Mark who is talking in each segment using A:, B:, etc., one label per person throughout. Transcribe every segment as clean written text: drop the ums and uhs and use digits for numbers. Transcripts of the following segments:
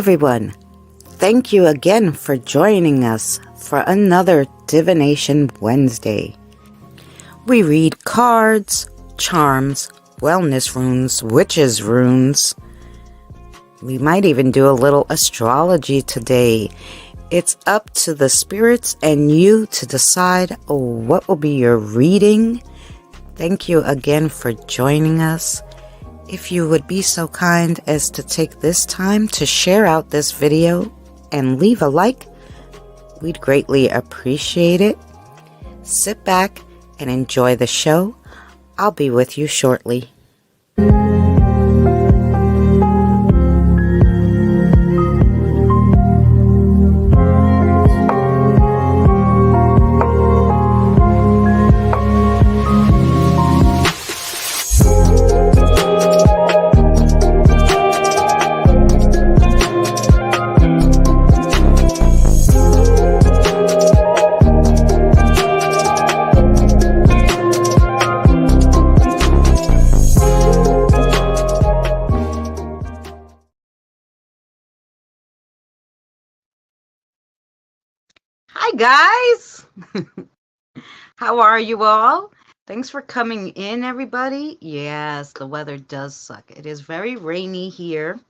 A: everyone. Thank you again for joining us for another Divination Wednesday. We read cards, charms, wellness runes, witches runes. We might even do a little astrology today. It's up to the spirits and you to decide what will be your reading. Thank you again for joining us. If you would be so kind as to take this time to share out this video and leave a like, we'd greatly appreciate it. Sit back and enjoy the show. I'll be with you shortly. Hi guys! How are you all? Thanks for coming in, everybody. Yes, the weather does suck. It is very rainy here.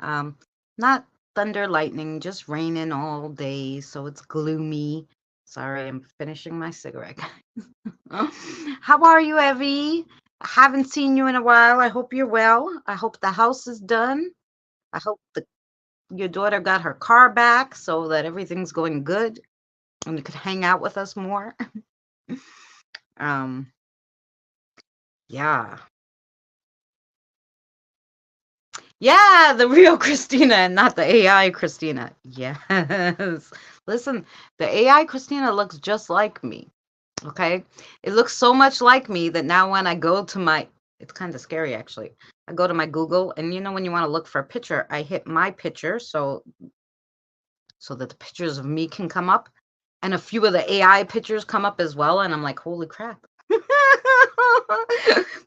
A: Not thunder, lightning, just raining all day, so it's gloomy. Sorry, I'm finishing my cigarette. How are you, Evie? I haven't seen you in a while. I hope you're well. I hope the house is done. I hope your daughter got her car back so that everything's going good and you could hang out with us more. Yeah. Yeah, the real Christina and not the AI Christina. Yes. Listen, the AI Christina looks just like me. Okay? It looks so much like me that now when I go to it's kind of scary actually. I go to my Google and when you want to look for a picture, I hit my picture so that the pictures of me can come up and a few of the AI pictures come up as well and I'm like, "Holy crap."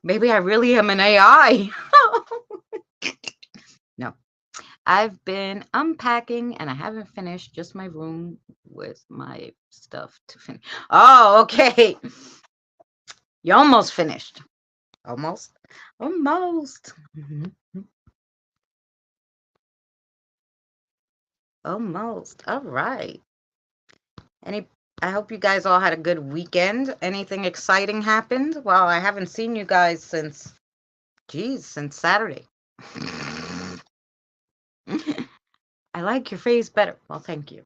A: Maybe I really am an AI. No, I've been unpacking and I haven't finished just my room with my stuff to finish. Oh, okay. You almost finished. Almost. Almost. Almost. All right. I hope you guys all had a good weekend. Anything exciting happened? Well, I haven't seen you guys since Saturday. I like your face better. Well, thank you.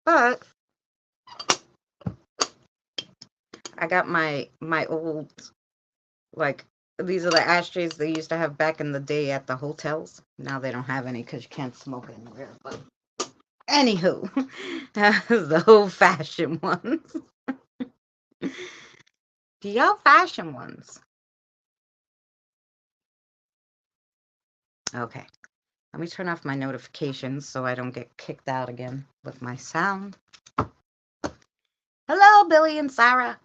A: But I got my old, like, these are the ashtrays they used to have back in the day at the hotels. Now they don't have any because you can't smoke anywhere. But anywho, the old-fashioned ones. The old-fashioned ones. Okay. Let me turn off my notifications so I don't get kicked out again with my sound. Hello, Billy and Sarah.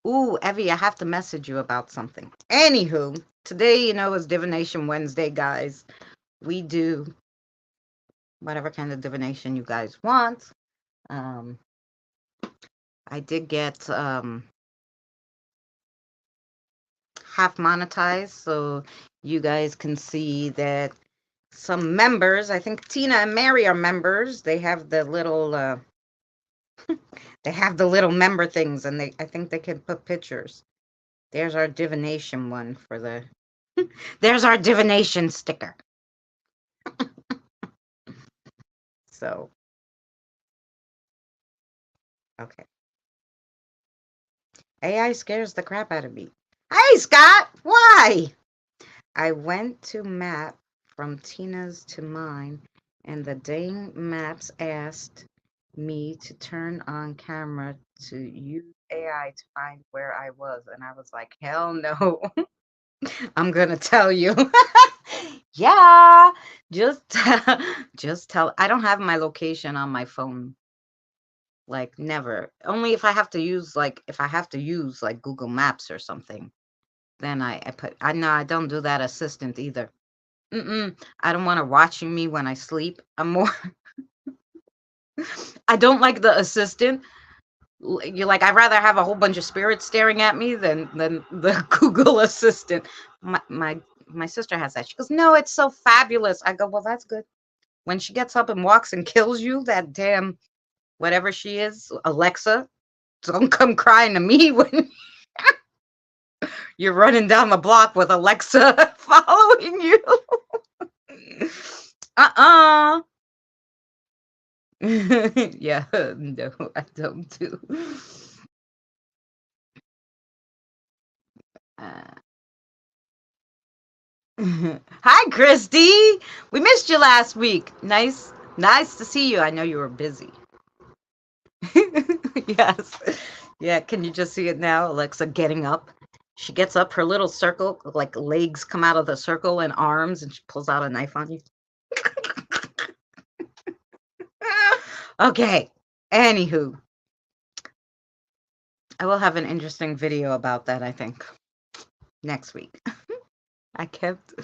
A: Ooh, Evie, I have to message you about something. Anywho, today, is Divination Wednesday, guys. We do whatever kind of divination you guys want. I did get half monetized, so you guys can see that some members, I think Tina and Mary are members. They have the little member things, and I think they can put pictures. There's our divination one for the there's our divination sticker. So okay. AI scares the crap out of me. Hey, Scott! Why? I went to map from Tina's to mine, and the dang maps asked me to turn on camera to use AI to find where I was. And I was like, hell no. I'm going to tell you. Yeah, just just tell. I don't have my location on my phone. Like never. Only if I have to use like Google Maps or something. Then I put. I know I don't do that assistant either. I don't want her watching me when I sleep. I'm more. I don't like the assistant. You're like I'd rather have a whole bunch of spirits staring at me than the Google Assistant. My sister has that. She goes, "No, it's so fabulous." I go, "Well, that's good." When she gets up and walks and kills you, that damn whatever she is, Alexa, don't come crying to me when you're running down the block with Alexa following you. uh-uh. Yeah, no, I don't do. Uh, Hi, Christy. We missed you last week. Nice to see you. I know you were busy. Yes. Yeah, can you just see it now? Alexa getting up. She gets up, her little circle, like legs come out of the circle and arms, and she pulls out a knife on you. Okay. Anywho, I will have an interesting video about that, I think, next week. I kept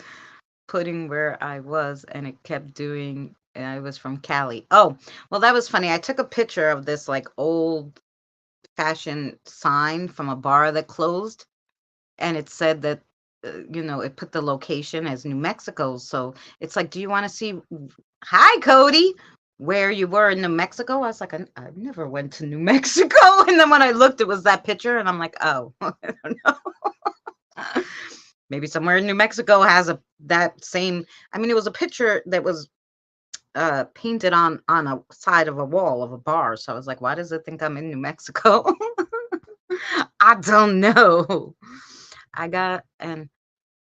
A: putting where I was and it kept doing, and I was from Cali. Oh, well, that was funny. I took a picture of this like old fashioned sign from a bar that closed, and it said that, it put the location as New Mexico. So it's like, do you want to see? Hi, Cody. Where you were in New Mexico? I was like, I never went to New Mexico. And then when I looked, it was that picture, and I'm like, oh, I don't know. Maybe somewhere in New Mexico has that same. I mean, it was a picture that was painted on a side of a wall of a bar. So I was like, why does it think I'm in New Mexico? I don't know. I got an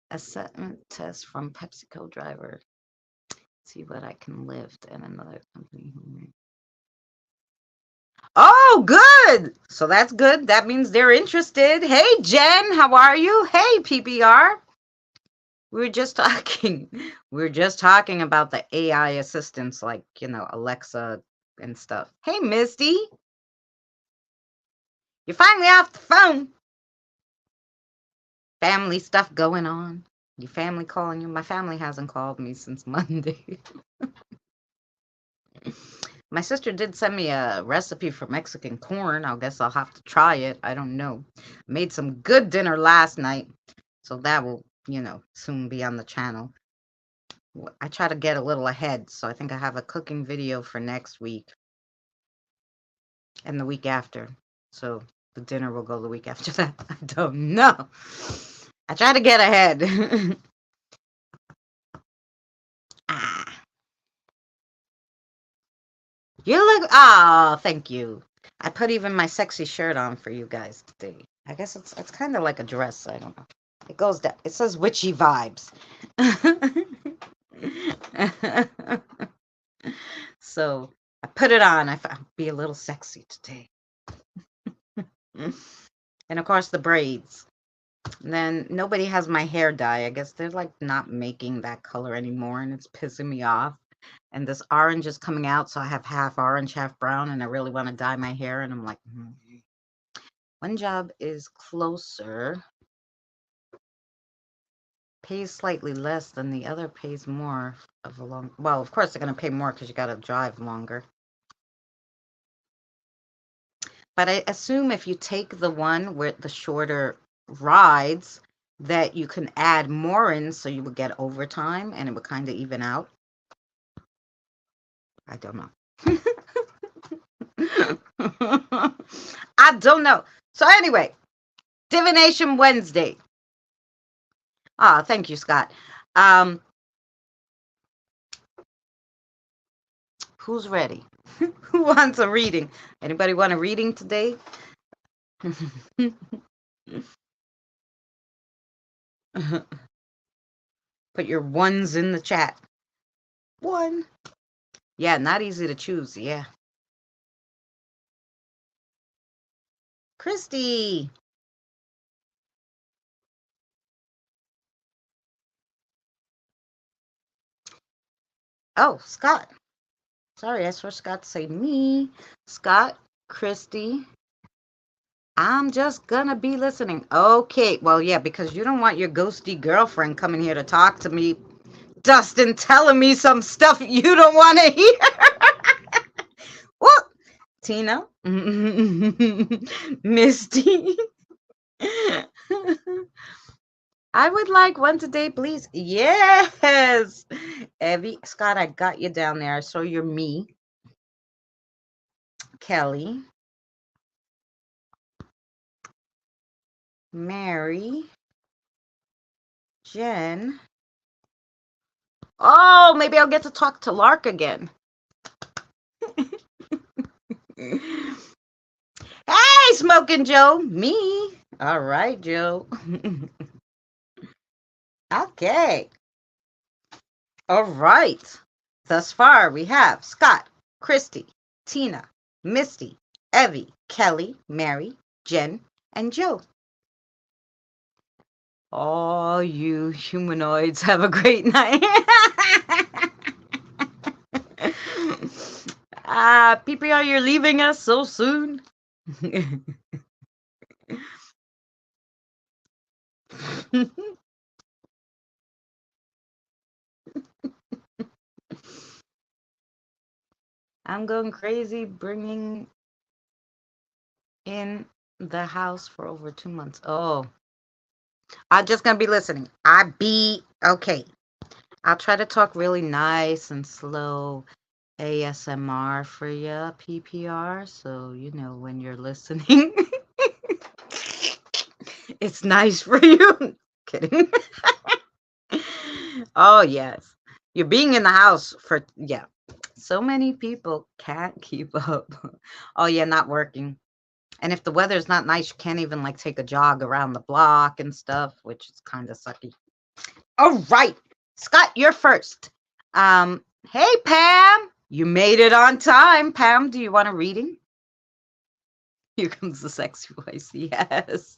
A: assessment test from PepsiCo driver. See what I can lift and another company. Oh, good. So that's good. That means they're interested. Hey, Jen, how are you? Hey, PPR. We were just talking. We were just talking about the AI assistants like, Alexa and stuff. Hey, Misty. You're finally off the phone. Family stuff going on. Your family calling you? My family hasn't called me since Monday. My sister did send me a recipe for Mexican corn. I guess I'll have to try it. I don't know. Made some good dinner last night, so that will, soon be on the channel. I try to get a little ahead, so I think I have a cooking video for next week and the week after. So the dinner will go the week after that. I don't know. I try to get ahead. Ah. You look, thank you. I put even my sexy shirt on for you guys today. I guess it's kind of like a dress. I don't know. It goes down. It says witchy vibes. So I put it on. I'll be a little sexy today. And of course the braids. And then nobody has my hair dye. I guess they're like not making that color anymore, and it's pissing me off. And this orange is coming out, so I have half orange, half brown, and I really want to dye my hair. And I'm like, one job is closer, pays slightly less than the other, pays more of a long. Well, of course they're gonna pay more because you got to drive longer. But I assume if you take the one with the shorter rides, that you can add more in, so you would get overtime, and it would kind of even out. I don't know. I don't know. So anyway, Divination Wednesday. Thank you, Scott. Um, who's ready? Who wants a reading? Anybody want a reading today? Put your ones in the chat. One. Yeah, not easy to choose. Yeah. Christy. Oh, Scott. Sorry, I saw Scott say me. Scott, Christy. I'm just gonna be listening. Okay, well, yeah, because you don't want your ghosty girlfriend coming here to talk to me, Dustin, telling me some stuff you don't want to hear. Well, Tina, Misty. I would like one today, please. Yes. Evie, Scott, I got you down there. So you're me, Kelly, Mary, Jen. Oh, maybe I'll get to talk to Lark again. Hey, Smoking Joe. Me. All right, Joe. Okay. All right. Thus far, we have Scott, Christy, Tina, Misty, Evie, Kelly, Mary, Jen, and Joe. Oh, you humanoids have a great night. PPR, you're leaving us so soon. I'm going crazy bringing in the house for over 2 months. Oh, I'm just going to be listening. Okay. I'll try to talk really nice and slow ASMR for you, PPR. So, you know, when you're listening, it's nice for you. Kidding. Oh, yes. You're being in the house for, yeah. So many people can't keep up. Oh, yeah, not working. And if the weather's not nice, you can't even like take a jog around the block and stuff, which is kind of sucky. All right. Scott, you're first. Hey, Pam. You made it on time. Pam, do you want a reading? Here comes the sexy voice. Yes.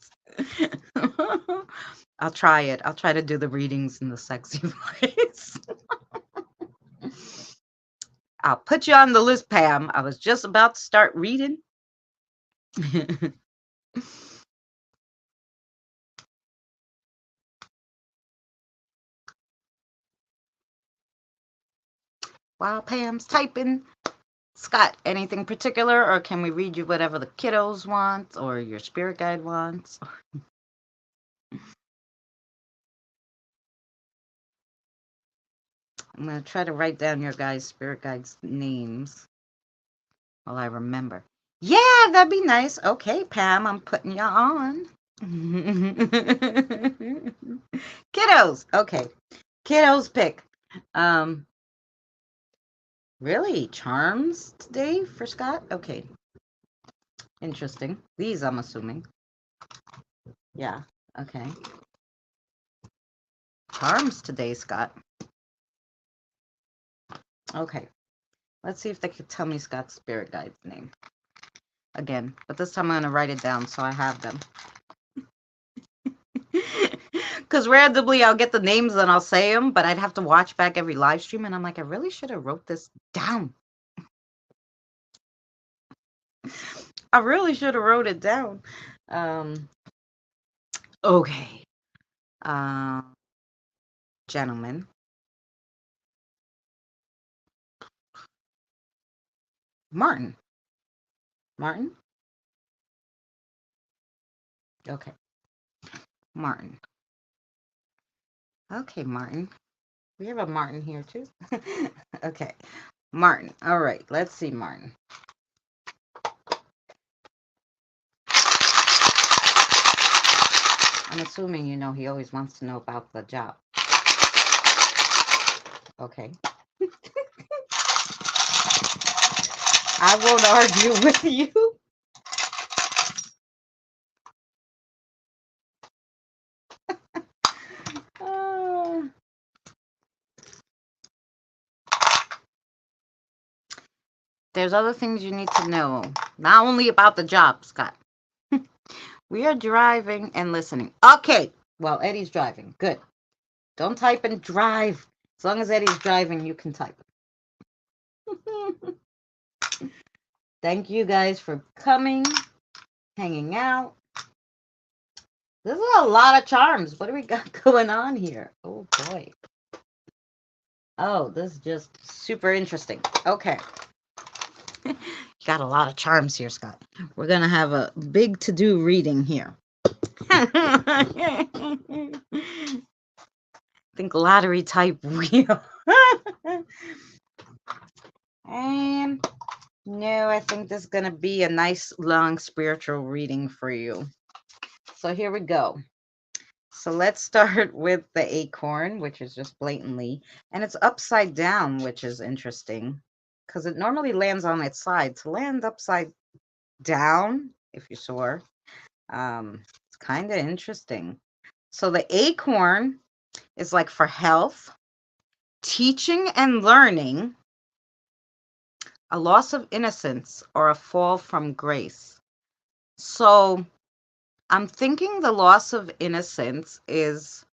A: I'll try it. I'll try to do the readings in the sexy voice. I'll put you on the list, Pam. I was just about to start reading. While Pam's typing, Scott, anything particular, or can we read you whatever the kiddos want or your spirit guide wants? I'm going to try to write down your guys' spirit guides' names while I remember. Yeah, that'd be nice. Okay, Pam, I'm putting you on. Kiddos. Okay. Kiddos pick. Really? Charms today for Scott? Okay. Interesting. These, I'm assuming. Yeah. Okay. Charms today, Scott. Okay. Let's see if they could tell me Scott's spirit guide's name. Again. But this time I'm going to write it down so I have them. Because randomly I'll get the names and I'll say them, but I'd have to watch back every live stream. And I'm like, I really should have wrote this down. I really should have wrote it down. Okay. Gentlemen. Martin. Martin? Okay. Martin. Okay, Martin. We have a Martin here too. Okay. Martin. All right. Let's see, Martin. I'm assuming you know he always wants to know about the job. Okay. I won't argue with you. There's other things you need to know. Not only about the job, Scott. We are driving and listening. Okay. Well, Eddie's driving. Good. Don't type and drive. As long as Eddie's driving, you can type. Thank you guys for coming, hanging out. This is a lot of charms. What do we got going on here? Oh boy. Oh, this is just super interesting. Okay. Got a lot of charms here, Scott. We're going to have a big to-do reading here. Think lottery type wheel. And no, I think this is going to be a nice long spiritual reading for you. So here we go. So let's start with the acorn, which is just blatantly, and it's upside down, which is interesting because it normally lands on its side. To land upside down, if you saw, it's kind of interesting. So the acorn is like for health, teaching and learning, a loss of innocence, or a fall from grace. So I'm thinking the loss of innocence is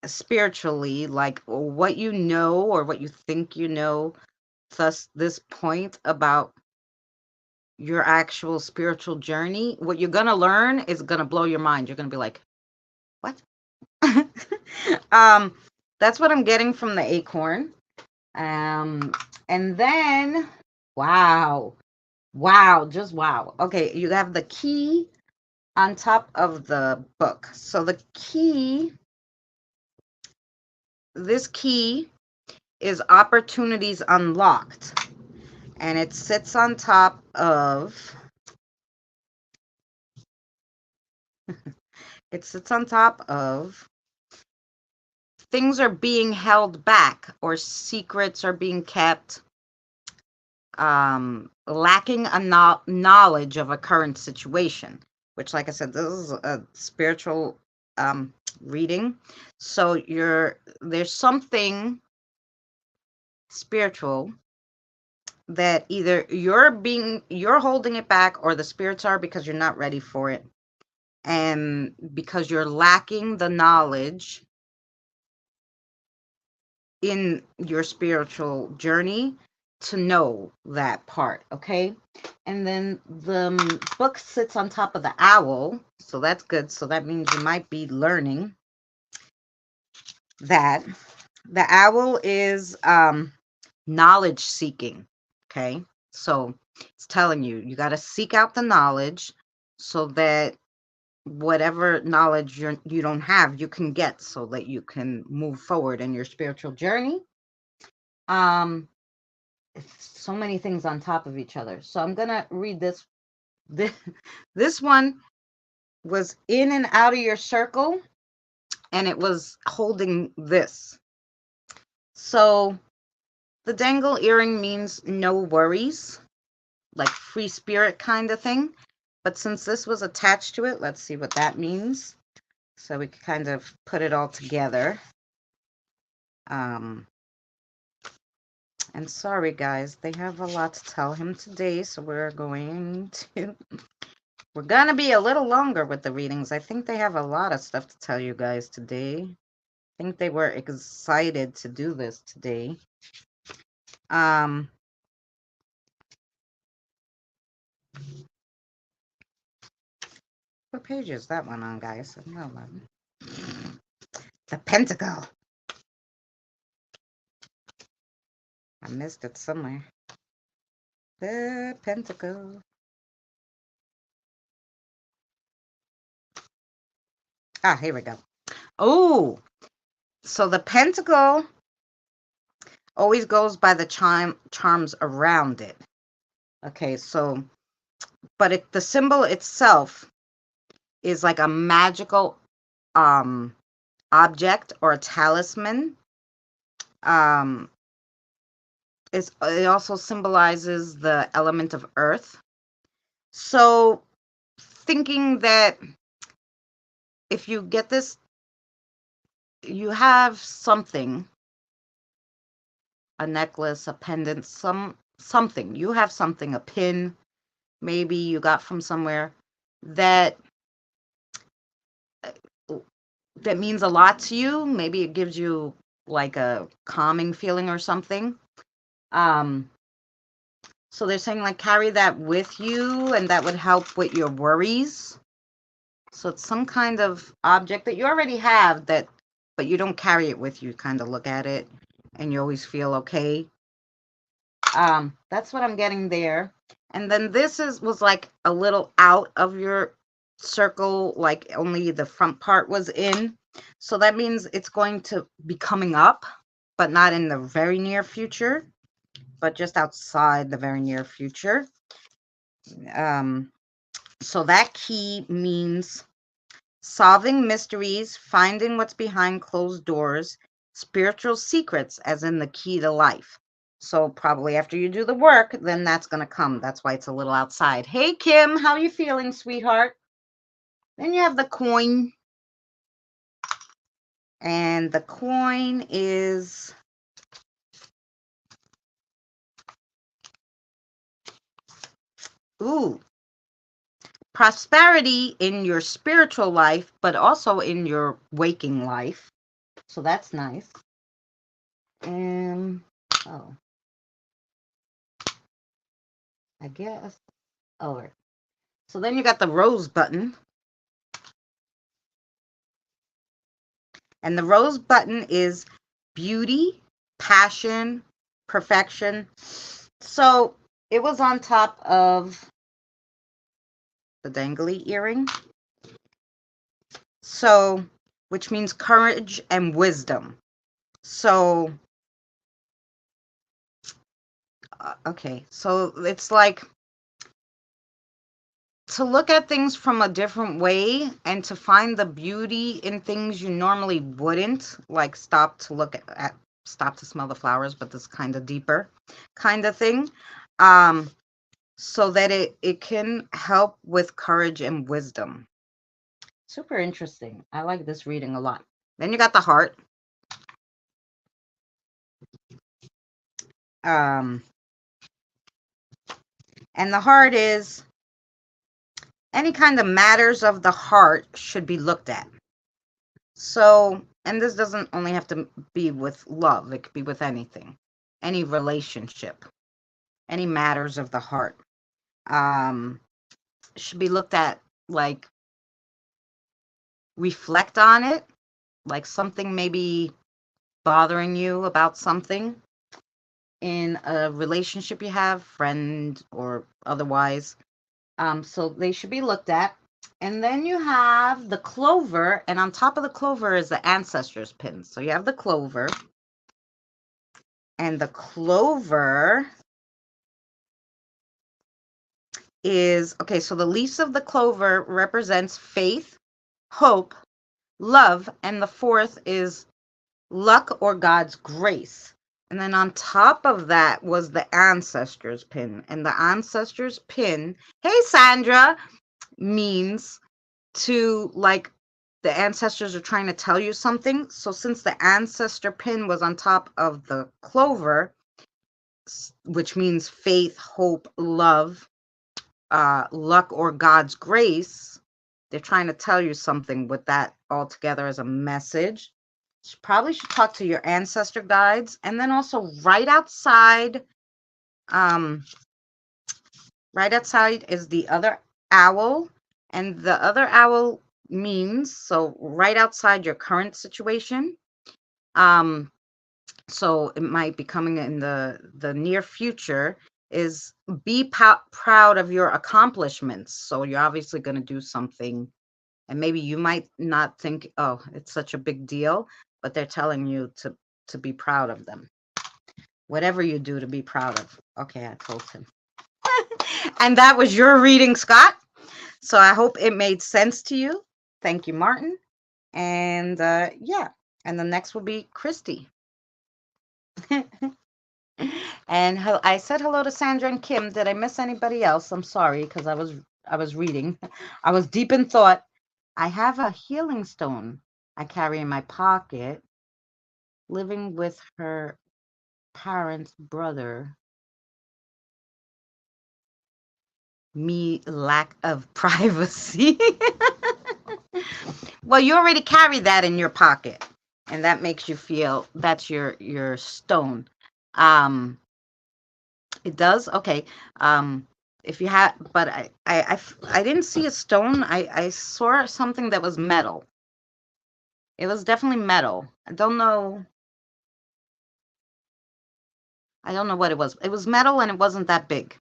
A: spiritually, like what you know or what you think you know, thus this point about your actual spiritual journey. What you're going to learn is going to blow your mind. You're going to be like, what? That's what I'm getting from the acorn. And then, wow, just wow. Okay, you have the key on top of the book. So the key, this key is opportunities unlocked, and it sits on top of things are being held back or secrets are being kept, lacking a knowledge of a current situation, which, like I said, this is a spiritual reading. So there's something spiritual that either you're holding it back, or the spirits are, because you're not ready for it, and because you're lacking the knowledge in your spiritual journey to know that part. Okay. And then the book sits on top of the owl, so that's good. So that means you might be learning that the owl is knowledge seeking. Okay. So it's telling you got to seek out the knowledge so that whatever knowledge you don't have, you can get, so that you can move forward in your spiritual journey. So many things on top of each other. So I'm gonna read this. This one was in and out of your circle, and it was holding this. So the dangle earring means no worries, like free spirit kind of thing. But since this was attached to it, let's see what that means. So we can kind of put it all together. And sorry, guys, they have a lot to tell him today, so we're going to be a little longer with the readings. I think they have a lot of stuff to tell you guys today. I think they were excited to do this today. What page is that one on, guys? The Pentacle. I missed it somewhere. The Pentacle. Ah, here we go. Oh, so the Pentacle always goes by the charms around it. Okay, so, but the symbol itself is like a magical object or a talisman. It also symbolizes the element of earth. So thinking that if you get this, you have something, a necklace, a pendant, something. You have something, a pin, maybe you got from somewhere that means a lot to you. Maybe it gives you like a calming feeling or something. So they're saying like carry that with you, and that would help with your worries. So it's some kind of object that you already have that, but you don't carry it with you. Kind of look at it and you always feel okay. That's what I'm getting there. And then this was like a little out of your circle, like only the front part was in. So that means it's going to be coming up, but not in the very near future, but just outside the very near future. So that key means solving mysteries, finding what's behind closed doors, spiritual secrets, as in the key to life. So probably after you do the work, then that's going to come. That's why it's a little outside. Hey, Kim, how you feeling, sweetheart? Then you have the coin. And the coin is... Ooh. Prosperity in your spiritual life, but also in your waking life. So that's nice. And, oh. I guess. Oh, right. So then you got the rose button. And the rose button is beauty, passion, perfection. So it was on top of the dangly earring. So, which means courage and wisdom. So, okay. So it's like to look at things from a different way and to find the beauty in things you normally wouldn't, like stop to look at stop to smell the flowers, but this kind of deeper kind of thing. So that it can help with courage and wisdom. Super interesting. I like this reading a lot. Then you got the heart. And the heart is any kind of matters of the heart should be looked at. So, and this doesn't only have to be with love. It could be with anything, any relationship, any matters of the heart. Should be looked at, like reflect on it, like something maybe bothering you about something in a relationship you have, friend or otherwise. So they should be looked at. And then you have the clover, and on top of the clover is the ancestors pin. So you have the clover, and the clover is, okay, so the leaves of the clover represents faith, hope, love, and the fourth is luck or God's grace. And then on top of that was the ancestors pin. And the ancestors pin, hey Sandra, means to, like, the ancestors are trying to tell you something. So since the ancestor pin was on top of the clover, which means faith, hope, love, luck, or God's grace, they're trying to tell you something with that all together as a message. You probably should talk to your ancestor guides. And then also right outside is the other owl. And the other owl means, so right outside your current situation. So it might be coming in the near future, is be proud of your accomplishments. So you're obviously going to do something, and maybe you might not think, oh, it's such a big deal, but they're telling you to be proud of them. Whatever you do, to be proud of. Okay, I told him. And that was your reading, Scott. So I hope it made sense to you. Thank you, Martin. And yeah, and the next will be Christy. And I said hello to Sandra and Kim. Did I miss anybody else? I'm sorry, because I was reading. I was deep in thought. I have a healing stone I carry in my pocket. Living with her parents' brother. Me lack of privacy. Well, you already carry that in your pocket, and that makes you feel that's your stone. It does? Okay. If you had, but I didn't see a stone. I saw something that was metal. It was definitely metal. I don't know what it was. It was metal and it wasn't that big.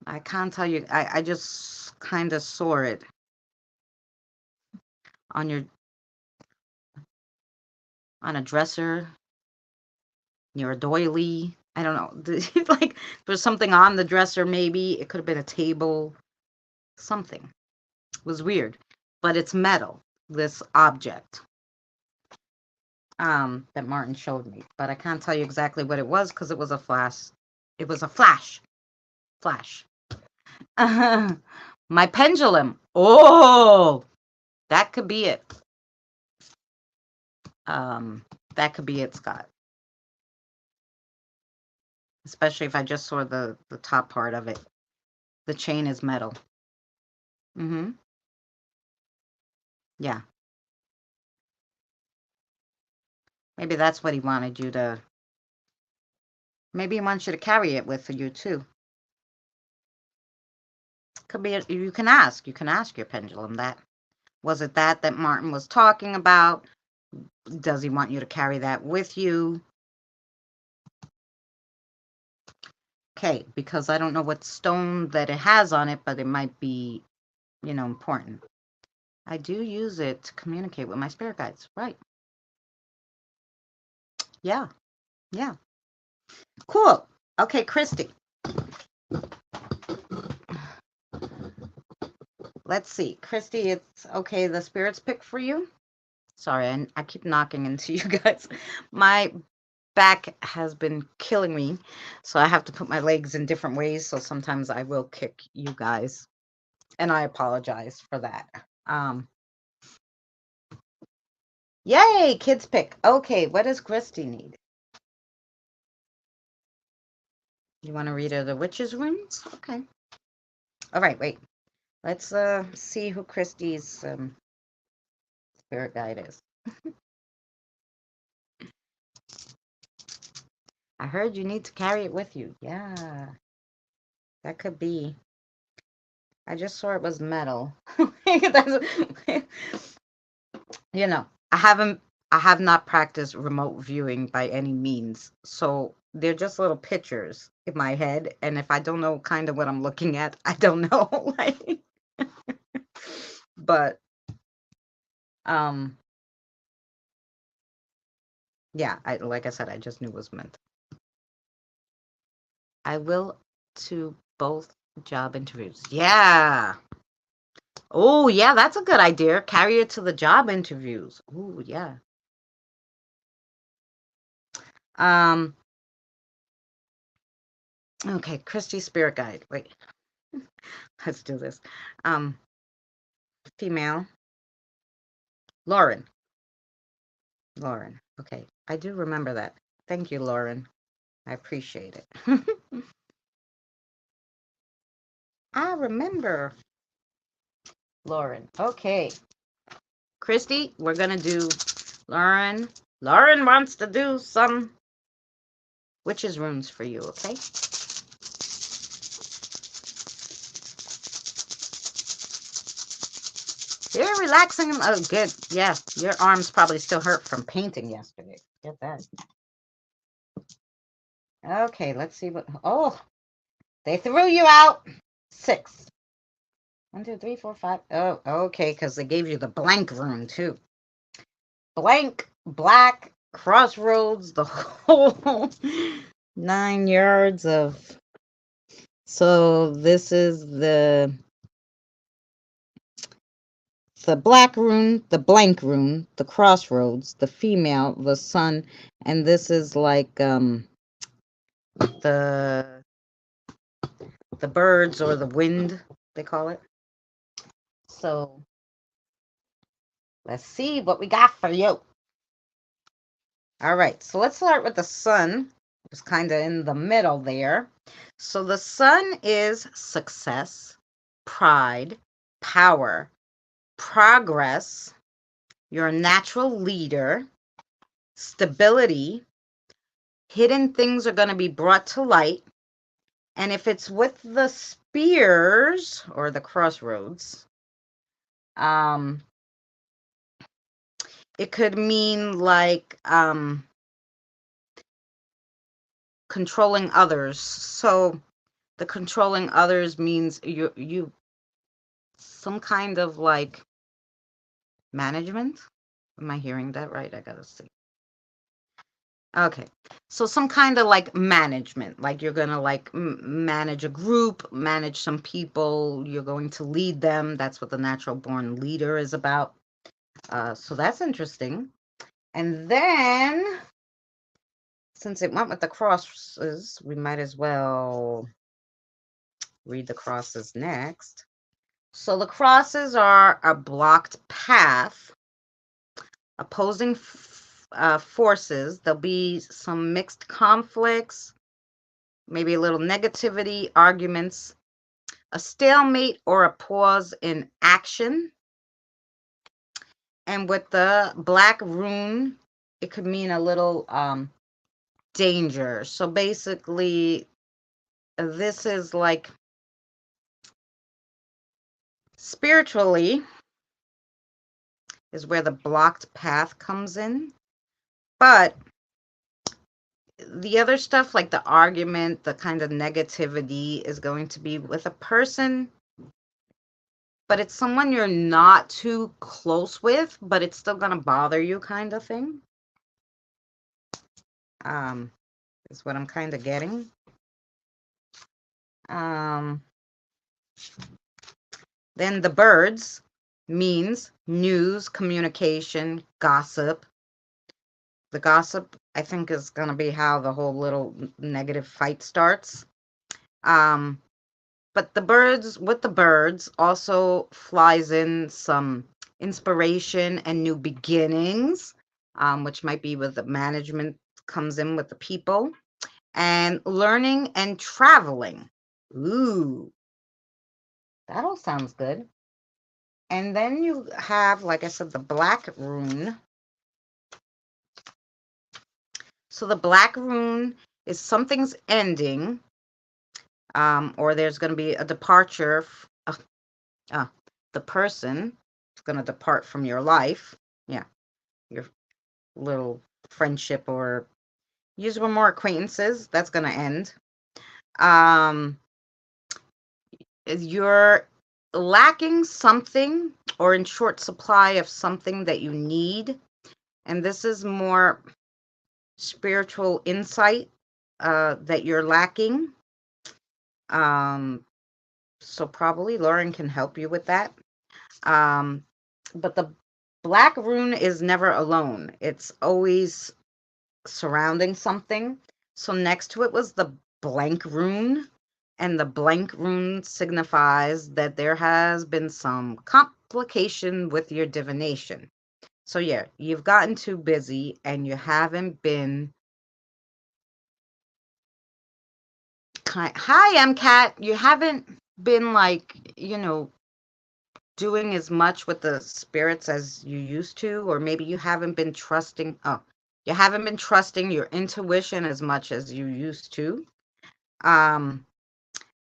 A: I can't tell you. I just kind of saw it on your on a dresser near a doily. I don't know. Like there's something on the dresser. Maybe it could have been a table. Something. It was weird, but it's metal. This object. That Martin showed me, but I can't tell you exactly what it was because it was a flash. It was a flash. Flash. My pendulum. Oh, that could be it. That could be it, Scott. Especially if I just saw the top part of it. The chain is metal. Mm-hmm. Yeah. Maybe that's what he wanted you to. Maybe he wants you to carry it with you too. Could be. You can ask. You can ask your pendulum that. Was it that Martin was talking about? Does he want you to carry that with you? Okay, because I don't know what stone that it has on it, but it might be, important. I do use it to communicate with my spirit guides. Right. Yeah. Yeah. Cool. Okay, Christy. Let's see. Christy, it's okay. The spirits pick for you. Sorry, I keep knocking into you guys. My back has been killing me, so I have to put my legs in different ways. So sometimes I will kick you guys, and I apologize for that. Yay, kids pick. Okay, what does Christy need? You want to read her the witch's runes? Okay. All right, wait. Let's see who Christy's spirit guide is. I heard you need to carry it with you. Yeah, that could be. I just saw it was metal. I have not practiced remote viewing by any means. So they're just little pictures in my head. And if I don't know kind of what I'm looking at, I don't know. Like, but, yeah, like I said, I just knew it was meant. I will to both job interviews. Yeah. Oh, yeah, that's a good idea. Carry it to the job interviews. Oh, yeah. Okay, Christy Spirit Guide. Wait. Let's do this. Female. Lauren. Lauren. Okay. I do remember that. Thank you, Lauren. I appreciate it. I remember Lauren. Okay. Christy, we're going to do Lauren. Lauren wants to do some witches runes for you, okay? Very relaxing. Oh, good. Yeah, your arms probably still hurt from painting yesterday. Get that. Okay, let's see what. Oh, they threw you out. 6. 1, 2, 3, 4, 5. Oh, okay, because they gave you the blank rune too. Blank, black, crossroads, the whole 9 yards of. So this is the black rune, the blank rune, the crossroads, the female, the sun, and this is like the birds or the wind, they call it. So let's see what we got for you. All right, so let's start with the sun. It's kind of in the middle there. So the sun is success, pride, power, progress. You're a natural leader, stability, hidden things are going to be brought to light. And if it's with the spears or the crossroads, it could mean like controlling others. So the controlling others means you some kind of like management. Am I hearing that right? I gotta see. Okay. So some kind of like management, like you're going to like manage a group, manage some people, you're going to lead them. That's what the natural born leader is about. So that's interesting. And then since it went with the crosses, we might as well read the crosses next. So the crosses are a blocked path, opposing forces. There'll be some mixed conflicts, maybe a little negativity, arguments, a stalemate or a pause in action. And with the black rune, it could mean a little danger. So basically, this is like spiritually is where the blocked path comes in. But the other stuff, like the argument, the kind of negativity, is going to be with a person, but it's someone you're not too close with, but it's still going to bother you, kind of thing. Is what I'm kind of getting. Then the birds means news, communication, gossip. The gossip, I think, is going to be how the whole little negative fight starts. But the birds, with the birds, also flies in some inspiration and new beginnings, which might be with the management, comes in with the people, and learning and traveling. Ooh, that all sounds good. And then you have, like I said, the black rune. So the black rune is something's ending, or there's going to be a departure. The person is going to depart from your life. Yeah, your little friendship, or use one more acquaintances. That's going to end. You're lacking something or in short supply of something that you need. And this is more spiritual insight that you're lacking. So probably Lauren can help you with that. But the black rune is never alone. It's always surrounding something. So next to it was the blank rune. And the blank rune signifies that there has been some complication with your divination. So yeah, you've gotten too busy and you haven't been. Hi, MCAT. You haven't been like, doing as much with the spirits as you used to, or maybe you haven't been trusting. Oh, you haven't been trusting your intuition as much as you used to.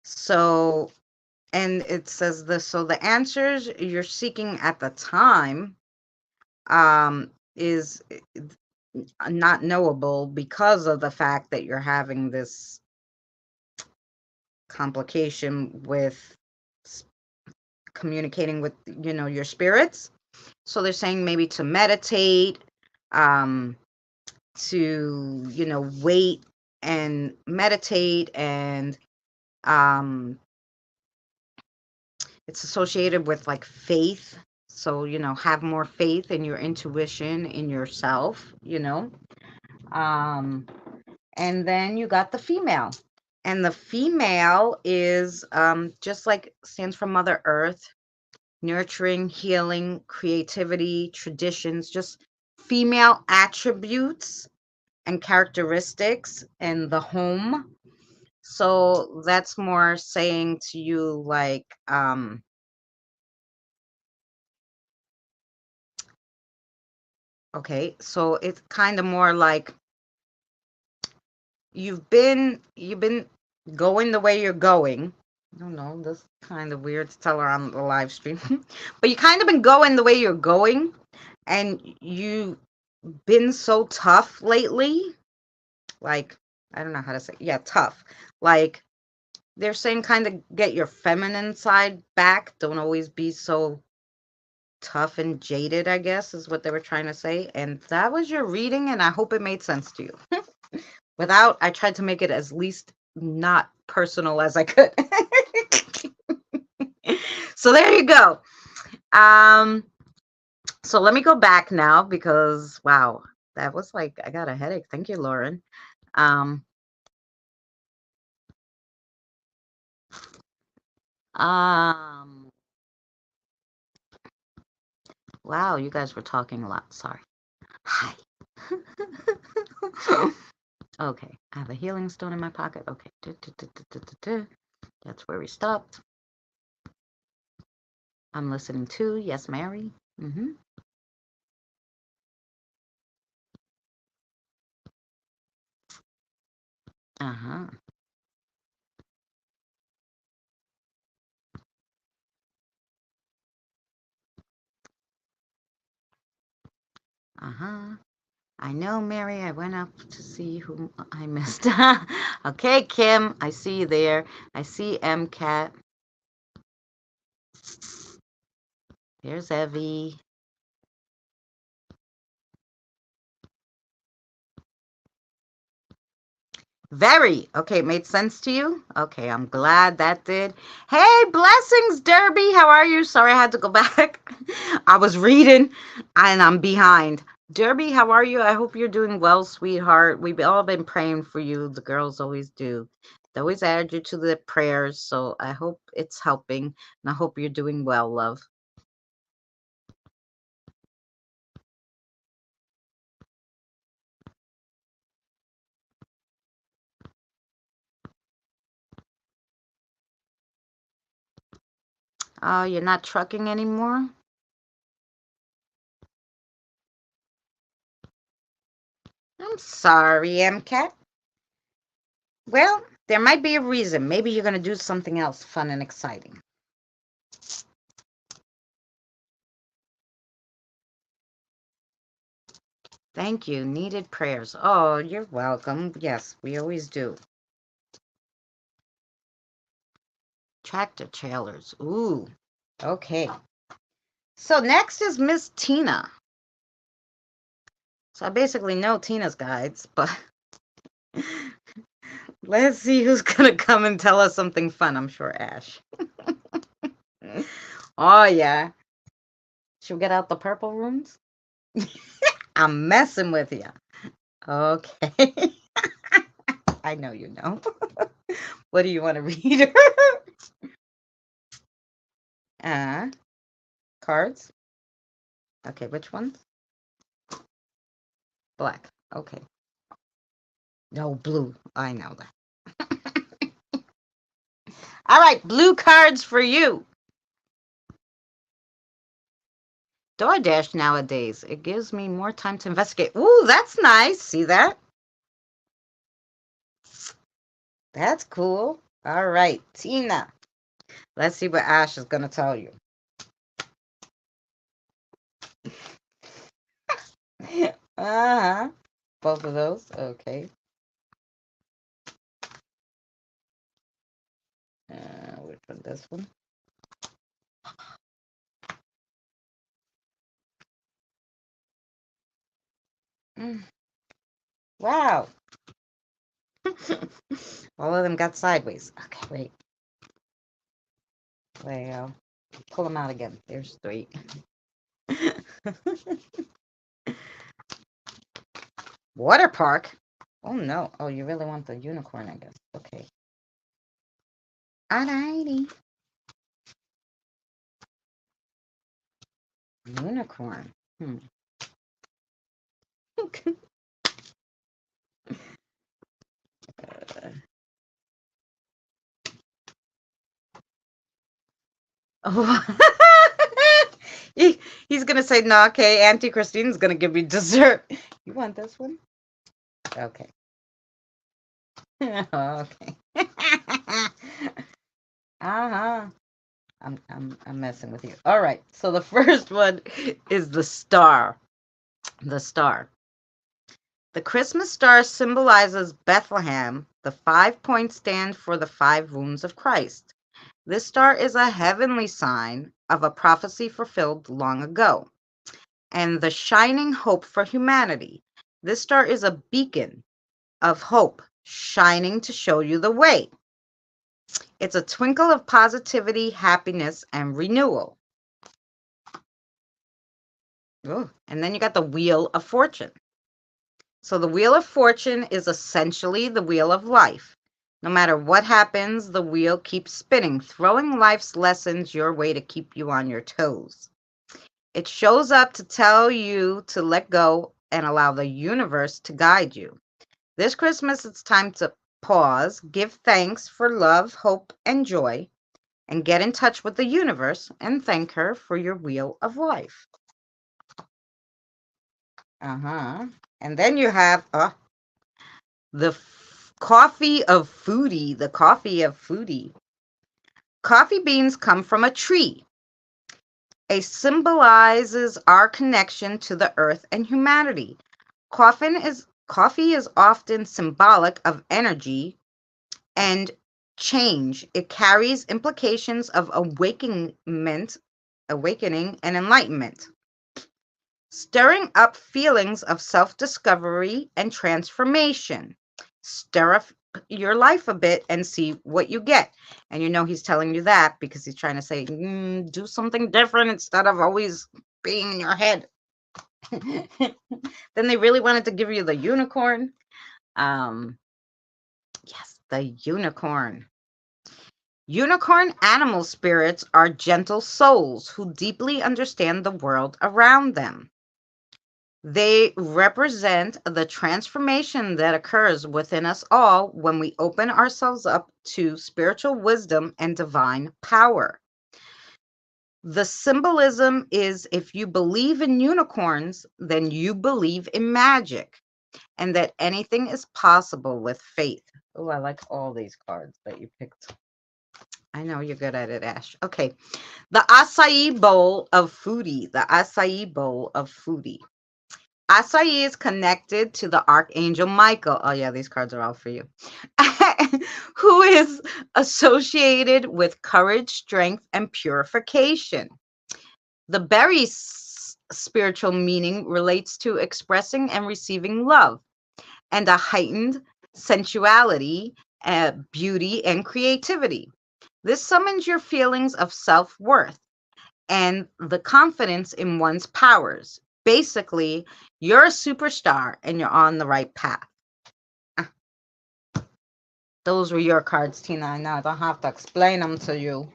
A: So, and it says this, so the answers you're seeking at the time is not knowable because of the fact that you're having this complication with communicating with, your spirits. So they're saying maybe to meditate, to, wait and meditate, and it's associated with like faith. So, have more faith in your intuition, in yourself, and then you got the female. And the female is just like stands for Mother Earth, nurturing, healing, creativity, traditions, just female attributes and characteristics in the home. So that's more saying to you like, okay, so it's kind of more like you've been going the way you're going. I don't know, this is kind of weird to tell her on the live stream. But you kind of been going the way you're going, and you've been so tough lately. Like, I don't know how to say. Yeah, tough. Like, they're saying kind of get your feminine side back. Don't always be so tough and jaded, I guess, is what they were trying to say. And that was your reading, and I hope it made sense to you. I tried to make it as least not personal as I could. So there you go. So let me go back now because wow, that was like I got a headache. Thank you, Lauren. Um, um, wow, you guys were talking a lot. Sorry. Hi. Okay, I have a healing stone in my pocket. Okay, that's where we stopped. I'm listening to Yes, Mary. Uh-huh. Uh-huh. I know, Mary. I went up to see whom I missed. Okay, Kim, I see you there. I see MCAT. There's Evie. Very. Okay, it made sense to you? Okay, I'm glad that did. Hey, blessings, Derby. How are you? Sorry I had to go back. I was reading and I'm behind. Derby, how are you? I hope you're doing well, sweetheart. We've all been praying for you. The girls always do. They always add you to the prayers, so I hope it's helping and I hope you're doing well, love. Oh, you're not trucking anymore? I'm sorry, MCAT. Well, there might be a reason. Maybe you're going to do something else fun and exciting. Thank you. Needed prayers. Oh, you're welcome. Yes, we always do. Tractor trailers. Ooh, okay. So next is Miss Tina. So I basically know Tina's guides, but let's see who's going to come and tell us something fun. I'm sure Ash. Oh, yeah. Should we get out the purple rooms? I'm messing with you. Okay. I know you know. What do you want to read? uh, cards. Okay, which ones? Black. Okay. No, blue. I know that. All right, blue cards for you. DoorDash nowadays. It gives me more time to investigate. Ooh, that's nice. See that? That's cool. All right, Tina. Let's see what Ash is going to tell you. Uh-huh. Both of those. Okay. Which one? This one? Mm. Wow. All of them got sideways. Okay, wait. There you go. Pull them out again. There's three. Water park? Oh, no. Oh, you really want the unicorn, I guess. Okay. Alrighty. Unicorn. Oh. He's going to say, no, okay, Auntie Christine's going to give me dessert. You want this one? Okay. Okay. Uh-huh. I'm messing with you. All right. So the first one is the star. The star. The Christmas star symbolizes Bethlehem. The 5 points stand for the 5 wounds of Christ. This star is a heavenly sign of a prophecy fulfilled long ago, and the shining hope for humanity. This star is a beacon of hope, shining to show you the way. It's a twinkle of positivity, happiness, and renewal. Ooh, and then you got the Wheel of Fortune. So the Wheel of Fortune is essentially the wheel of life. No matter what happens, the wheel keeps spinning, throwing life's lessons your way to keep you on your toes. It shows up to tell you to let go and allow the universe to guide you. This Christmas, it's time to pause, give thanks for love, hope, and joy, and get in touch with the universe and thank her for your wheel of life. And then you have the coffee of foodie. The coffee of foodie. Coffee beans come from a tree. It symbolizes our connection to the earth and humanity. Coffee is often symbolic of energy and change. It carries implications of awakening and enlightenment, stirring up feelings of self-discovery and transformation. Stir up your life a bit and see what you get. And you know he's telling you that because he's trying to say, do something different instead of always being in your head. Then they really wanted to give you the unicorn. Yes, the unicorn. Unicorn animal spirits are gentle souls who deeply understand the world around them. They represent the transformation that occurs within us all when we open ourselves up to spiritual wisdom and divine power. The symbolism is if you believe in unicorns, then you believe in magic and that anything is possible with faith. Oh, I like all these cards that you picked. I know you're good at it, Ash. Okay. The acai bowl of foodie. The acai bowl of foodie. Acai is connected to the Archangel Michael. Oh, yeah, these cards are all for you. Who is associated with courage, strength, and purification. The berry's spiritual meaning relates to expressing and receiving love and a heightened sensuality, beauty, and creativity. This summons your feelings of self-worth and the confidence in one's powers. Basically, you're a superstar and you're on the right path. Those were your cards, Tina. I know I don't have to explain them to you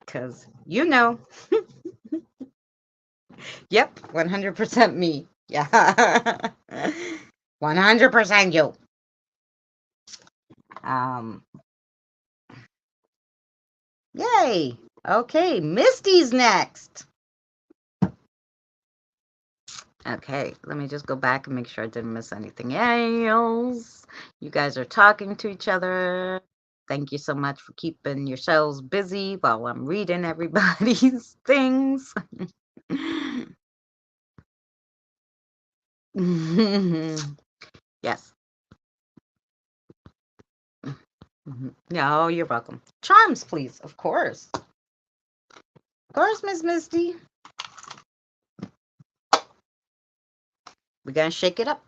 A: because you know. Yep, 100% me. Yeah. 100% you. Yay. Okay, Misty's next. Okay, let me just go back and make sure I didn't miss anything else. You guys are talking to each other. Thank you so much for keeping yourselves busy while I'm reading everybody's things. Yes. No, you're welcome. Charms, please. Of course. Of course, Miss Misty. We're going to shake it up.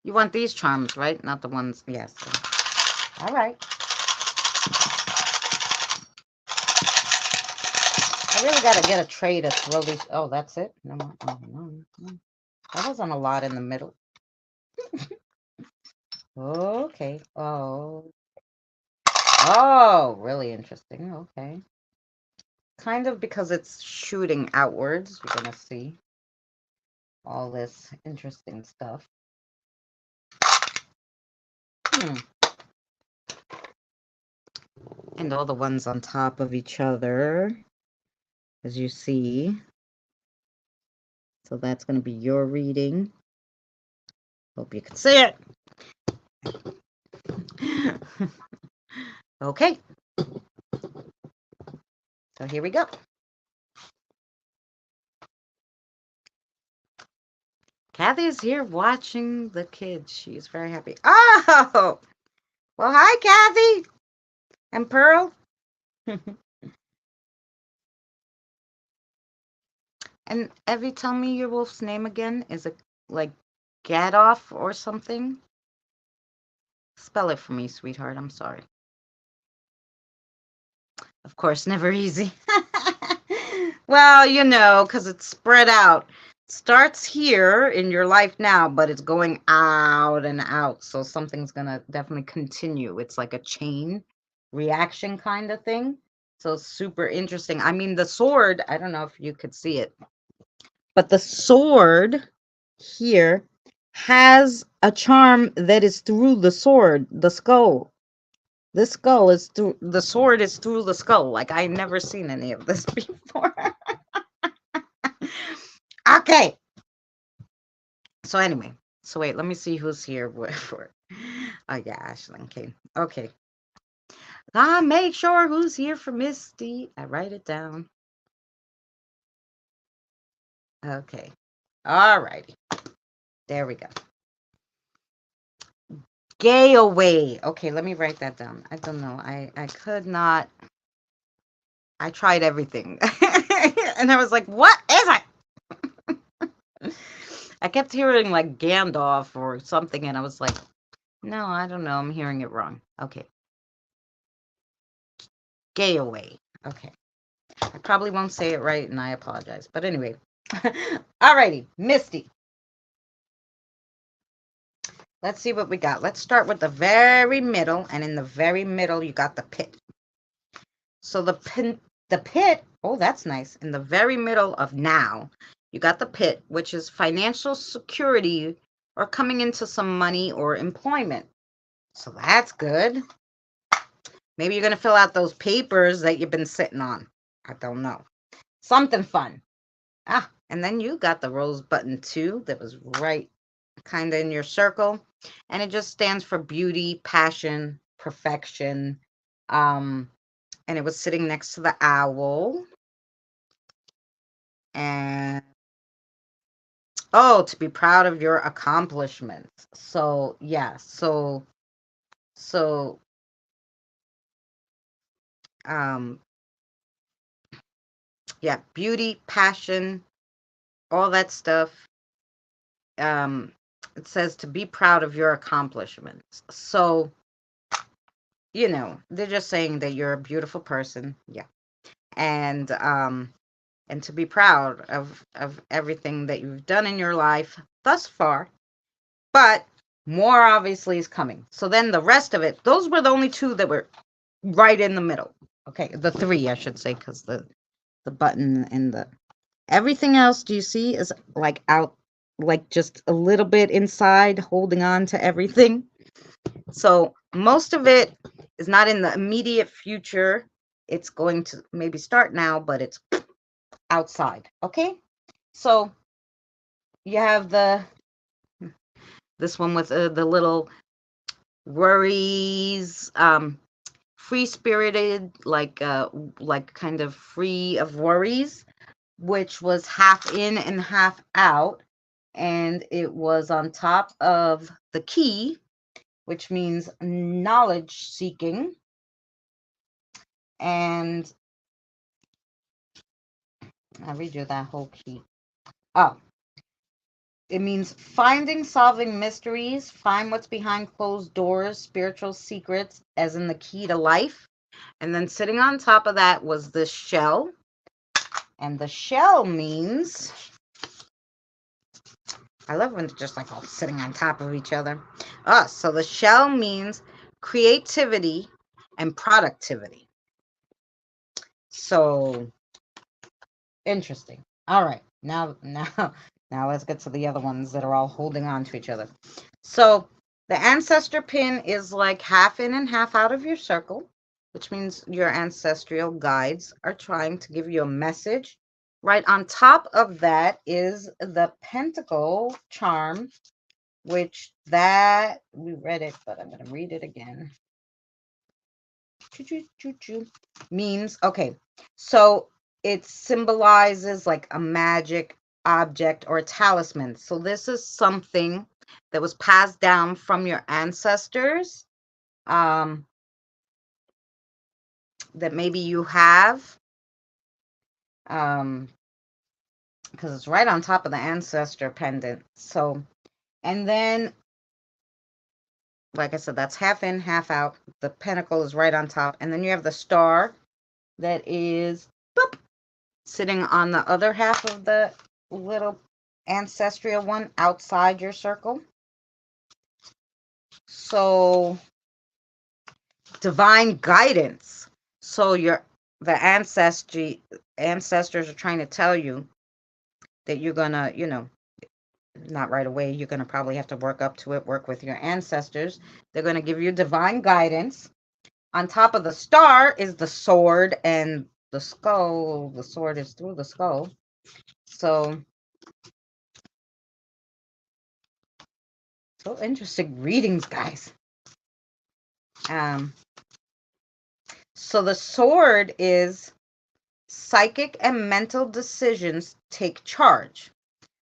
A: You want these charms, right? Not the ones. Yes. All right. I really got to get a tray to throw these. Oh, that's it? No. That wasn't a lot in the middle. Okay. Oh, really interesting. Okay. Kind of because it's shooting outwards. You're going to see all this interesting stuff. And all the ones on top of each other, as you see. So that's going to be your reading. Hope you can see it. Okay. So here we go. Kathy is here watching the kids. She's very happy. Oh! Well, hi, Kathy. And Pearl. And Evie, tell me your wolf's name again. Is it like Gadoff or something? Spell it for me, sweetheart. I'm sorry. Of course, never easy. Well, you know, because it's spread out. Starts here in your life now, but it's going out and out. So something's going to definitely continue. It's like a chain reaction kind of thing. So super interesting. I mean, the sword, I don't know if you could see it, but the sword here has a charm that is through the sword, the skull. This skull is through the sword is through the skull. Like I've never seen any of this before. Okay. So anyway, so wait, let me see who's here for. Oh yeah, Ashlyn came. Okay. Make sure who's here for Misty. I write it down. Okay. All righty. There we go. Gay away. Okay, let me write that down. I don't know. I could not. I tried everything. And I was like, what is it? I kept hearing like Gandalf or something, and I was like, no, I don't know. I'm hearing it wrong. Okay. Gay away. Okay. I probably won't say it right, and I apologize. But anyway. Alrighty, Misty. Let's see what we got. Let's start with the very middle, and in the very middle, you got the pit. So the pit, oh, that's nice. In the very middle of now, you got the pit, which is financial security or coming into some money or employment. So that's good. Maybe you're going to fill out those papers that you've been sitting on. I don't know. Something fun. And then you got the rose button too that was right kind of in your circle. And it just stands for beauty, passion, perfection. And it was sitting next to the owl. And to be proud of your accomplishments. So yeah, so yeah, beauty, passion, all that stuff. It says to be proud of your accomplishments. So, you know, they're just saying that you're a beautiful person. Yeah. And to be proud of everything that you've done in your life thus far. But more obviously is coming. So then the rest of it, those were the only two that were right in the middle. Okay, the three, I should say, because the button and the everything else, do you see, is like out, like just a little bit inside, holding on to everything. So most of it is not in the immediate future. It's going to maybe start now, but it's outside. Okay, so you have this one with the little worries, free-spirited, like kind of free of worries, which was half in and half out, and it was on top of the key, which means knowledge seeking. And I'll read you that whole key. It means finding, solving mysteries, find what's behind closed doors, spiritual secrets, as in the key to life. And then sitting on top of that was the shell. And the shell means, I love when it's just like all sitting on top of each other. So the shell means creativity and productivity. So interesting. All right. Now let's get to the other ones that are all holding on to each other. So the ancestor pin is like half in and half out of your circle, which means your ancestral guides are trying to give you a message Right on top of that is the Pentacle charm, which that we read it, but I'm going to read it again. Means, okay, so it symbolizes like a magic object or a talisman. So this is something that was passed down from your ancestors, that maybe you have, because it's right on top of the ancestor pendant. So, and then, like I said, that's half in, half out. The pentacle is right on top. And then you have the star that is boop, sitting on the other half of the little ancestral one outside your circle. So, divine guidance. So the ancestors are trying to tell you that you're gonna, not right away. You're gonna probably have to work up to it, work with your ancestors. They're gonna give you divine guidance. On top of the star is the sword and the skull. The sword is through the skull. So interesting readings, guys. So the sword is psychic and mental decisions take charge.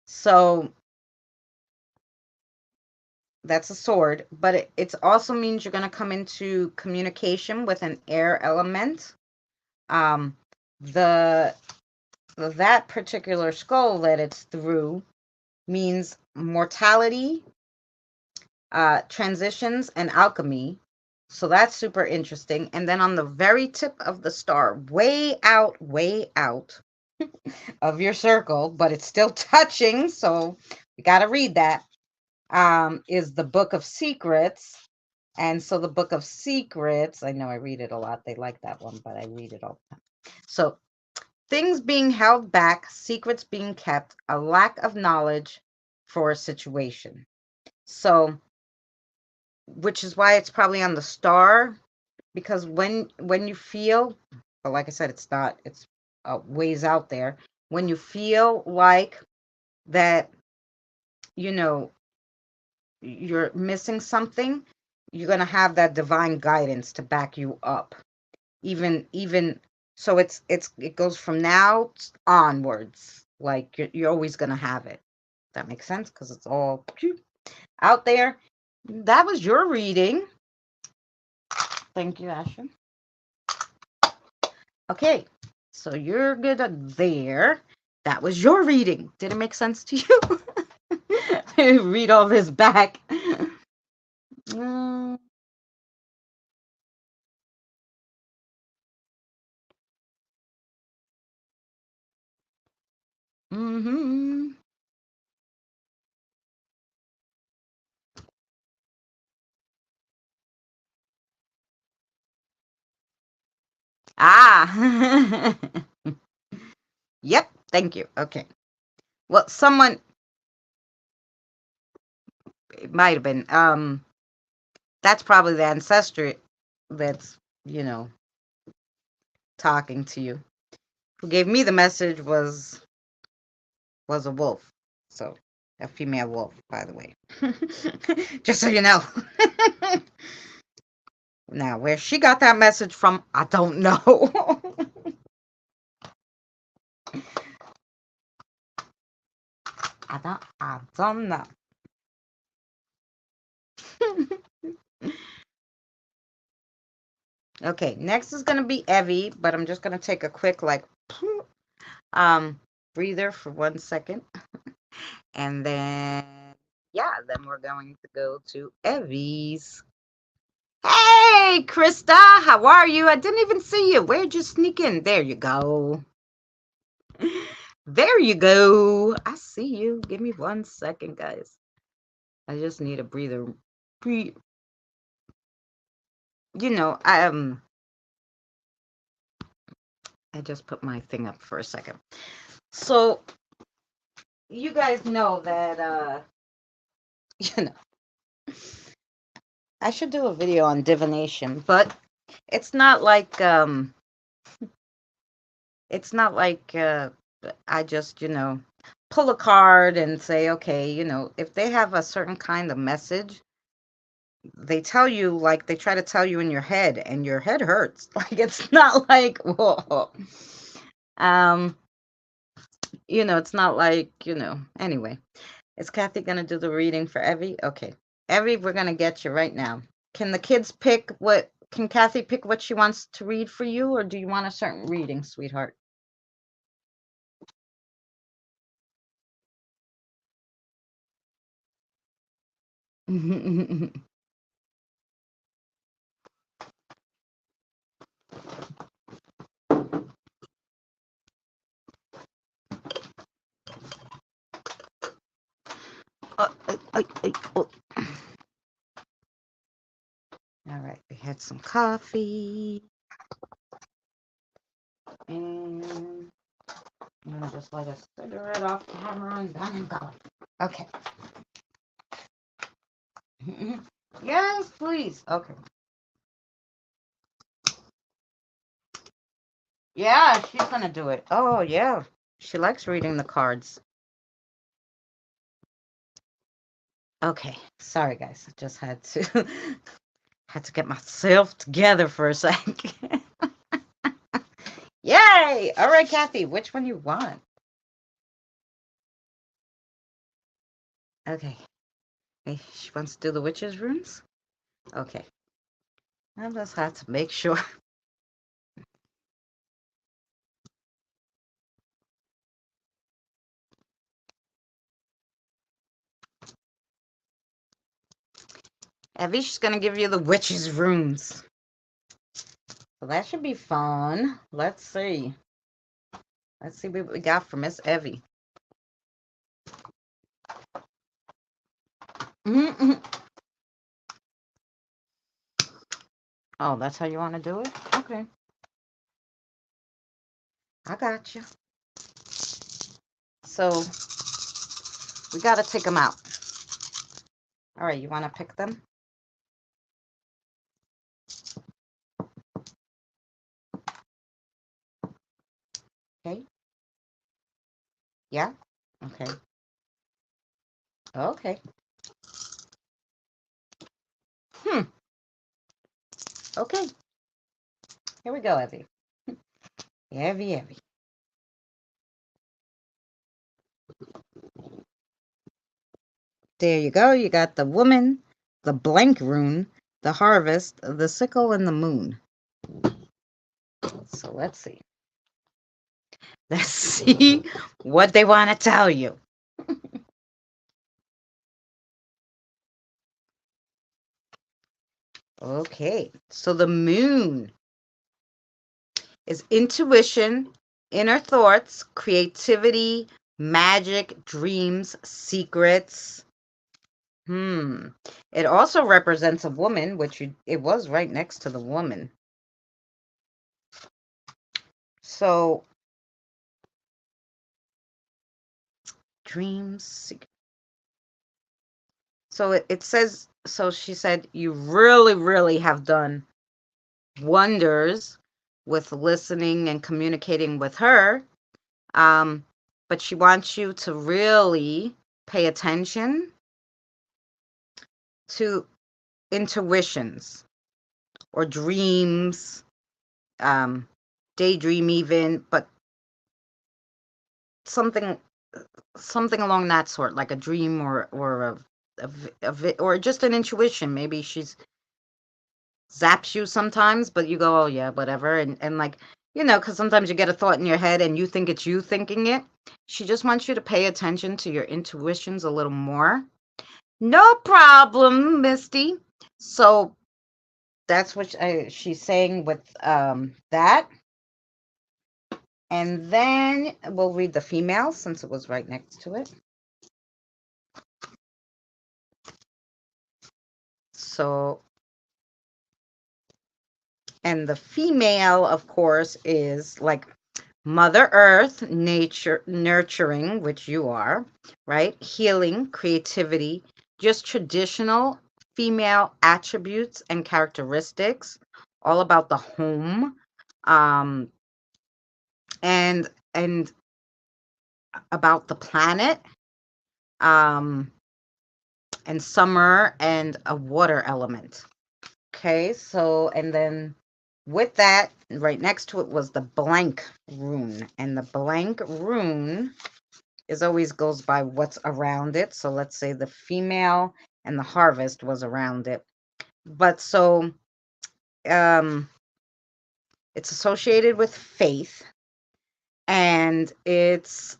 A: So that's a sword, but it also means you're going to come into communication with an air element. That particular skull that it's through means mortality, transitions, and alchemy. So that's super interesting. And then on the very tip of the star, way out of your circle, but it's still touching, so you got to read that, is the Book of Secrets. And so the Book of Secrets, I know I read it a lot. They like that one, but I read it all the time. So things being held back, secrets being kept, a lack of knowledge for a situation. So, which is why it's probably on the star, because when you feel, but like I said, it's not, it's ways out there. When you feel like that, you're missing something, you're going to have that divine guidance to back you up. Even so it goes from now onwards. Like you're always going to have it. That makes sense because it's all out there. That was your reading. Thank you, Ashley. Okay, so you're good there. That was your reading. Did it make sense to you? Read all this back. Mm-hmm. Ah. Yep. Thank you. Okay. Well, someone, it might have been. That's probably the ancestor that's, talking to you. Who gave me the message was a wolf. So, a female wolf, by the way. Just so you know. Now, where she got that message from, I don't know. I don't know. Okay, next is going to be Evie, but I'm just going to take a quick, breather for 1 second. And then, then we're going to go to Evie's. Hey, Krista, how are you? I didn't even see you. Where'd you sneak in? There you go. There you go. I see you. Give me 1 second, guys. I just need a breather. Breathe. I just put my thing up for a second. So, you guys know that, I should do a video on divination, but it's not like, I just, pull a card and say, okay, if they have a certain kind of message, they tell you, like, they try to tell you in your head, and your head hurts. Like, it's not like, whoa. Um, it's not like, anyway. Is Kathy going to do the reading for Evie? Okay. Evie, we're going to get you right now. Can the kids can Kathy pick what she wants to read for you, or do you want a certain reading, sweetheart? Oh. All right, we had some coffee, and I'm gonna just light a cigarette off the hammer on down and go. Okay. Yes, please. Okay. Yeah, she's gonna do it. Oh, yeah. She likes reading the cards. Okay. Sorry, guys. I just had to had to get myself together for a second. Yay! All right, Kathy, which one you want? Okay. Hey, she wants to do the witches' runes? Okay. I just had to make sure. Evie's gonna give you the witches' runes. So that should be fun. Let's see. Let's see what we got for Miss Evie. Mm-hmm. Oh, that's how you want to do it? Okay. I got you. So we got to take them out. All right, you want to pick them? Okay. Yeah? Okay. Okay. Okay. Here we go, Evie. Evie. There you go. You got the woman, the blank rune, the harvest, the sickle, and the moon. So let's see. Let's see what they want to tell you. Okay. So the moon is intuition, inner thoughts, creativity, magic, dreams, secrets. It also represents a woman, which it was right next to the woman. So dreams. So it says, so she said, you really, really have done wonders with listening and communicating with her. But she wants you to really pay attention to intuitions or dreams, daydream even, but something along that sort, like a dream or or just an intuition. Maybe she's zaps you sometimes, but you go, oh yeah, whatever, and like, because sometimes you get a thought in your head and you think it's you thinking it. She just wants you to pay attention to your intuitions a little more. No problem, Misty. So that's what she's saying with that. And then we'll read the female since it was right next to it. So, and the female, of course, is like Mother Earth, nature, nurturing, which you are, right? Healing, creativity, just traditional female attributes and characteristics, all about the home. And about the planet, um, and summer and a water element. Okay, so and then with that, right next to it was the blank rune. And the blank rune is always goes by what's around it. So let's say the female and the harvest was around it. But so um it's associated with faith, and it's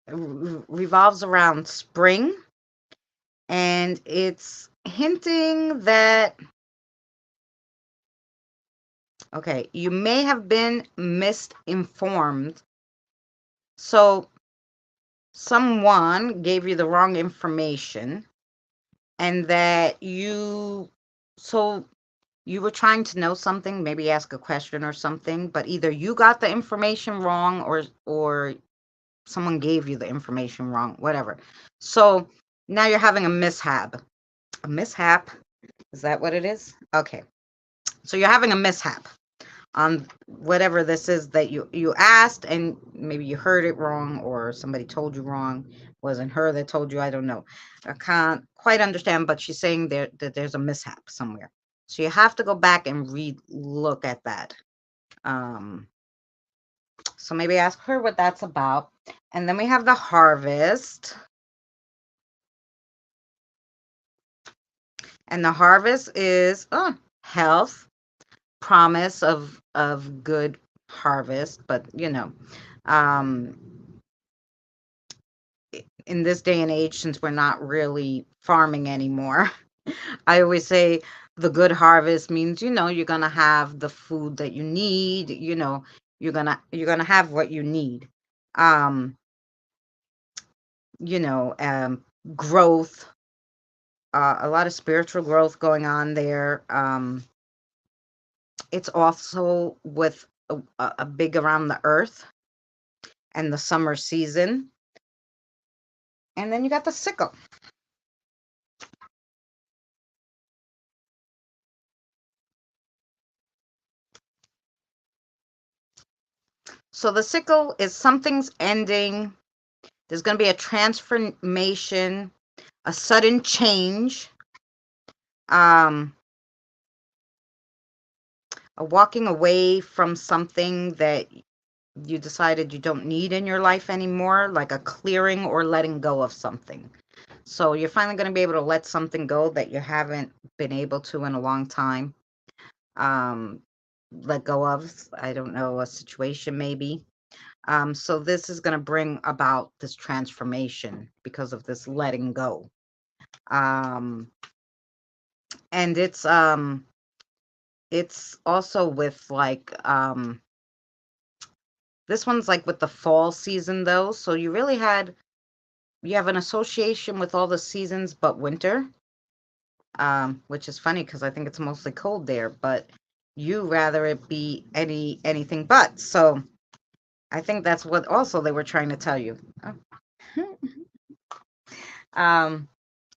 A: revolves around spring, and it's hinting that, okay, you may have been misinformed. So someone gave you the wrong information, and that so you were trying to know something, maybe ask a question or something, but either you got the information wrong, or someone gave you the information wrong, whatever. So now you're having a mishap. A mishap? Is that what it is? Okay. So you're having a mishap on whatever this is that you asked, and maybe you heard it wrong, or somebody told you wrong. Wasn't her that told you, I don't know. I can't quite understand, but she's saying that there's a mishap somewhere. So you have to go back and look at that. So maybe ask her what that's about. And then we have the harvest. And the harvest is health, promise of good harvest, but um in this day and age, since we're not really farming anymore, I always say the good harvest means, you're gonna have the food that you need, you're gonna have what you need. Um, you know, um, Growth, a lot of spiritual growth going on there. It's also with a big around the earth and the summer season. And then you got the sickle. So the sickle is something's ending. There's going to be a transformation, a sudden change, um, a walking away from something that you decided you don't need in your life anymore, like a clearing or letting go of something. So you're finally going to be able to let something go that you haven't been able to in a long time. Let go of, I don't know, a situation maybe. So this is going to bring about this transformation because of this letting go. Um, and it's also with like this one's like with the fall season though. So you have an association with all the seasons but winter. Which is funny because I think it's mostly cold there, but you rather it be anything but. So I think that's what also they were trying to tell you. um,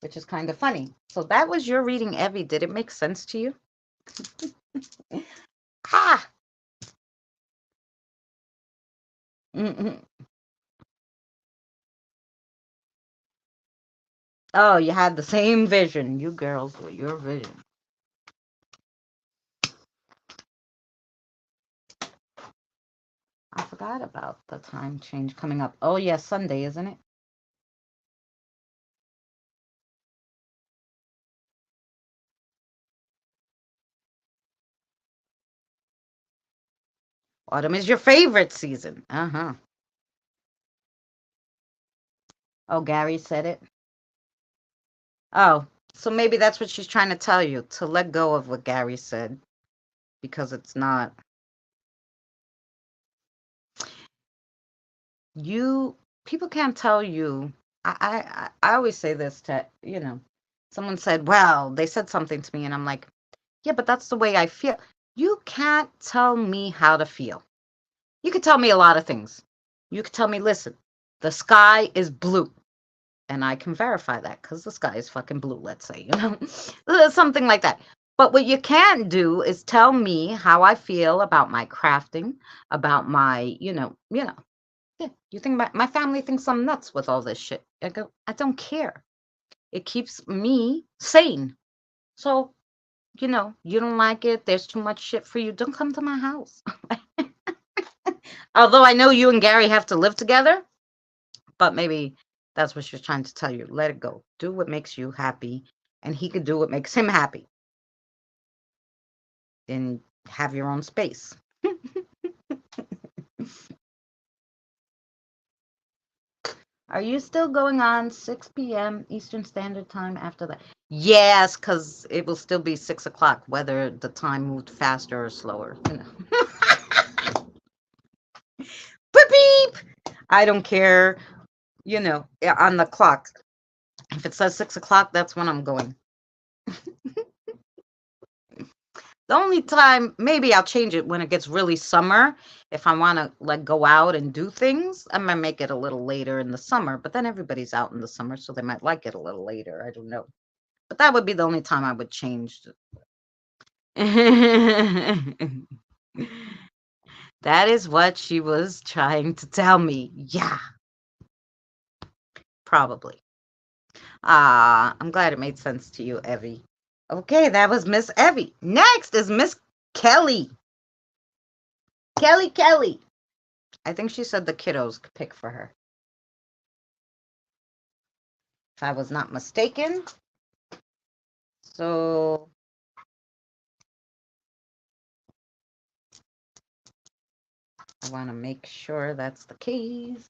A: which is kind of funny. So that was your reading, Evie. Did it make sense to you? Ha! Mm-mm. Oh, you had the same vision. You girls with your vision. I forgot about the time change coming up. Oh, yeah, Sunday, isn't it? Autumn is your favorite season. Uh-huh. Oh, Gary said it. Oh, so maybe that's what she's trying to tell you, to let go of what Gary said, because it's not you. People can't tell you. I always say this to, someone said, well, they said something to me, and I'm like, yeah, but that's the way I feel. You can't tell me how to feel. You could tell me a lot of things. You could tell me, listen, the sky is blue. And I can verify that because the sky is fucking blue, let's say, something like that. But what you can't do is tell me how I feel about my crafting, about my, Yeah, you think my family thinks I'm nuts with all this shit. I go, I don't care. It keeps me sane. So, you know, you don't like it, there's too much shit for you, don't come to my house. Although I know you and Gary have to live together, but maybe that's what she's trying to tell you. Let it go. Do what makes you happy, and he could do what makes him happy. Then have your own space. Are you still going on 6 p.m. Eastern Standard Time after that? Yes, because it will still be 6 o'clock, whether the time moved faster or slower. You know. Beep, beep. I don't care. You know, on the clock. If it says 6 o'clock, that's when I'm going. The only time, maybe I'll change it when it gets really summer. If I want to like go out and do things, I might make it a little later in the summer. But then everybody's out in the summer, so they might like it a little later. I don't know. But that would be the only time I would change. That is what she was trying to tell me. Yeah, probably. Ah, I'm glad it made sense to you, Evie. Okay, that was Miss Evie. Next is Miss Kelly. Kelly. I think she said the kiddos could pick for her. If I was not mistaken. So I want to make sure that's the case.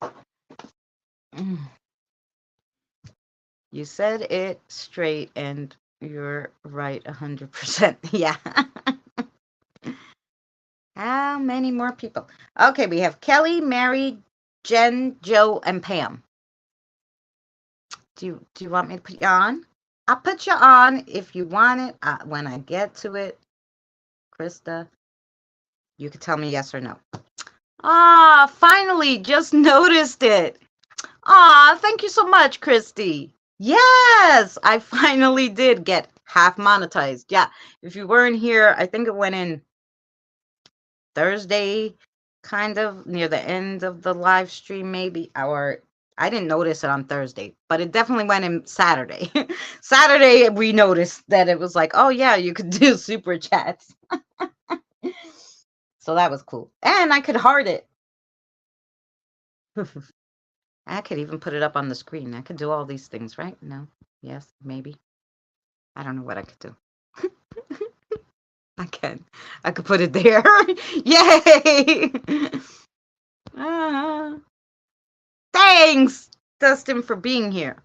A: You said it straight and you're right 100%. Yeah. How many more people? Okay, we have Kelly, Mary, Jen, Joe, and Pam. Do you want me to put you on? I'll put you on if you want it. When I get to it, Krista, you can tell me yes or no. Ah, finally, just noticed it. Ah, thank you so much, Christy. Yes, I finally did get half monetized. Yeah, if you weren't here, I think it went in Thursday, kind of near the end of the live stream, maybe. Or I didn't notice it on Thursday, but it definitely went in Saturday. Saturday, we noticed that it was like, oh, yeah, you could do super chats. So that was cool. And I could heart it. I could even put it up on the screen. I could do all these things, right? No? Yes? Maybe? I don't know what I could do. I can. I could put it there. Yay! Thanks, Dustin, for being here.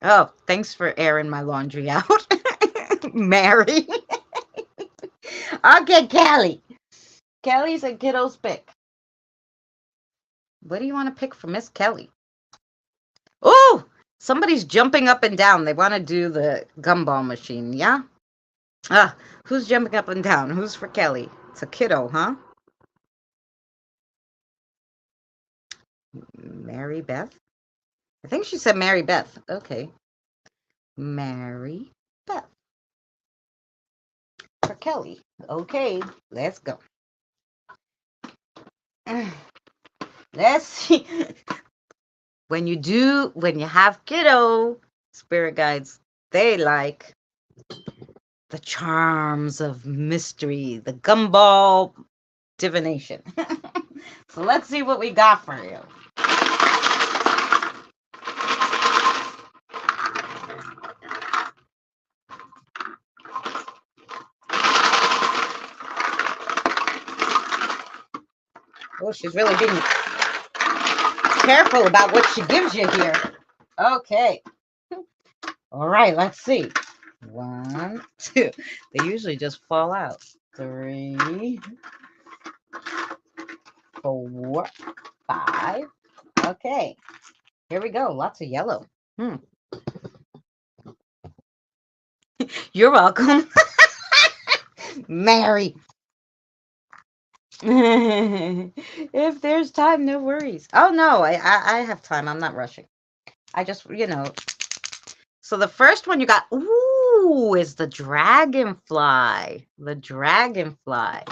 A: Oh, thanks for airing my laundry out, Mary. Okay, Kelly. Kelly's a kiddo's pick. What do you want to pick for Miss Kelly? Oh, somebody's jumping up and down. They want to do the gumball machine, yeah? Who's jumping up and down? Who's for Kelly? It's a kiddo, huh? Mary Beth? I think she said Mary Beth. Okay. Mary Beth. For Kelly. Okay, let's go. Let's see. When you have kiddo, spirit guides, they like the charms of mystery, the gumball divination. So let's see what we got for you. Oh, she's really being careful about what she gives you here. Okay. All right, let's see. 1, 2. They usually just fall out. 3, 4, 5. Okay. Here we go. Lots of yellow. You're welcome. Mary. If there's time, no worries. Oh, no, I have time. I'm not rushing. I just, So the first one you got, ooh, Ooh, it's the dragonfly. The dragonfly.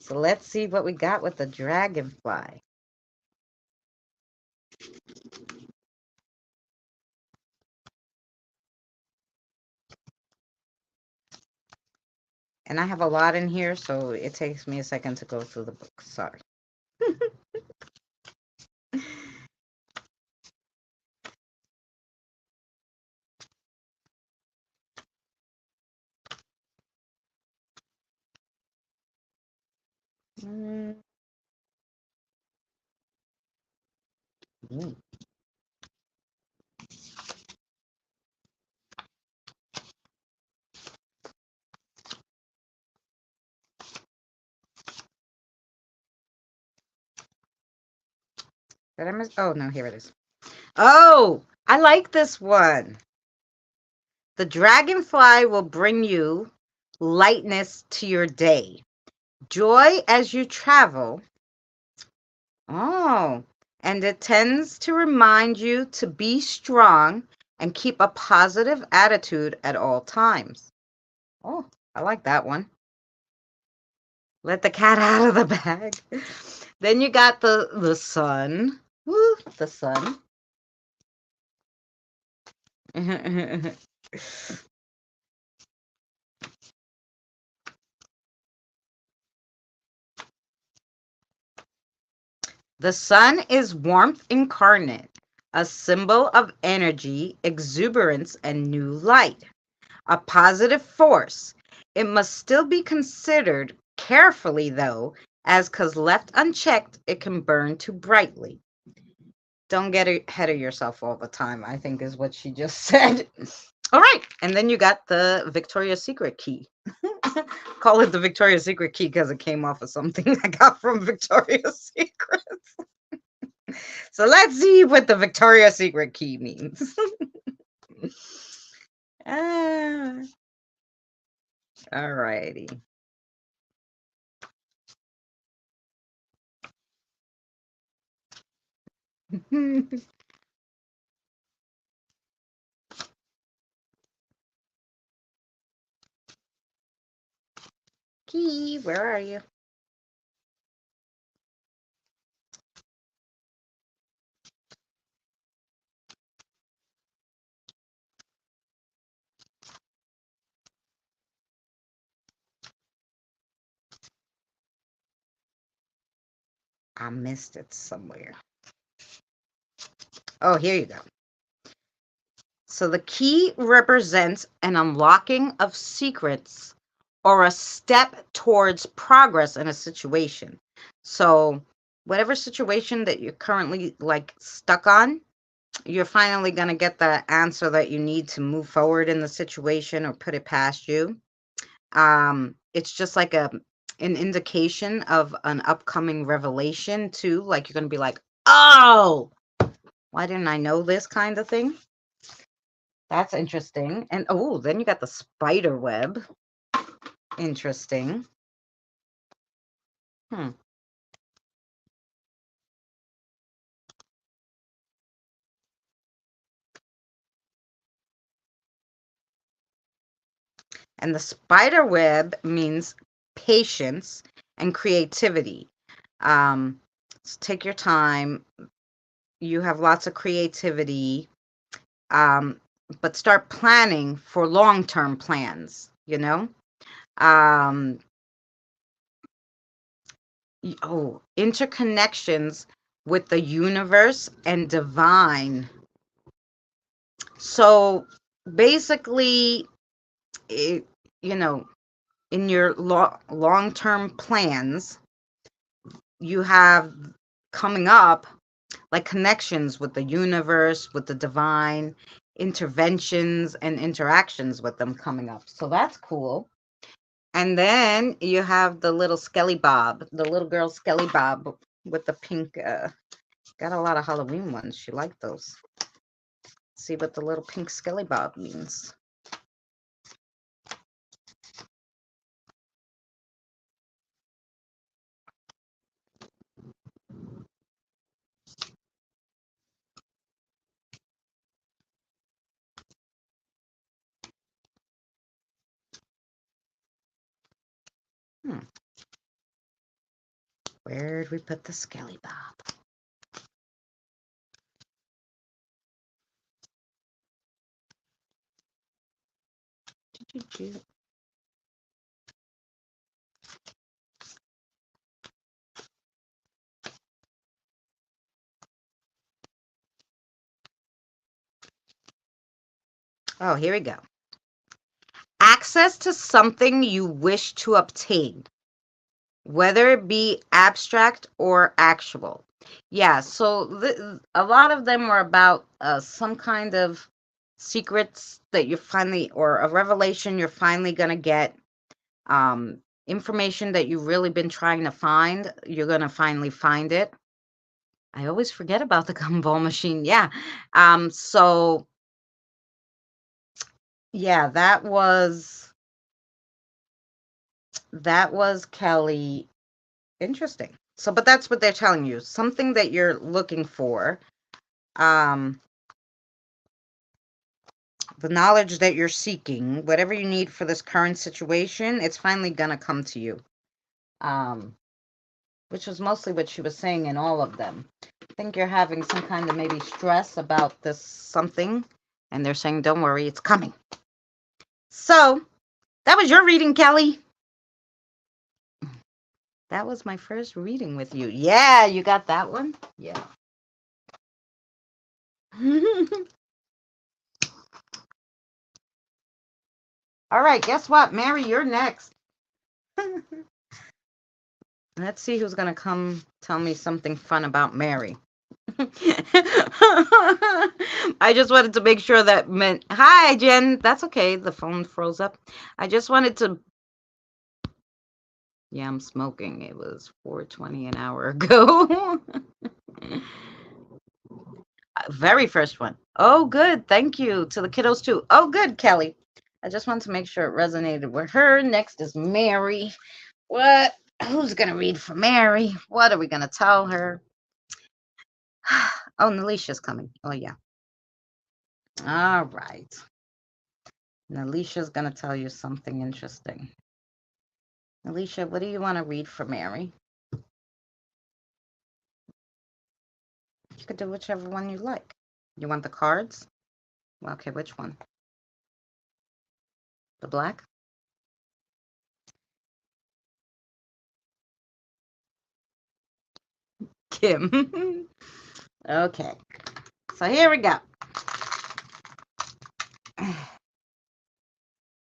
A: So let's see what we got with the dragonfly. And I have a lot in here, so it takes me a second to go through the book. Sorry. Mm. Did I miss? Oh, no, here it is. Oh, I like this one. The dragonfly will bring you lightness to your day, joy as you travel. Oh, and it tends to remind you to be strong and keep a positive attitude at all times. Oh, I like that one. Let the cat out of the bag. Then you got the sun. Woo, the sun. The sun is warmth incarnate, a symbol of energy, exuberance, and new light. A positive force. It must still be considered carefully, though, as because left unchecked, it can burn too brightly. Don't get ahead of yourself all the time, I think is what she just said. All right. And then you got the Victoria's Secret key. Call it the Victoria's Secret key because it came off of something I got from Victoria's Secret. So let's see what the Victoria's Secret key means. Ah, all righty. Key, where are you? I missed it somewhere. Oh, here you go. So the key represents an unlocking of secrets or a step towards progress in a situation. So whatever situation that you're currently like stuck on, you're finally going to get the answer that you need to move forward in the situation or put it past you. It's just like an indication of an upcoming revelation too. Like you're going to be like, oh, why didn't I know this kind of thing? That's interesting. And oh, then you got the spider web. Interesting. Hmm. And the spider web means patience and creativity. So take your time. You have lots of creativity, but start planning for long-term plans, you know? Um, interconnections with the universe and divine. So basically, it, you know, in your long-term plans, you have coming up like connections with the universe, with the divine, interventions and interactions with them coming up. So that's cool. And then you have the little Skelly Bob, the little girl Skelly Bob with the pink, got a lot of Halloween ones. She liked those. See what the little pink Skelly Bob means. Where'd we put the Skelly Bob? Oh, here we go. Access to something you wish to obtain, whether it be abstract or actual. Yeah, so a lot of them were about some kind of secrets that you finally, or a revelation you're finally going to get, information that you've really been trying to find. You're going to finally find it. I always forget about the gumball machine. Yeah. So yeah, that was Kelly. Interesting. So, but that's what they're telling you. Something that you're looking for. The knowledge that you're seeking, whatever you need for this current situation, it's finally gonna come to you. Which was mostly what she was saying in all of them. I think you're having some kind of maybe stress about this something, and they're saying, don't worry, it's coming. So, that was your reading, Kelly. That was my first reading with you. Yeah, you got that one? Yeah. All right, guess what? Mary, you're next. Let's see who's going to come tell me something fun about Mary. I just wanted to make sure that meant, hi, Jen. That's okay. The phone froze up. I just wanted to, yeah, I'm smoking. It was 4:20 an hour ago. Very first one. Oh, good. Thank you to the kiddos too. Oh, good, Kelly. I just wanted to make sure it resonated with her. Next is Mary. What? Who's going to read for Mary? What are we going to tell her? Oh, Nalisha's coming. Oh, yeah. All right. Nalisha's going to tell you something interesting. Nalisha, what do you want to read for Mary? You could do whichever one you like. You want the cards? Well, okay, which one? The black? Kim. Okay. So here we go.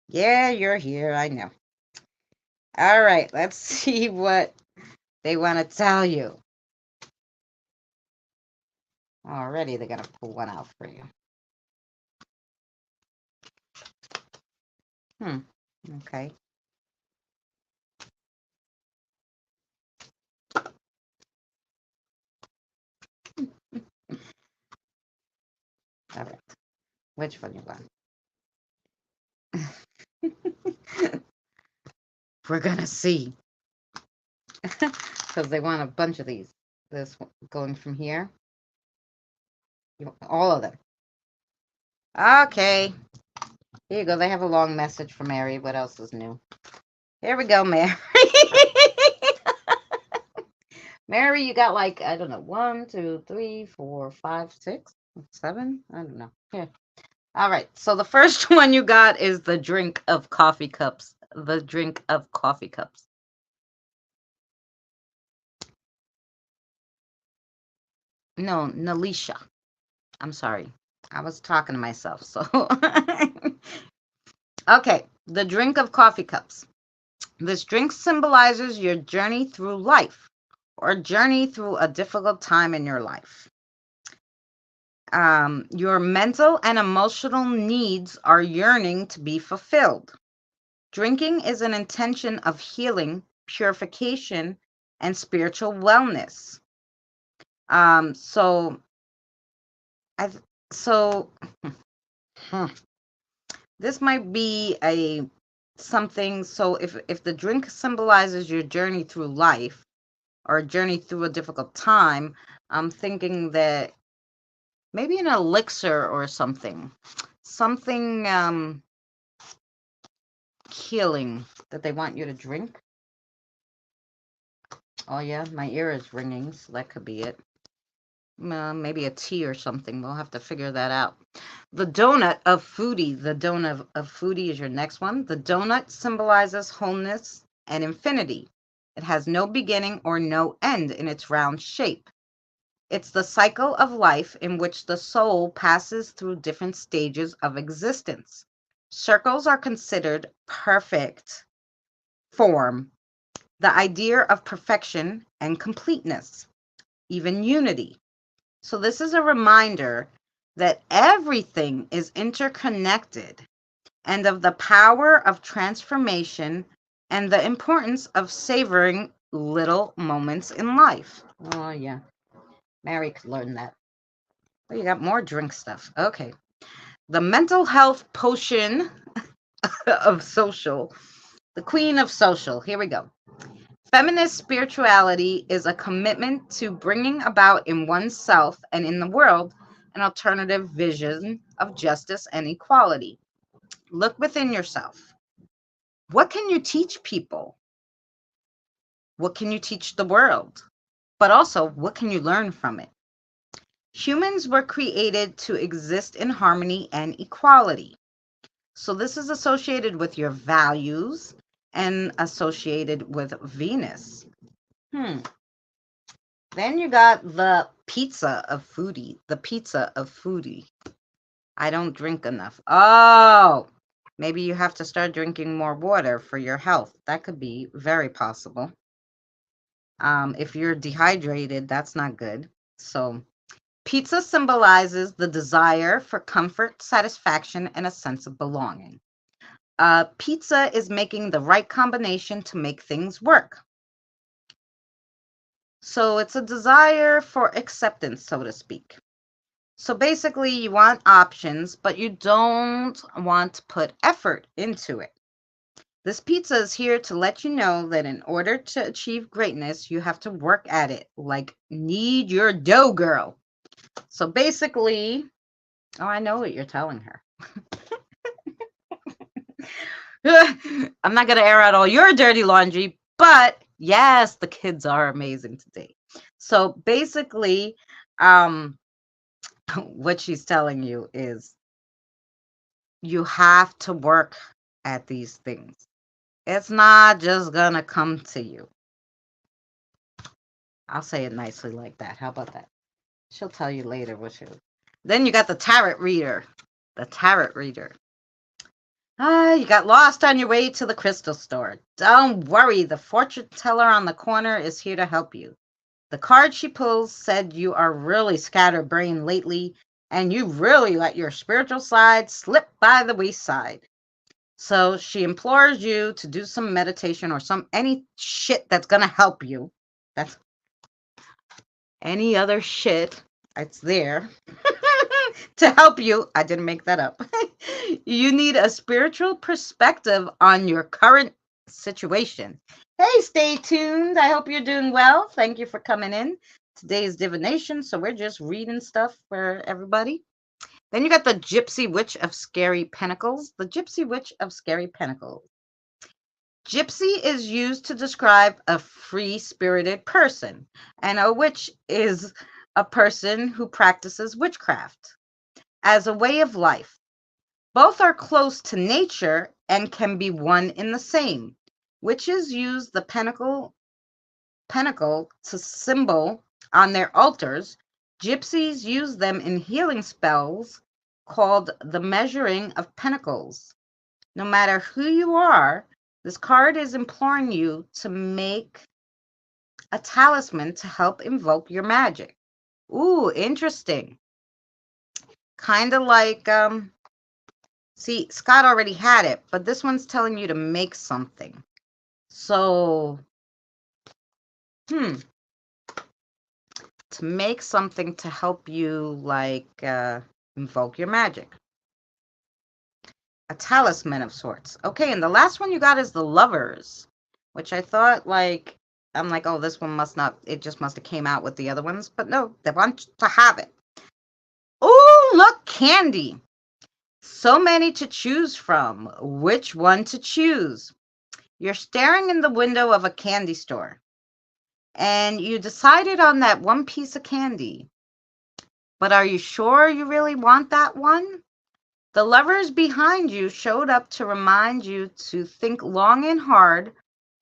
A: Yeah, you're here. I know. All right. Let's see what they want to tell you. Already, they're going to pull one out for you. Okay. All right. Which one you want? We're going to see. Because they want a bunch of these. This one going from here. All of them. Okay. Here you go. They have a long message for Mary. What else is new? Here we go, Mary. Mary, you got like, I don't know, 1, 2, 3, 4, 5, 6, 7. I don't know. Here. All right. So the first one you got is the drink of coffee cups. The drink of coffee cups. No, Nalisha. I'm sorry. I was talking to myself. So, okay. The drink of coffee cups. This drink symbolizes your journey through life or journey through a difficult time in your life. Your mental and emotional needs are yearning to be fulfilled. Drinking is an intention of healing, purification, and spiritual wellness. So this might be something. So if the drink symbolizes your journey through life or a journey through a difficult time, I'm thinking that maybe an elixir or something healing that they want you to drink. Oh, yeah, my ear is ringing, so that could be it. Maybe a tea or something. We'll have to figure that out. The donut of foodie. The donut of foodie is your next one. The donut symbolizes wholeness and infinity. It has no beginning or no end in its round shape. It's the cycle of life in which the soul passes through different stages of existence. Circles are considered perfect form, the idea of perfection and completeness, even unity. So this is a reminder that everything is interconnected and of the power of transformation and the importance of savoring little moments in life. Oh, yeah. Mary could learn that. Oh, you got more drink stuff. Okay. The mental health potion of social. The queen of social. Here we go. Feminist spirituality is a commitment to bringing about in oneself and in the world an alternative vision of justice and equality. Look within yourself. What can you teach people? What can you teach the world? But also, what can you learn from it? Humans were created to exist in harmony and equality. So this is associated with your values and associated with Venus. Then you got the pizza of foodie. The pizza of foodie. I don't drink enough. Oh, maybe you have to start drinking more water for your health. That could be very possible. If you're dehydrated, that's not good. So pizza symbolizes the desire for comfort, satisfaction, and a sense of belonging. Pizza is making the right combination to make things work. So it's a desire for acceptance, so to speak. So basically, you want options, but you don't want to put effort into it. This pizza is here to let you know that in order to achieve greatness, you have to work at it. Like, knead your dough, girl. So basically, oh, I know what you're telling her. I'm not going to air out all your dirty laundry, but yes, the kids are amazing today. So basically, what she's telling you is you have to work at these things. It's not just going to come to you. I'll say it nicely like that. How about that? She'll tell you later what she'll. Then you got the tarot reader. The tarot reader. You got lost on your way to the crystal store. Don't worry, the fortune teller on the corner is here to help you. The card she pulls said you are really scatterbrained lately, and you really let your spiritual side slip by the wayside. So she implores you to do some meditation or any shit that's gonna help you. That's any other shit that's there to help you. I didn't make that up. You need a spiritual perspective on your current situation. Hey, stay tuned. I hope you're doing well. Thank you for coming in. Today's divination, so we're just reading stuff for everybody. Then you got the Gypsy Witch of Scary Pentacles. The Gypsy Witch of Scary Pentacles. Gypsy is used to describe a free-spirited person, and a witch is a person who practices witchcraft as a way of life. Both are close to nature and can be one in the same. Witches use the pentacle to symbol on their altars. Gypsies use them in healing spells called the measuring of pentacles. No matter who you are, this card is imploring you to make a talisman to help invoke your magic. Ooh, interesting. Kind of like, see, Scott already had it, but this one's telling you to make something. So, to make something to help you, like, invoke your magic. A talisman of sorts. Okay, and the last one you got is the Lovers, which I thought, like, I'm like, oh, this one must not, it just must have came out with the other ones. But no, they want to have it. Oh, look, candy. So many to choose from. Which one to choose? You're staring in the window of a candy store. and you decided on that one piece of candy. But are you sure you really want that one? The lovers behind you showed up to remind you to think long and hard,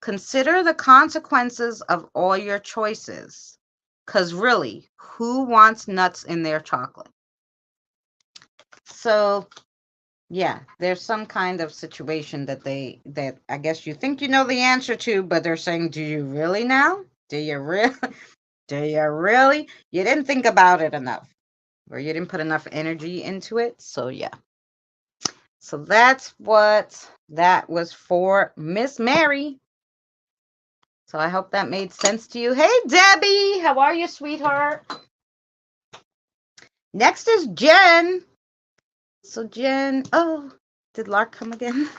A: consider the consequences of all your choices. Because really, who wants nuts in their chocolate? So, yeah, there's some kind of situation that I guess you think you know the answer to, but they're saying, do you really now? Do you really? Do you really? You didn't think about it enough, or you didn't put enough energy into it. So, yeah. So that's what that was for Miss Mary. So I hope that made sense to you. Hey, Debbie, how are you, sweetheart? Next is Jen. So Jen, oh, did Lark come again?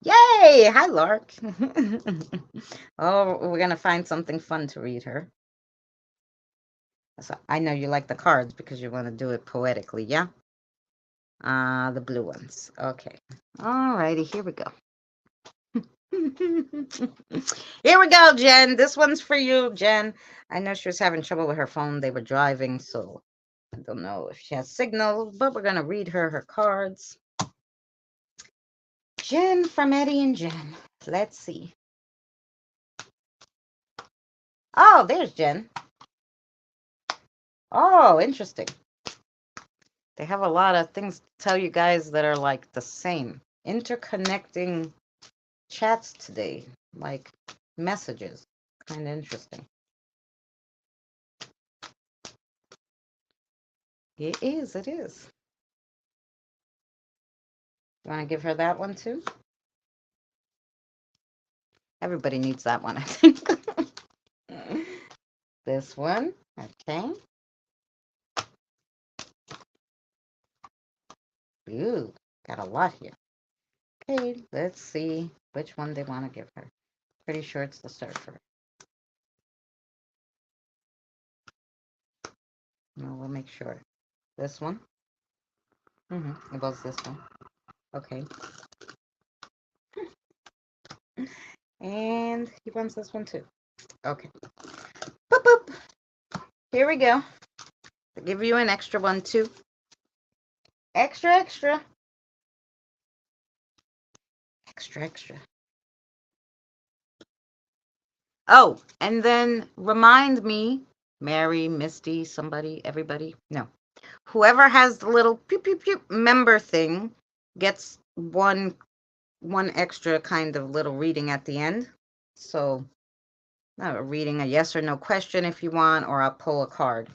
A: Yay! Hi, Lark. Oh, we're going to find something fun to read her. So I know you like the cards because you want to do it poetically, yeah? The blue ones. Okay. All righty, here we go. Here we go, Jen. This one's for you, Jen. I know she was having trouble with her phone. They were driving, so I don't know if she has signal, but we're going to read her cards. Jen from Eddie and Jen. Let's see. Oh, there's Jen. Oh, interesting. They have a lot of things to tell you guys that are like the same. Interconnecting chats today, like messages. Kind of interesting. It is, it is. You want to give her that one too? Everybody needs that one, I think. This one, okay. Ooh, got a lot here. Okay, let's see which one they want to give her. Pretty sure it's the surfer. No, we'll make sure. This one? It was this one. Okay. And he wants this one too. Okay. Boop, boop. Here we go. I'll give you an extra one too. Extra, extra. Extra, extra. Oh, and then remind me, Mary, Misty, somebody, everybody. No. Whoever has the little pew, pew, pew member thing gets one extra kind of little reading at the end. So, reading a yes or no question if you want, or I'll pull a card.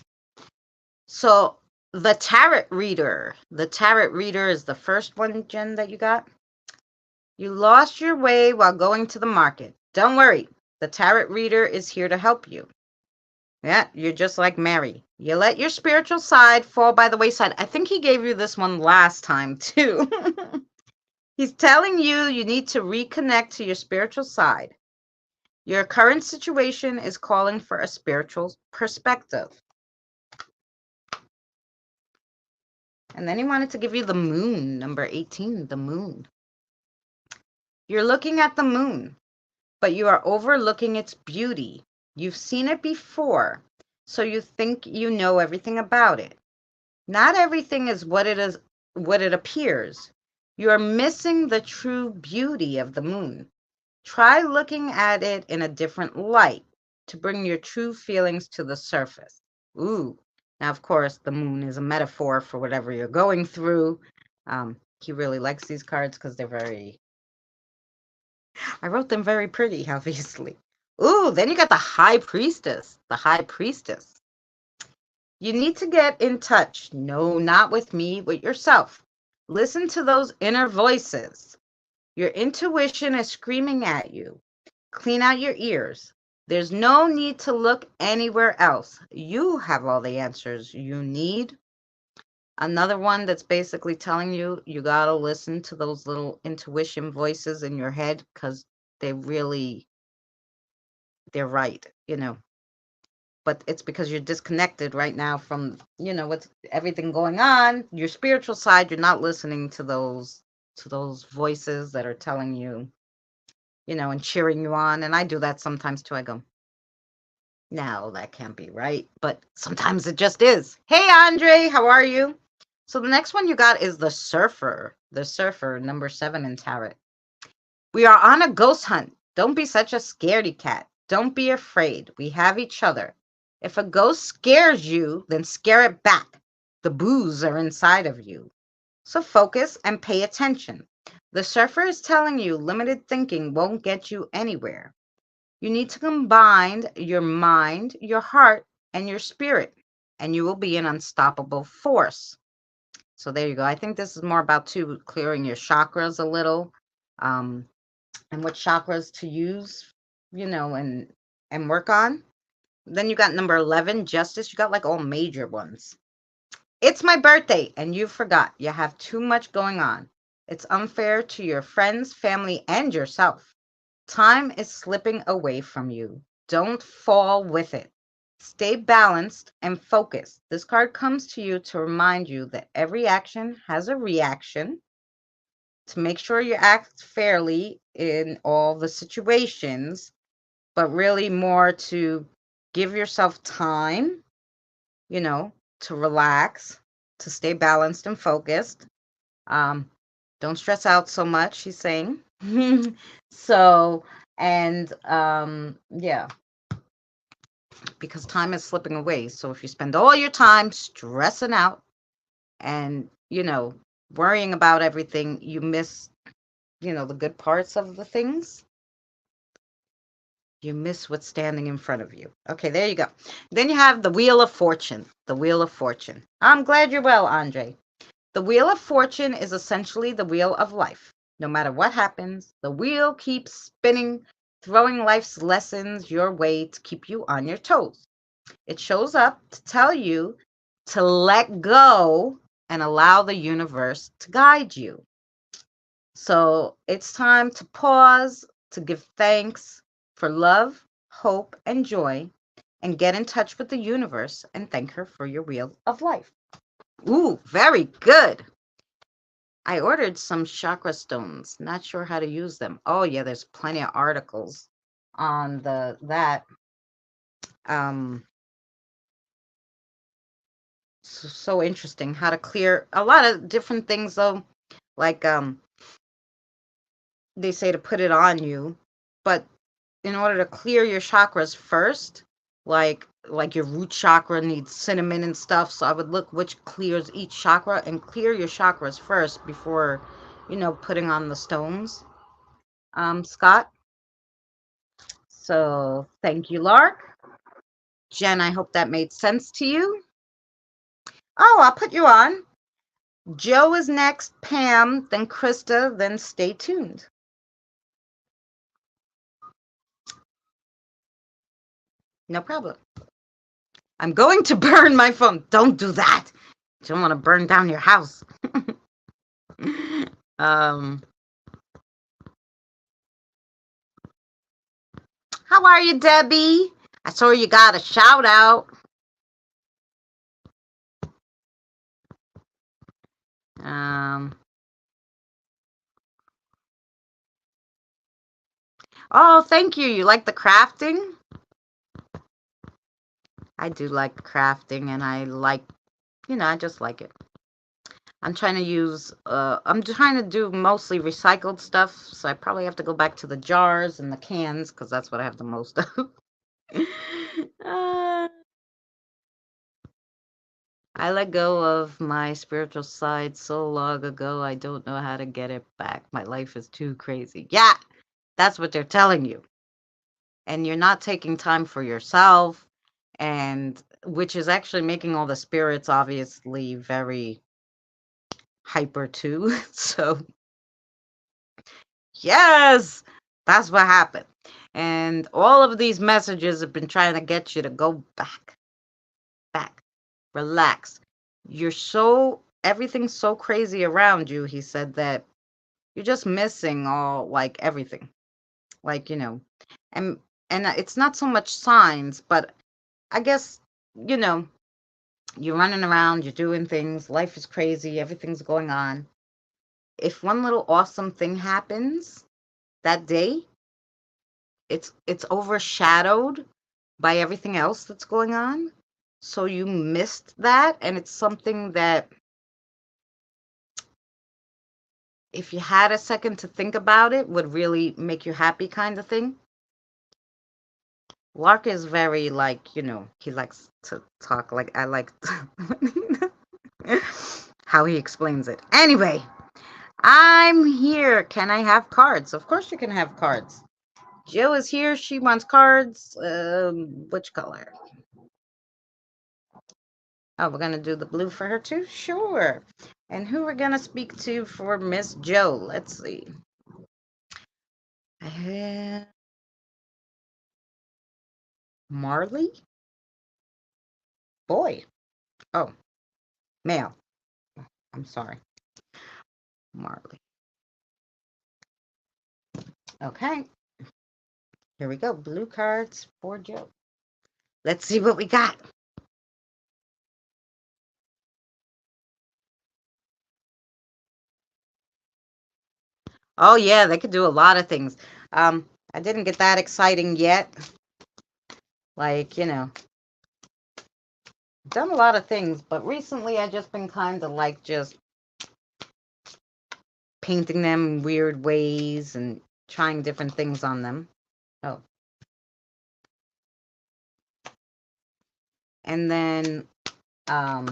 A: So, the tarot reader. The tarot reader is the first one, Jen, that you got. You lost your way while going to the market. Don't worry. The tarot reader is here to help you. Yeah, you're just like Mary. You let your spiritual side fall by the wayside. I think he gave you this one last time, too. He's telling you need to reconnect to your spiritual side. Your current situation is calling for a spiritual perspective. And then he wanted to give you the moon, number 18, the moon. You're looking at the moon, but you are overlooking its beauty. You've seen it before, so you think you know everything about it. Not everything is what it appears. You are missing the true beauty of the moon. Try looking at it in a different light to bring your true feelings to the surface. Ooh. Now, of course, the moon is a metaphor for whatever you're going through. He really likes these cards because they're I wrote them very pretty, obviously. Ooh, then you got the High Priestess. The High Priestess. You need to get in touch. No, not with me, with yourself. Listen to those inner voices. Your intuition is screaming at you. Clean out your ears. There's no need to look anywhere else. You have all the answers you need. Another one that's basically telling you gotta listen to those little intuition voices in your head because they're right, but it's because you're disconnected right now from, with everything going on. Your spiritual side, you're not listening to those voices that are telling you, and cheering you on. And I do that sometimes too. I go, Now, that can't be right, but sometimes it just is. Hey, Andre, how are you? So the next one you got is the Surfer. The Surfer, number 7 in Tarot. We are on a ghost hunt. Don't be such a scaredy cat. Don't be afraid. We have each other. If a ghost scares you, then scare it back. The boos are inside of you. So focus and pay attention. The Surfer is telling you limited thinking won't get you anywhere. You need to combine your mind, your heart, and your spirit, and you will be an unstoppable force. So there you go. I think this is more about clearing your chakras a little, um, and what chakras to use, and work on. Then you got number 11, Justice. You got like all major ones. It's my birthday, and you forgot. You have too much going on. It's unfair to your friends, family, and yourself. Time is slipping away from you. Don't fall with it. Stay balanced and focused. This card comes to you to remind you that every action has a reaction, to make sure you act fairly in all the situations, but really more to give yourself time, to relax, to stay balanced and focused. Um, don't stress out so much, she's saying. So, and yeah, because time is slipping away. So if you spend all your time stressing out and, worrying about everything, you miss, the good parts of the things. You miss what's standing in front of you. Okay, there you go. Then you have the Wheel of Fortune. The Wheel of Fortune. I'm glad you're well, Andre. The Wheel of Fortune is essentially the wheel of life. No matter what happens, the wheel keeps spinning, throwing life's lessons your way to keep you on your toes. It shows up to tell you to let go and allow the universe to guide you. So it's time to pause, to give thanks for love, hope, and joy, and get in touch with the universe and thank her for your wheel of life. Ooh, very good. I ordered some chakra stones. Not sure how to use them. Oh yeah, there's plenty of articles on that. So interesting how to clear a lot of different things though. Like they say to put it on you, but in order to clear your chakras first, like your root chakra needs cinnamon and stuff. So I would look which clears each chakra and clear your chakras first before, putting on the stones. Scott. So thank you, Lark. Jen, I hope that made sense to you. Oh, I'll put you on. Joe is next, Pam, then Krista, then stay tuned. No problem. I'm going to burn my phone. Don't do that. You don't want to burn down your house. um, how are you, Debbie? I saw you got a shout out. Um, oh, thank you. You like the crafting? I do like crafting, and I like, I just like it. I'm trying to do mostly recycled stuff, so I probably have to go back to the jars and the cans because that's what I have the most of. uh, I let go of my spiritual side so long ago, I don't know how to get it back. My life is too crazy. Yeah, that's what they're telling you. And you're not taking time for yourself, and which is actually making all the spirits obviously very hyper too. So yes, that's what happened. And all of these messages have been trying to get you to go back, relax. Everything's so crazy around you, he said, that you're just missing all, like, everything. Like, and it's not so much signs, but I guess, you know, you're running around, you're doing things, life is crazy, everything's going on. If one little awesome thing happens that day, it's overshadowed by everything else that's going on. So you missed that, and it's something that if you had a second to think about it, would really make you happy kind of thing. Lark is very like, he likes to talk like I like how he explains it. Anyway, I'm here. Can I have cards? Of course you can have cards. Jill is here. She wants cards. Which color? Oh, we're gonna do the blue for her too? Sure. And who we're gonna speak to for Miss Joe? Let's see. Marley? Boy. Oh, male. I'm sorry. Marley. Okay. Here we go. Blue cards for Joe. Let's see what we got. Oh yeah, they could do a lot of things. I didn't get that exciting yet. Like, done a lot of things, but recently I just been kind of like just painting them in weird ways and trying different things on them. Oh. And then I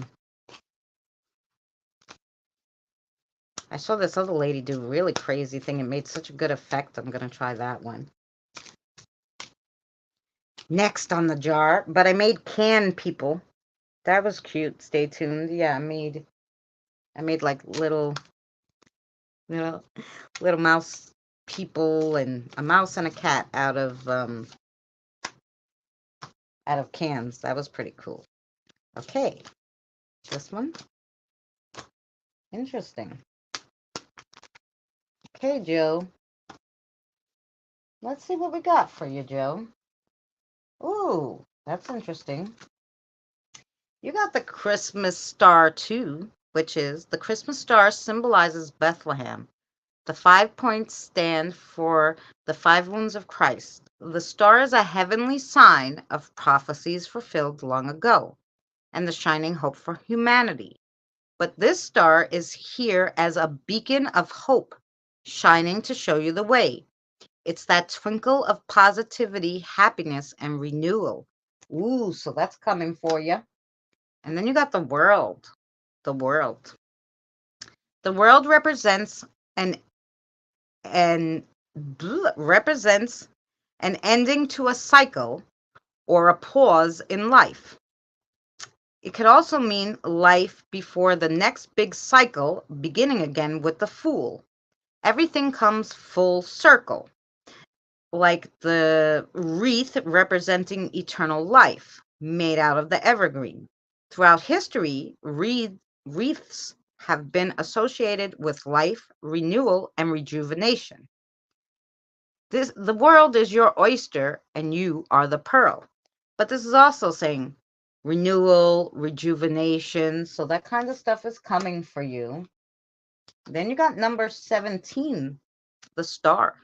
A: saw this other lady do a really crazy thing. It made such a good effect. I'm going to try that one. Next on the jar, but I made can people. That was cute. Stay tuned. Yeah, I made like little mouse people and a mouse and a cat out of cans. That was pretty cool. Okay. This one. Interesting. Okay, Joe. Let's see what we got for you, Joe. Ooh, that's interesting. You got the Christmas star too, which is the Christmas star symbolizes Bethlehem. The 5 points stand for the 5 wounds of Christ. The star is a heavenly sign of prophecies fulfilled long ago and the shining hope for humanity. But this star is here as a beacon of hope, shining to show you the way. It's that twinkle of positivity, happiness, and renewal. Ooh, so that's coming for you. And then you got the world. The world. The world represents an represents an ending to a cycle or a pause in life. It could also mean life before the next big cycle, beginning again with the Fool. Everything comes full circle, like the wreath representing eternal life, made out of the evergreen. Throughout history, wreaths have been associated with life, renewal, and rejuvenation. The world is your oyster, and you are the pearl. But this is also saying renewal, rejuvenation. So that kind of stuff is coming for you. Then you got number 17, the star.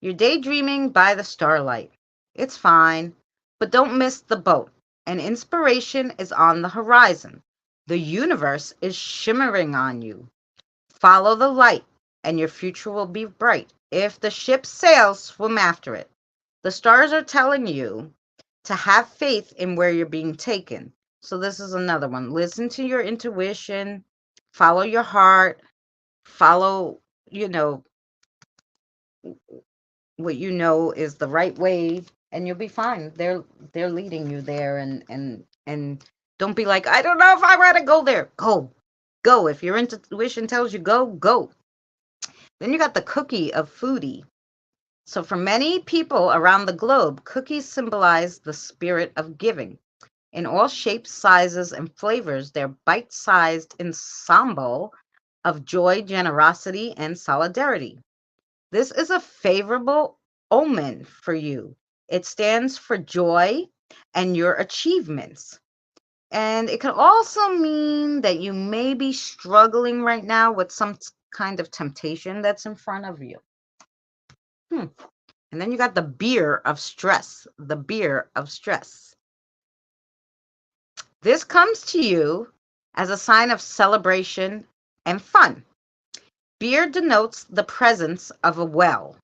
A: You're daydreaming by the starlight. It's fine, but don't miss the boat. An inspiration is on the horizon. The universe is shimmering on you. Follow the light, and your future will be bright. If the ship sails, swim after it. The stars are telling you to have faith in where you're being taken. So this is another one. Listen to your intuition, follow your heart, follow, what you know is the right way, and you'll be fine. They're leading you there, and don't be like, I don't know if I want to go there. Go. If your intuition tells you go. Then you got the cookie of foodie. So for many people around the globe, cookies symbolize the spirit of giving. In all shapes, sizes, and flavors, they're bite-sized ensemble of joy, generosity, and solidarity. This is a favorable omen for you. It stands for joy and your achievements. And it could also mean that you may be struggling right now with some kind of temptation that's in front of you. And then you got the beer of stress, the beer of stress. This comes to you as a sign of celebration and fun. Beer denotes the presence of a well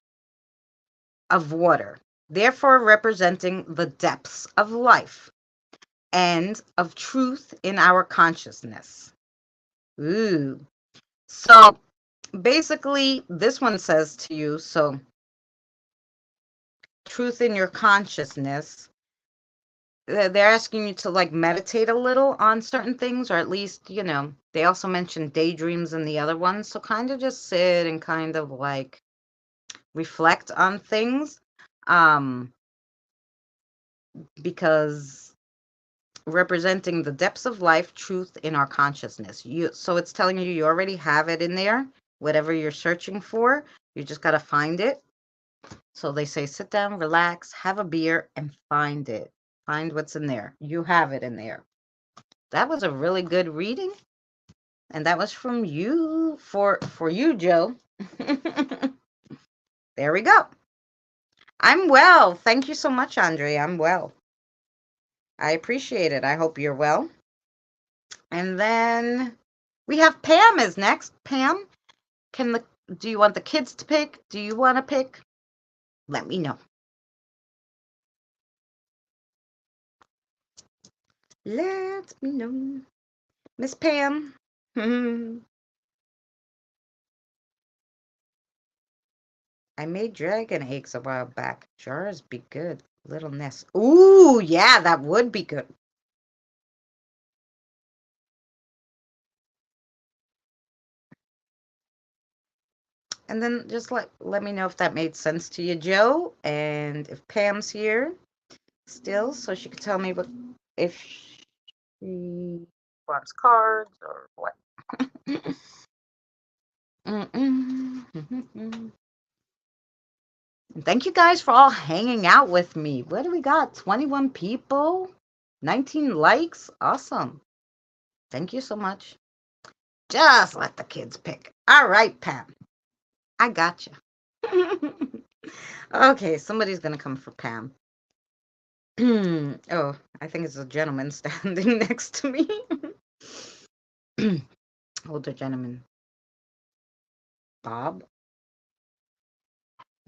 A: of water, therefore representing the depths of life and of truth in our consciousness. Ooh. So basically, this one says to you, so truth in your consciousness, they're asking you to like meditate a little on certain things, or at least, they also mentioned daydreams in the other ones. So kind of just sit and kind of like reflect on things. Because representing the depths of life, truth in our consciousness. So it's telling you already have it in there, whatever you're searching for. You just got to find it. So they say, sit down, relax, have a beer, and find it. Find what's in there. You have it in there. That was a really good reading. And that was from you, for you, Joe. There we go. I'm well. Thank you so much, Andre. I'm well. I appreciate it. I hope you're well. And then we have Pam is next. Pam, do you want the kids to pick? Do you want to pick? Let me know. Let me know. Miss Pam. I made dragon eggs a while back. Jars be good. Little nest. Ooh, yeah, that would be good. And then just let me know if that made sense to you, Joe, and if Pam's here still, so she could tell me if she wants cards or what. And thank you guys for all hanging out with me. What do we got? 21 people, 19 likes. Awesome. Thank you so much. Just let the kids pick. All right, Pam. I got you. Okay, somebody's going to come for Pam. Oh, I think it's a gentleman standing next to me. Older gentleman. Bob?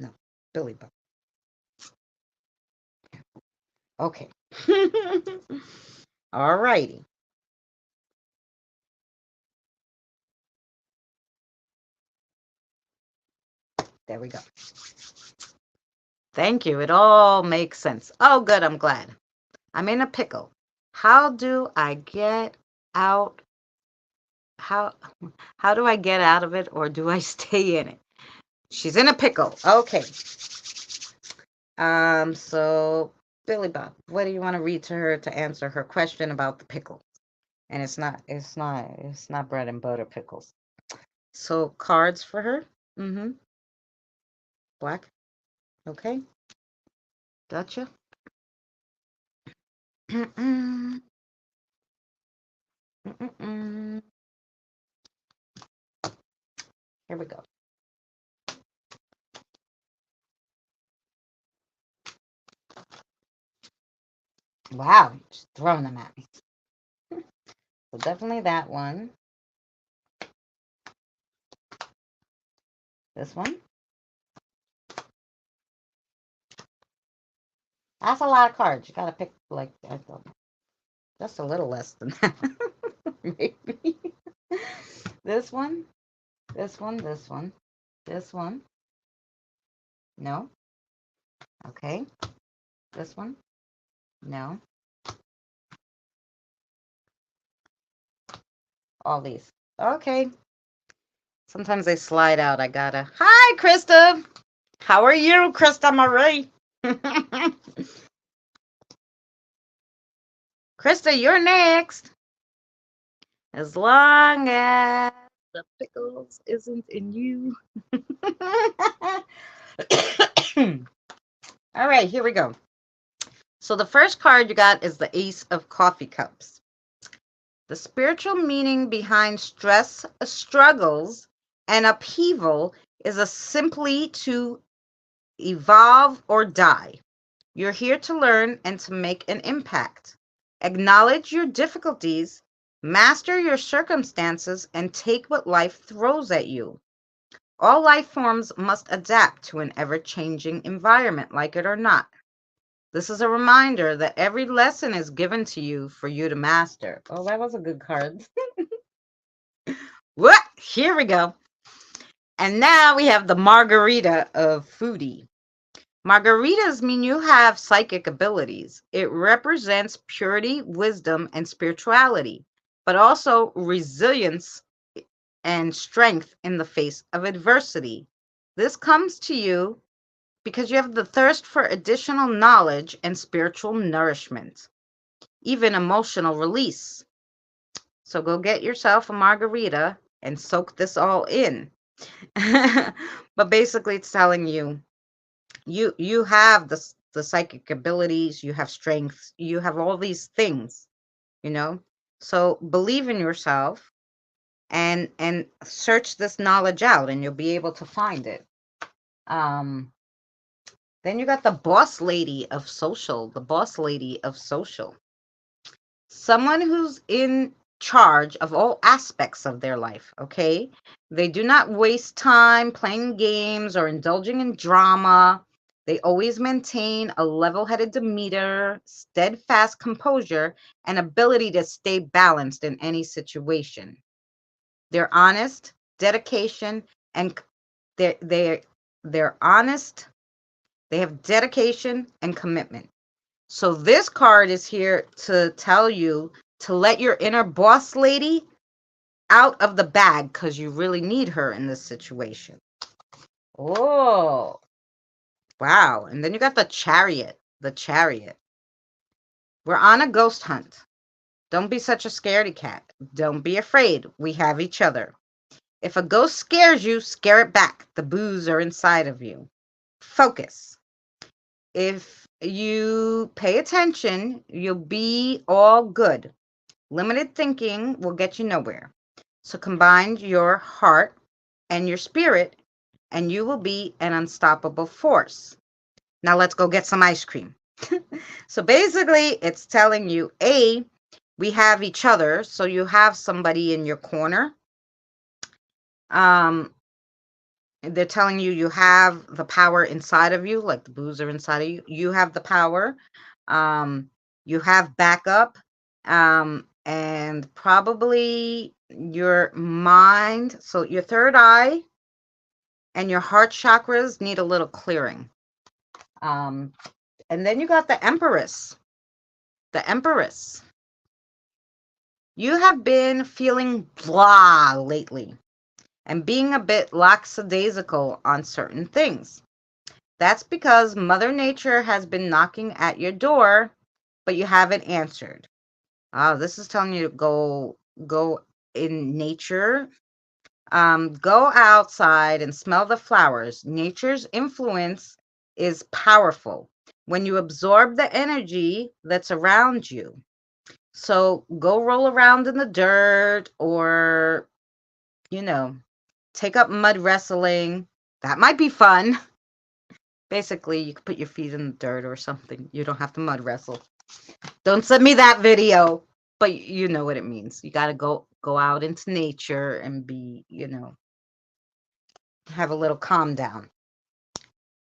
A: No, Billy Bob. Okay. All righty. There we go. Thank you. It all makes sense. Oh, good. I'm glad. I'm in a pickle. How do I get out? How do I get out of it, or do I stay in it? She's in a pickle. Okay. So Billy Bob, what do you want to read to her to answer her question about the pickle? And it's not bread and butter pickles. So cards for her. Black. Okay. Gotcha. Here we go. Wow, just throwing them at me. So definitely that one. This one. That's a lot of cards. You gotta pick like just a little less than that. Maybe. This one. This one. This one. This one. No. Okay. This one. No. All these. Okay. Sometimes they slide out. I gotta. Hi, Krista. How are you, Krista Marie? Krista, you're next. As long as the pickles isn't in you. All right, here we go. So the first card you got is the Ace of Coffee Cups. The spiritual meaning behind stress, struggles, and upheaval is simply to evolve or die. You're here to learn and to make an impact. Acknowledge your difficulties, master your circumstances, and take what life throws at you. All life forms must adapt to an ever-changing environment, like it or not. This is a reminder that every lesson is given to you for you to master. Oh, that was a good card. What? Here we go. And now we have the margarita of foodie. Margaritas mean you have psychic abilities. It represents purity, wisdom, and spirituality, but also resilience and strength in the face of adversity. This comes to you because you have the thirst for additional knowledge and spiritual nourishment, even emotional release. So go get yourself a margarita and soak this all in. But basically it's telling you you have the psychic abilities, you have strengths, you have all these things, you know. So believe in yourself and search this knowledge out and you'll be able to find it. Then you got the boss lady of social, the boss lady of social. Someone who's in charge of all aspects of their life, okay? They do not waste time playing games or indulging in drama. They always maintain a level-headed demeanor, steadfast composure, and ability to stay balanced in any situation. They're honest, dedication, and they're honest. They have dedication and commitment. So this card is here to tell you to let your inner boss lady out of the bag because you really need her in this situation. Oh, wow. And then you got the chariot. The chariot. We're on a ghost hunt. Don't be such a scaredy cat. Don't be afraid. We have each other. If a ghost scares you, scare it back. The boos are inside of you. Focus. If you pay attention, you'll be all good. Limited thinking will get you nowhere. So combine your heart and your spirit, and you will be an unstoppable force. Now let's go get some ice cream. So basically, it's telling you, A, we have each other, so you have somebody in your corner. They're telling you you have the power inside of you, like the boos are inside of you. You have the power. You have backup. And probably your mind, so your third eye and your heart chakras need a little clearing. And then you got the Empress. The Empress. You have been feeling blah lately and being a bit lackadaisical on certain things. That's because Mother Nature has been knocking at your door, but you haven't answered. This is telling you to go in nature. Go outside and smell the flowers. Nature's influence is powerful when you absorb the energy that's around you. So go roll around in the dirt or, take up mud wrestling. That might be fun. Basically, you could put your feet in the dirt or something. You don't have to mud wrestle. Don't send me that video, but you know what it means. You got to go out into nature and be, have a little calm down.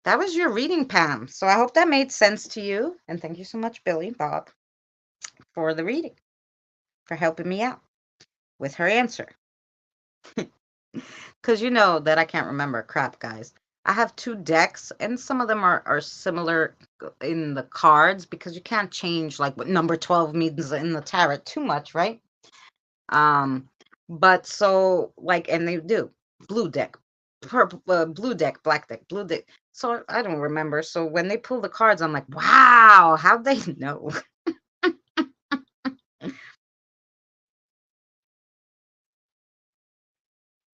A: That was your reading, Pam. So I hope that made sense to you. And thank you so much, Billy Bob, for the reading, for helping me out with her answer. Because you know that I can't remember crap, guys. I have 2 decks, and some of them are similar in the cards because you can't change like what number 12 means in the tarot too much, right? But so like, and they do blue deck, purple, blue deck, black deck, blue deck. So I don't remember. So when they pull the cards, I'm like, wow, how'd they know?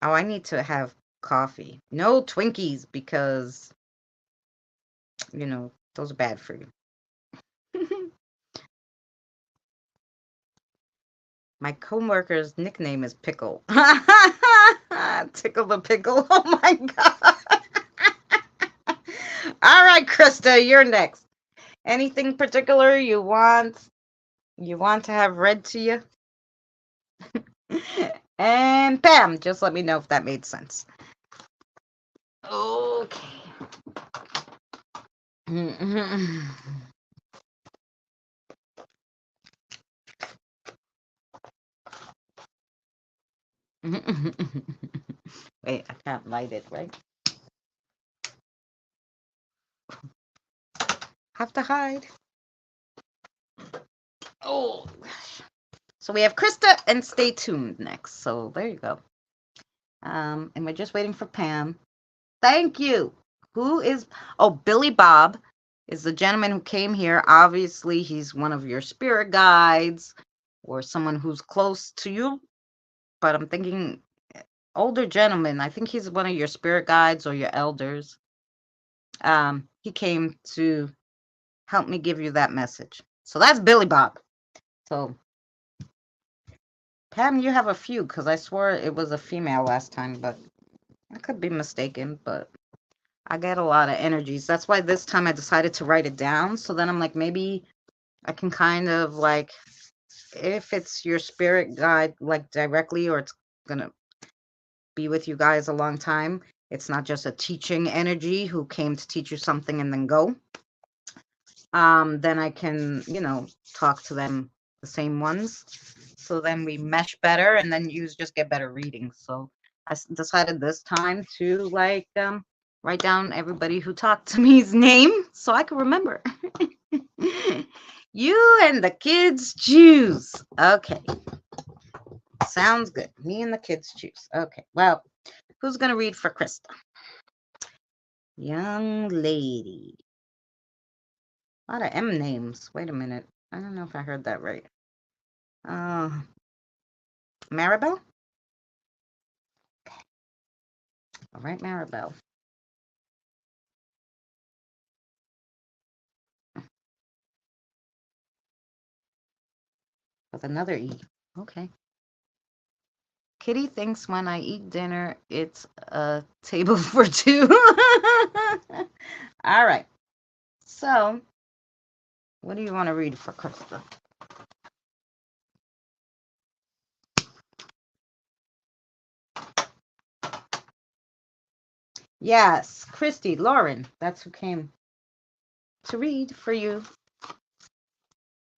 A: Oh, I need to have coffee. No Twinkies because, those are bad for you. My coworker's nickname is Pickle. Tickle the Pickle. Oh my God. All right, Krista, you're next. Anything particular you want to have read to you? And Pam, just let me know if that made sense. Okay. Wait, I can't light it, right? Have to hide. Oh, gosh. So we have Krista and Stay Tuned next. So there you go. And we're just waiting for Pam. Thank you. Who is... Oh, Billy Bob is the gentleman who came here. Obviously, he's one of your spirit guides or someone who's close to you. But I'm thinking older gentleman. I think he's one of your spirit guides or your elders. He came to help me give you that message. So that's Billy Bob. So, Pam, you have a few, because I swore it was a female last time, but I could be mistaken, but I get a lot of energies. That's why this time I decided to write it down. So then I'm like, maybe I can kind of like, if it's your spirit guide, like directly, or it's going to be with you guys a long time. It's not just a teaching energy who came to teach you something and then go. Then I can, talk to them, the same ones. So then we mesh better, and then you just get better readings. So I decided this time to like write down everybody who talked to me's name so I can remember. You and the kids choose. Okay. Sounds good. Me and the kids choose. Okay. Well, who's going to read for Krista? Young lady. A lot of M names. Wait a minute. I don't know if I heard that right. Maribel? Okay. All right, Maribel. With another E. Okay. Kitty thinks when I eat dinner, it's a table for two. All right. So, what do you want to read for Krista? Yes, Christy, Lauren. That's who came to read for you.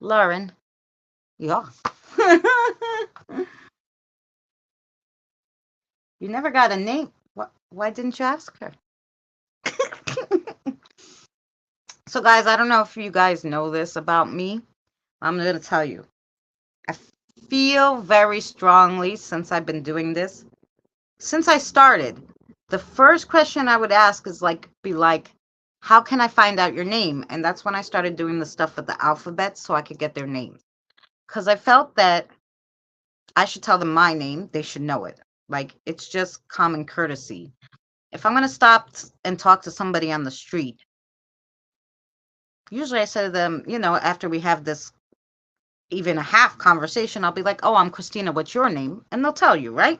A: Lauren. Yeah. You never got a name. Why didn't you ask her? So, guys, I don't know if you guys know this about me. I'm going to tell you. I feel very strongly since I've been doing this. Since I started, the first question I would ask is be like, how can I find out your name? And that's when I started doing the stuff with the alphabet so I could get their names. Because I felt that I should tell them my name. They should know it. Like, it's just common courtesy. If I'm going to stop and talk to somebody on the street, usually I say to them, after we have this even a half conversation, I'll be like, oh, I'm Christina. What's your name? And they'll tell you, right?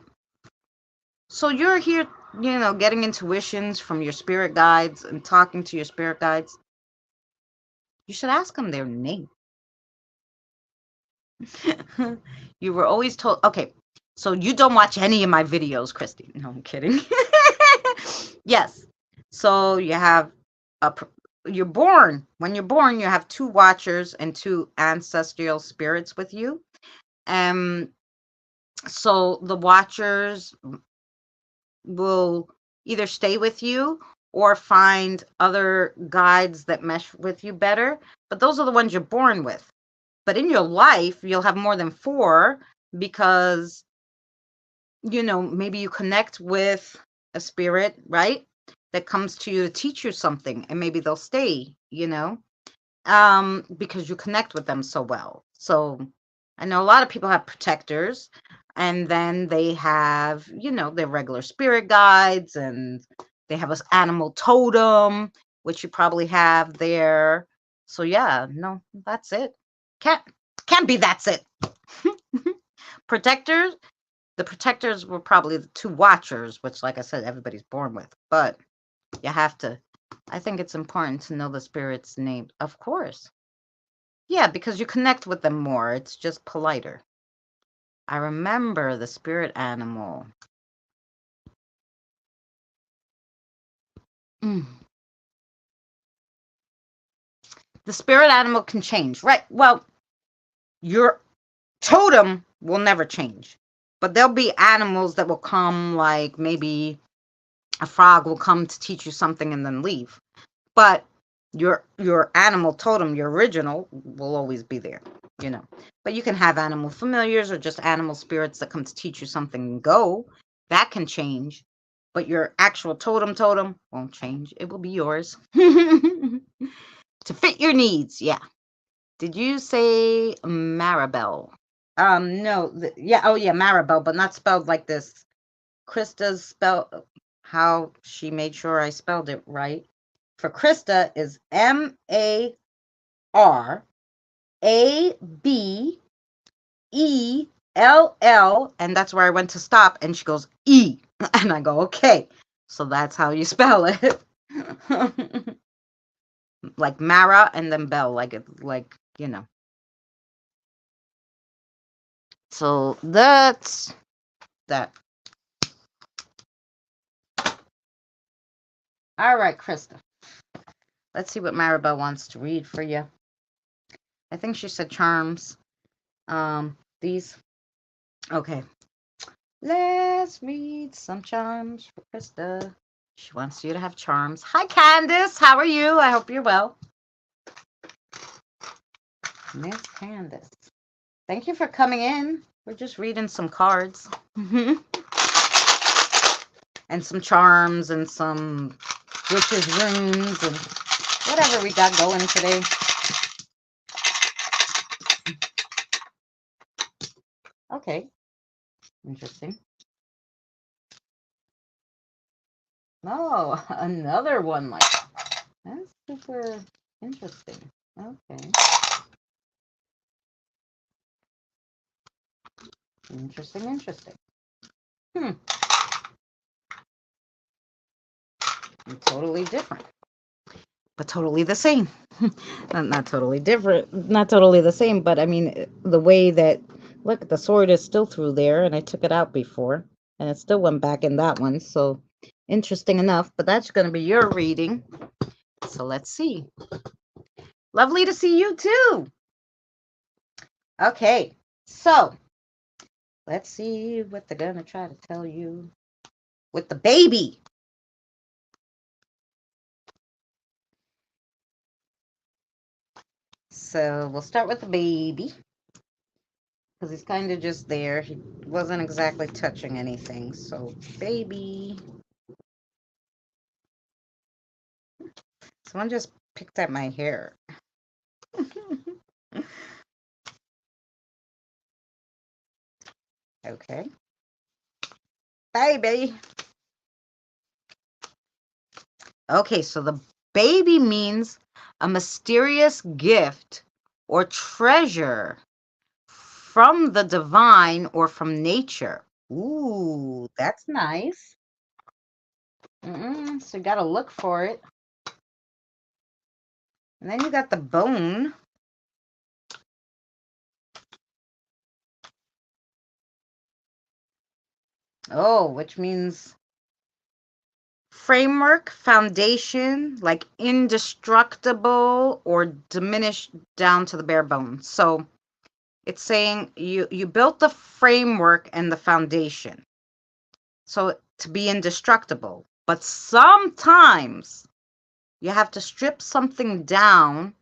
A: So you're here, getting intuitions from your spirit guides and talking to your spirit guides. You should ask them their name. You were always told, okay, so you don't watch any of my videos, Christy. No, I'm kidding. Yes. So you have when you're born, you have 2 watchers and 2 ancestral spirits with you. So the watchers will either stay with you or find other guides that mesh with you better. But those are the ones you're born with. But in your life, you'll have more than 4 because, maybe you connect with a spirit, right? That comes to you to teach you something, and maybe they'll stay, because you connect with them so well. So I know a lot of people have protectors, and then they have, their regular spirit guides, and they have an animal totem, which you probably have there. So yeah, no, that's it. Can't be that's it. Protectors, the protectors were probably the 2 watchers, which, like I said, everybody's born with. But you have to I think it's important to know the spirit's name. Of course. Yeah, because you connect with them more. It's just politer. I remember the spirit animal. Mm. The spirit animal can change, right? Well, your totem will never change, but there'll be animals that will come, like maybe a frog will come to teach you something and then leave. But your animal totem, your original, will always be there, you know. But you can have animal familiars or just animal spirits that come to teach you something and go. That can change. But your actual totem won't change. It will be yours. To fit your needs, yeah. Did you say Maribel? No, yeah, oh yeah, Maribel, but not spelled like this. Krista's spell, how she made sure I spelled it right. For Krista is Marabell, and that's where I went to stop, and she goes E, and I go okay, so that's how you spell it. Like Mara and then Bell, like you know. So that's that. All right, Krista. Let's see what Maribel wants to read for you. I think she said charms. These. Okay. Let's read some charms for Krista. She wants you to have charms. Hi, Candace. How are you? I hope you're well. Miss Candace. Thank you for coming in. We're just reading some cards. And some charms and some witches' runes and whatever we got going today. Okay. Interesting. Oh, another one like that. That's super interesting. Okay. Interesting. Hmm. Totally different, but totally the same. Not totally different, not totally the same, but I mean, the way that, look, the sword is still through there, and I took it out before, and it still went back in that one, so interesting enough, but that's going to be your reading. So let's see. Lovely to see you too. Okay, so let's see what they're going to try to tell you with the baby. So we'll start with the baby, because he's kind of just there. He wasn't exactly touching anything. So, baby. Someone just picked at my hair. Okay. Baby. Okay, so the baby means a mysterious gift or treasure from the divine or from nature. Ooh, that's nice. So you got to look for it. And then you got the bone. Oh, which means framework, foundation, like indestructible or diminished down to the bare bones. So it's saying you built the framework and the foundation. So to be indestructible. But sometimes you have to strip something down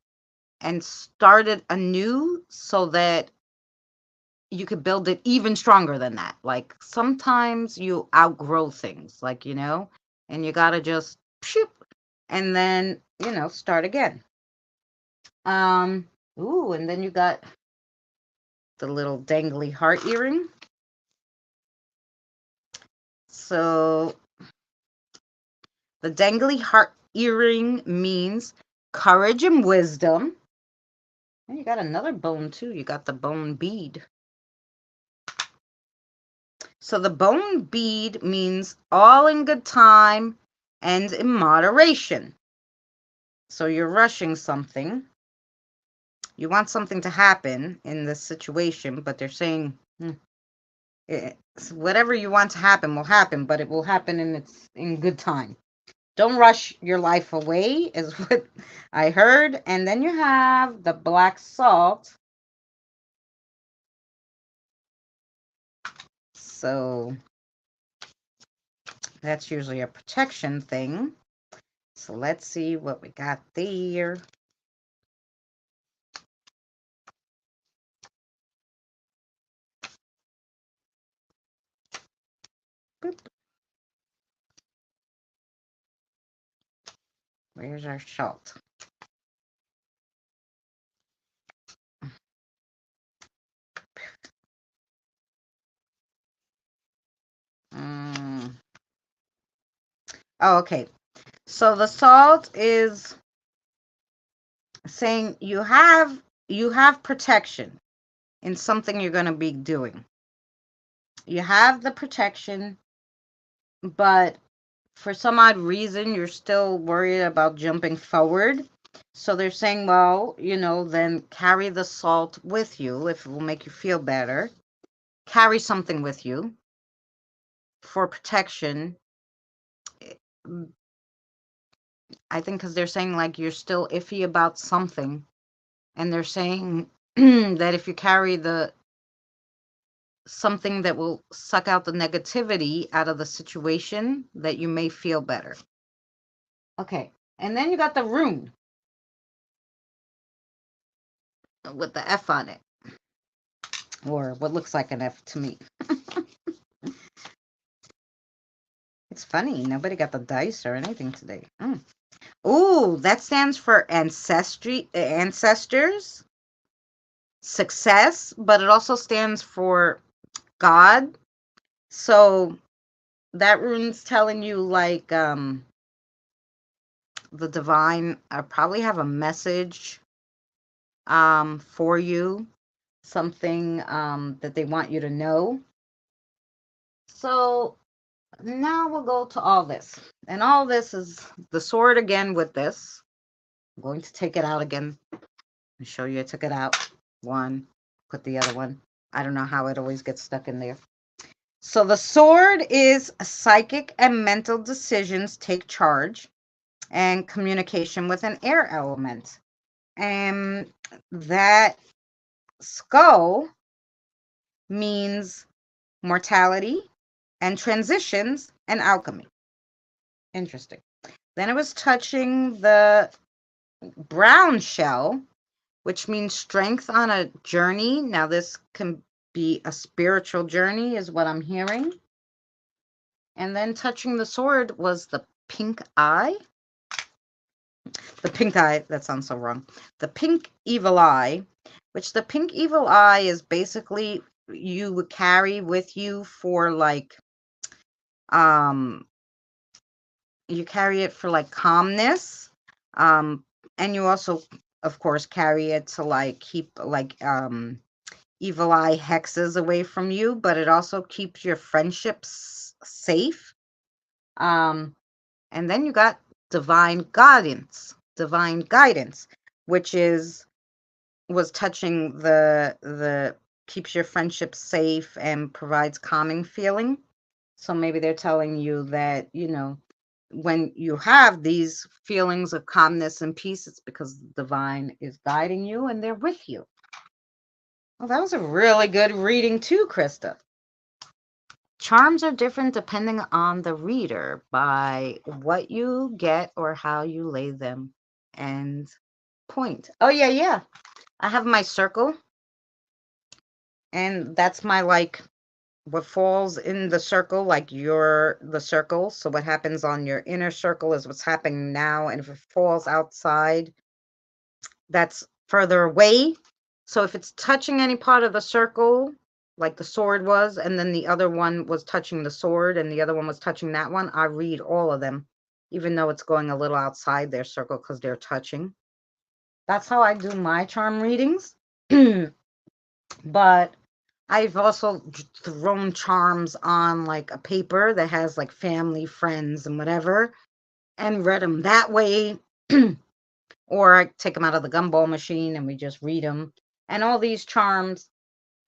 A: and start it anew so that you could build it even stronger than that. Like sometimes you outgrow things, like, you know, and you got to just shoot and then, you know, start again. Ooh, and then you got the little dangly heart earring. So the dangly heart earring means courage and wisdom. And you got another bone too. You got the bone bead. So the bone bead means all in good time and in moderation. So you're rushing something. You want something to happen in this situation, but they're saying whatever you want to happen will happen, but it will happen in good time. Don't rush your life away, is what I heard. And then you have the black salt. So that's usually a protection thing. So let's see what we got there. Boop. Where's our salt? Oh, okay. So the salt is saying you have protection in something you're going to be doing. You have the protection, but for some odd reason you're still worried about jumping forward. So they're saying, well, then carry the salt with you if it will make you feel better. Carry something with you for protection. I think because they're saying like you're still iffy about something, and they're saying that if you carry the something that will suck out the negativity out of the situation, that you may feel better. Okay, and then you got the rune with the F on it, or what looks like an F to me. It's funny, nobody got the dice or anything today. Ooh, that stands for ancestors, success, but it also stands for God. So that rune's telling you like the divine probably have a message for you, something that they want you to know. So now we'll go to all this. And all this is the sword again with this. I'm going to take it out again and show you I took it out. One, put the other one. I don't know how it always gets stuck in there. So the sword is psychic and mental decisions take charge, and communication with an air element. And that skull means mortality and transitions and alchemy. Interesting. Then it was touching the brown shell, which means strength on a journey. Now, this can be a spiritual journey, is what I'm hearing. And then touching the sword was the pink eye. The pink eye, that sounds so wrong. The pink evil eye, which the pink evil eye is basically you would carry with you for like, you carry it for like calmness. And you also, of course, carry it to like keep like, evil eye hexes away from you, but it also keeps your friendships safe. And then you got divine guidance, which was touching the keeps your friendship safe and provides calming feeling. So maybe they're telling you that, when you have these feelings of calmness and peace, it's because the divine is guiding you and they're with you. Well, that was a really good reading too, Krista. Charms are different depending on the reader by what you get or how you lay them and point. Oh, yeah. I have my circle, and that's my like what falls in the circle, like you're the circle. So what happens on your inner circle is what's happening now. And if it falls outside, that's further away. So if it's touching any part of the circle, like the sword was, and then the other one was touching the sword and the other one was touching that one, I read all of them, even though it's going a little outside their circle because they're touching. That's how I do my charm readings. But I've also thrown charms on like a paper that has like family, friends, and whatever, and read them that way. or I take them out of the gumball machine and we just read them. And all these charms,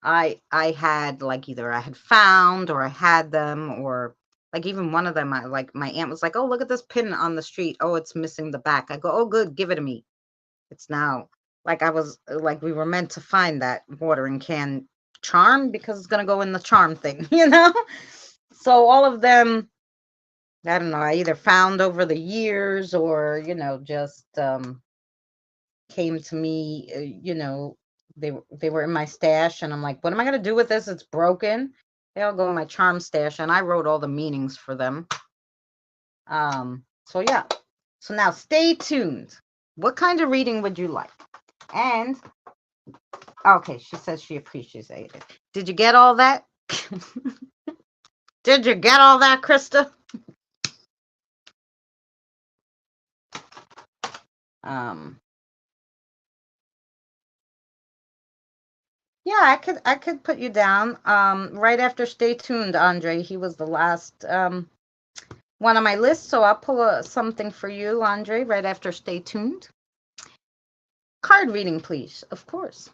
A: I had like either I had found or I had them, or like even one of them, I like my aunt was like, "Oh, look at this pin on the street. Oh, it's missing the back." I go, "Oh, good, give it to me." It's now like I was like we were meant to find that watering can charm because it's gonna go in the charm thing, you know? So all of them, I don't know, I either found over the years or, just came to me, they were in my stash and I'm like, what am I gonna do with this? It's broken. They all go in my charm stash and I wrote all the meanings for them. So yeah. So now stay tuned. What kind of reading would you like? And okay, she says she appreciates it. Did you get all that? Did you get all that, Krista? Yeah, I could put you down. Right after Stay Tuned, Andre. He was the last one on my list, so I'll pull something for you, Andre, right after Stay Tuned. Card reading, please, of course.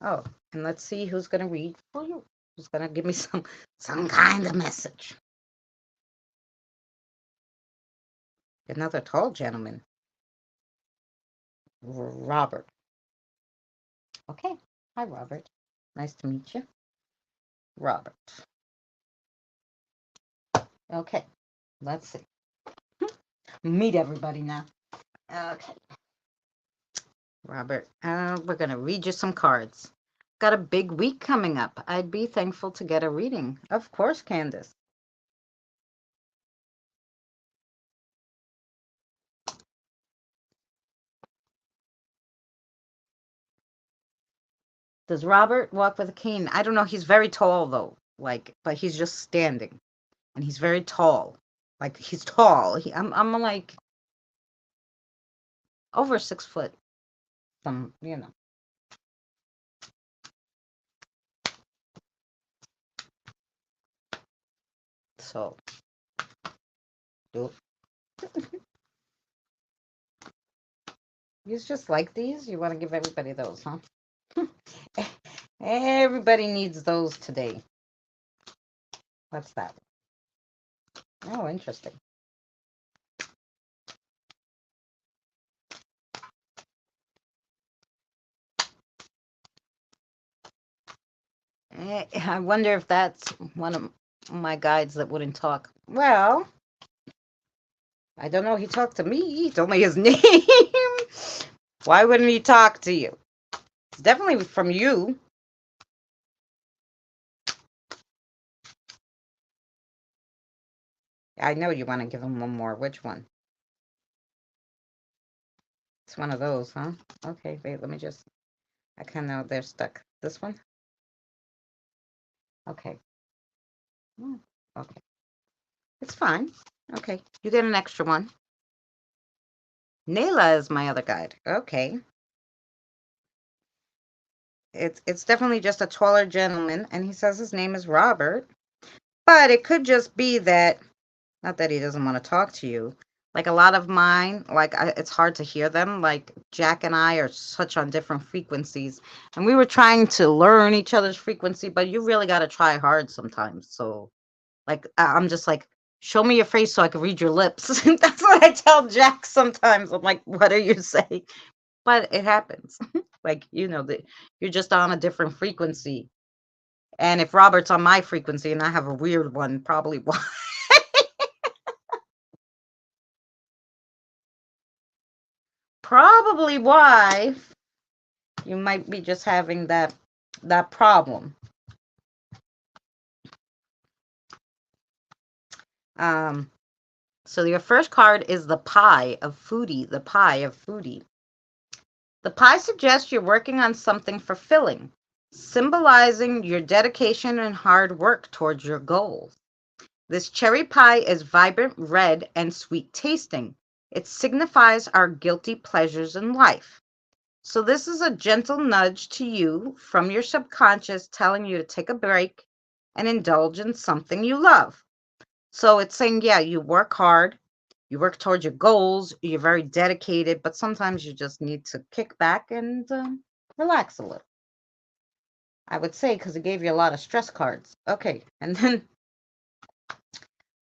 A: Oh, and let's see who's gonna read for you. Who's gonna give me some kind of message? Another tall gentleman. Robert. Okay. Hi, Robert. Nice to meet you. Robert. Okay. Let's see. Meet everybody now. Okay. Robert, we're going to read you some cards. Got a big week coming up. I'd be thankful to get a reading. Of course, Candace. Does Robert walk with a cane? I don't know. He's very tall, though. But he's just standing. And he's very tall. Like, he's tall. I'm like over 6 foot. Some. So, you just like these? You want to give everybody those, huh? Everybody needs those today. What's that? Oh, interesting. I wonder if that's one of my guides that wouldn't talk. Well, I don't know. He talked to me. He told me his name. Why wouldn't he talk to you? It's definitely from you. I know you want to give him one more. Which one? It's one of those, huh? Okay, wait, let me just... I kind of know they're stuck. This one? Okay. Okay. It's fine. Okay, you get an extra one. Nayla is my other guide. Okay. It's definitely just a taller gentleman, and he says his name is Robert. But it could just be that, not that he doesn't want to talk to you. Like a lot of mine, it's hard to hear them. Like Jack and I are such on different frequencies, and we were trying to learn each other's frequency, but you really got to try hard sometimes. So, like, I'm just like, show me your face so I can read your lips. That's what I tell Jack sometimes. I'm like, what are you saying? But it happens. Like, that you're just on a different frequency. And if Robert's on my frequency and I have a weird one, probably why. Probably why you might be just having that problem. So your first card is the pie of foodie, the pie of foodie. The pie suggests you're working on something fulfilling, symbolizing your dedication and hard work towards your goals. This cherry pie is vibrant red and sweet tasting. It signifies our guilty pleasures in life. So this is a gentle nudge to you from your subconscious telling you to take a break and indulge in something you love. So it's saying, yeah, you work hard You work towards your goals. You're very dedicated, but sometimes you just need to kick back and relax a little. I would say, because it gave you a lot of stress cards. Okay, and then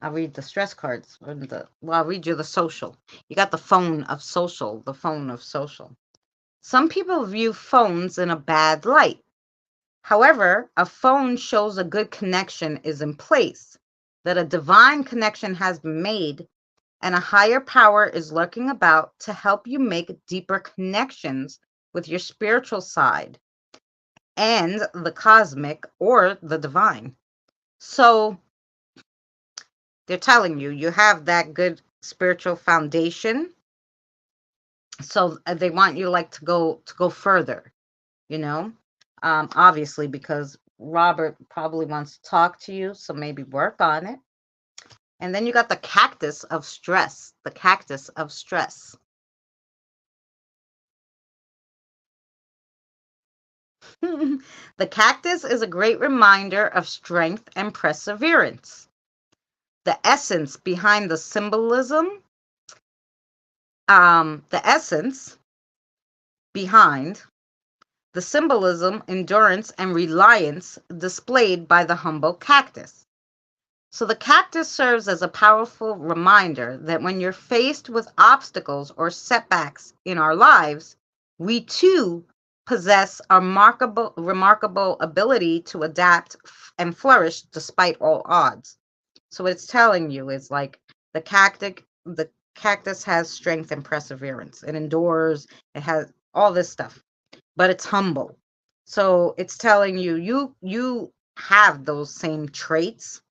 A: I'll read the stress cards. I'll read you the social. You got the phone of social, the phone of social. Some people view phones in a bad light. However, a phone shows a good connection is in place, that a divine connection has been made, and a higher power is lurking about to help you make deeper connections with your spiritual side and the cosmic or the divine. So they're telling you you have that good spiritual foundation. So they want you like to go further, you know, obviously, because Robert probably wants to talk to you, so maybe work on it. And then you got the cactus of stress, the cactus of stress. The cactus is a great reminder of strength and perseverance. The essence behind the symbolism, the essence behind the symbolism, endurance, and reliance displayed by the humble cactus. So the cactus serves as a powerful reminder that when you're faced with obstacles or setbacks in our lives, we too possess a remarkable ability to adapt and flourish despite all odds. So what it's telling you is like the cactus has strength and perseverance. It endures, it has all this stuff, but it's humble. So it's telling you you have those same traits,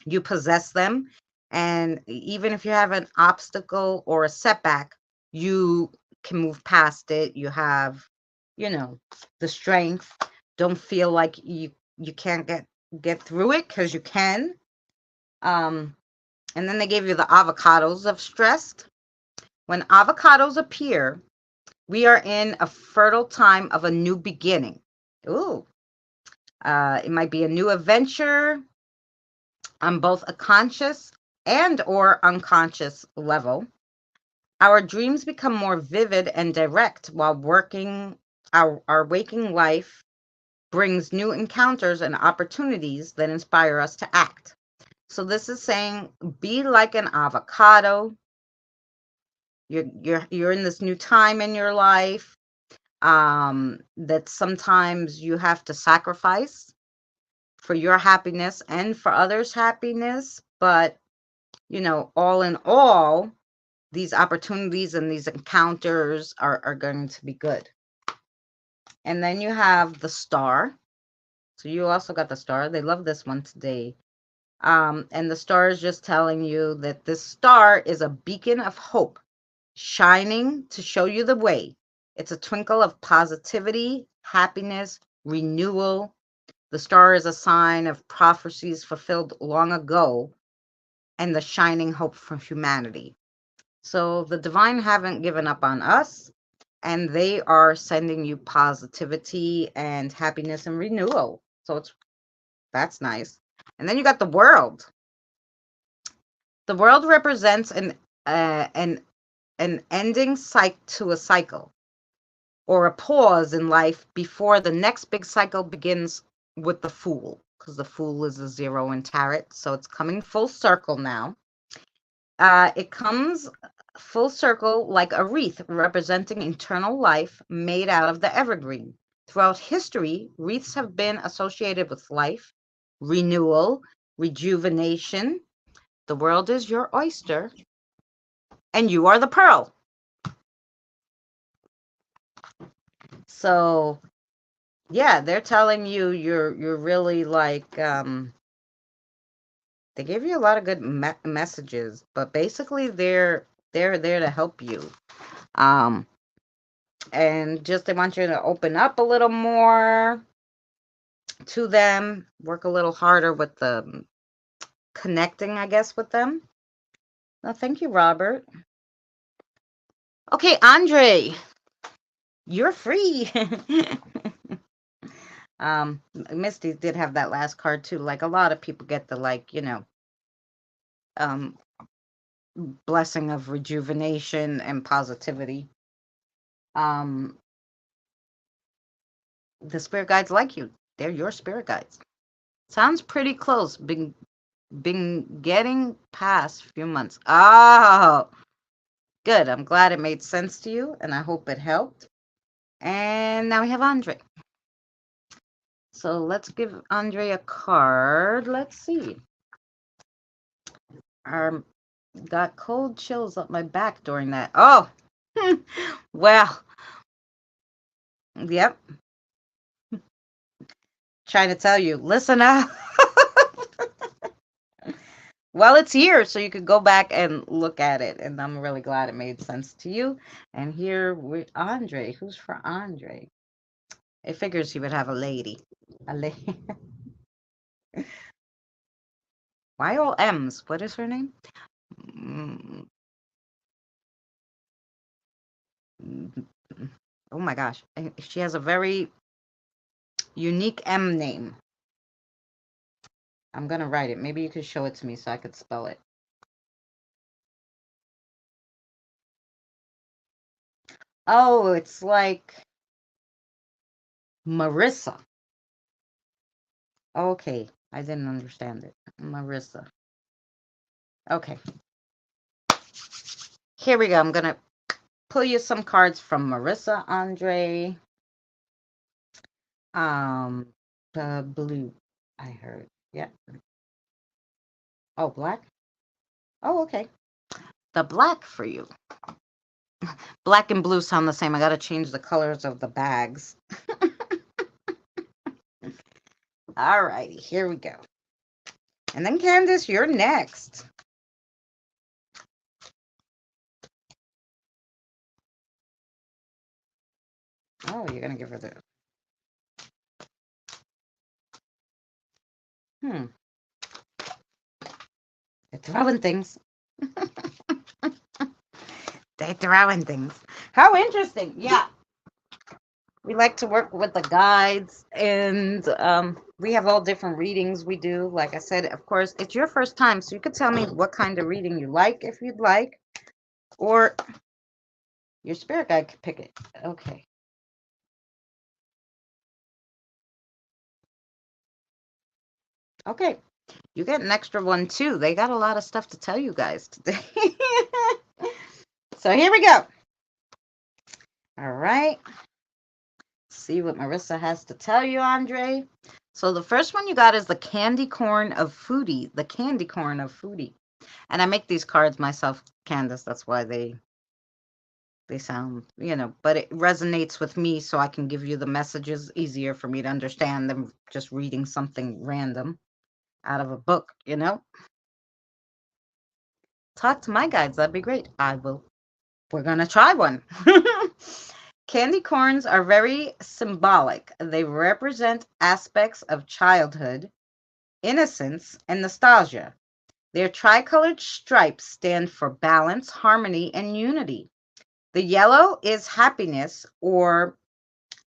A: you possess them, and even if you have an obstacle or a setback, you can move past it. You have, you know, the strength. Don't feel like you can't get through it, because you can. And then they gave you the avocados of stressed. When avocados appear, we are in a fertile time of a new beginning. Ooh, it might be a new adventure on both a conscious and or unconscious level. Our dreams become more vivid and direct while working our waking life brings new encounters and opportunities that inspire us to act. So this is saying be like an avocado. You're in this new time in your life, that sometimes you have to sacrifice for your happiness and for others' happiness. But, you know, all in all, these opportunities and these encounters are going to be good. And then you have the star. So you also got the star. They love this one today. And the star is just telling you that this star is a beacon of hope, shining to show you the way. It's a twinkle of positivity, happiness, renewal. The star is a sign of prophecies fulfilled long ago and the shining hope for humanity. So the divine haven't given up on us, and they are sending you positivity and happiness and renewal. So that's nice. And then you got the world. The world represents an ending to a cycle, or a pause in life before the next big cycle begins with the Fool, because the Fool is a zero in tarot. So it's coming full circle now. It comes full circle like a wreath representing eternal life made out of the evergreen. Throughout history, wreaths have been associated with life, renewal, rejuvenation. The world is your oyster, and you are the pearl. So yeah, they're telling you you're really like they give you a lot of good messages, but basically they're there to help you. And just they want you to open up a little more to them, work a little harder with the connecting, I guess, with them. Well, thank you, Robert. Okay, Andre, you're free. Misty did have that last card too. Like a lot of people get the, like, you know, um blessing of rejuvenation and positivity. Um, the spirit guides like you. They're your spirit guides. Sounds pretty close. Been getting past a few months. Oh, good. I'm glad it made sense to you, and I hope it helped. And now we have Andre. So let's give Andre a card. Let's see. Got cold chills up my back during that. Oh, well, yep. Trying to tell you, listen up. Well, it's here, so you could go back and look at it. And I'm really glad it made sense to you. And here with Andre. Who's for Andre? It figures he would have a lady. A lady. Why all M's? What is her name? Mm, oh my gosh. She has a very unique M name. I'm going to write it. Maybe you could show it to me so I could spell it. Oh, it's like Marissa. Okay. I didn't understand it. Marissa. Okay. Here we go. I'm going to pull you some cards from Marissa, Andre. The blue, I heard. Yeah. Oh, black? Oh, okay. The black for you. Black and blue sound the same. I got to change the colors of the bags. All righty, here we go. And then Candace, you're next. Oh, you're going to give her the... They're throwing things. They're throwing things. How interesting. Yeah. We like to work with the guides, and we have all different readings we do. Like I said, of course, it's your first time, so you could tell me what kind of reading you like if you'd like, or your spirit guide could pick it. Okay. Okay. You get an extra one, too. They got a lot of stuff to tell you guys today. So here we go. All right. See what Marissa has to tell you, Andre. So the first one you got is the candy corn of foodie. The candy corn of foodie. And I make these cards myself, Candace. That's why they sound, but it resonates with me, so I can give you the messages easier for me to understand than just reading something random out of a book, Talk to my guides. That'd be great. I will. We're going to try one. Candy corns are very symbolic. They represent aspects of childhood, innocence, and nostalgia. Their tricolored stripes stand for balance, harmony, and unity. The yellow is happiness or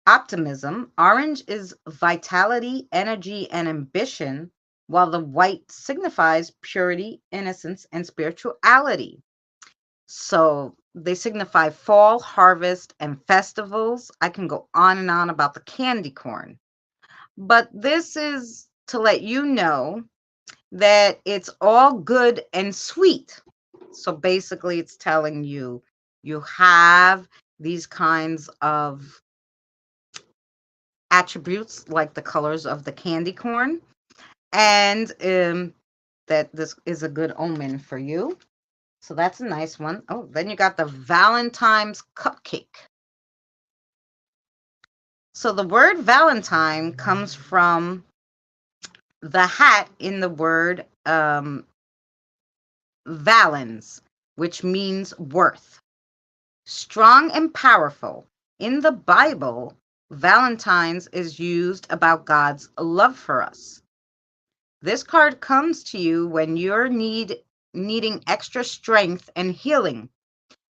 A: optimism. Orange is vitality, energy, and ambition, while the white signifies purity, innocence, and spirituality. So they signify fall, harvest, and festivals. I can go on and on about the candy corn, but this is to let you know that it's all good and sweet. So basically, it's telling you you have these kinds of attributes like the colors of the candy corn, and that this is a good omen for you. So that's a nice one. Oh, then you got the Valentine's cupcake. So the word Valentine comes from the hat in the word valens, which means worth. Strong and powerful. In the Bible, Valentine's is used about God's love for us. This card comes to you when you're needing extra strength and healing.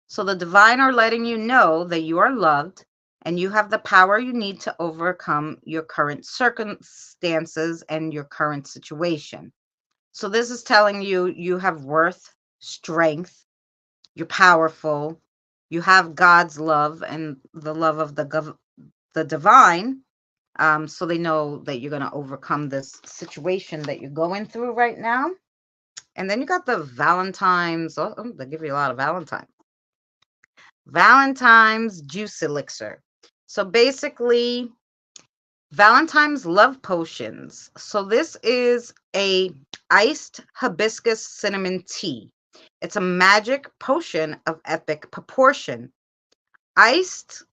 A: So the divine are letting you know that you are loved and you have the power you need to overcome your current circumstances and your current situation. So this is telling you you have worth, strength, You're powerful. You have God's love and the love of the divine. So they know that you're going to overcome this situation that you're going through right now. And then you got the Valentine's. Oh, they give you a lot of Valentine. Valentine's juice elixir. So basically, Valentine's love potions. So this is a iced hibiscus cinnamon tea. It's a magic potion of epic proportion. Iced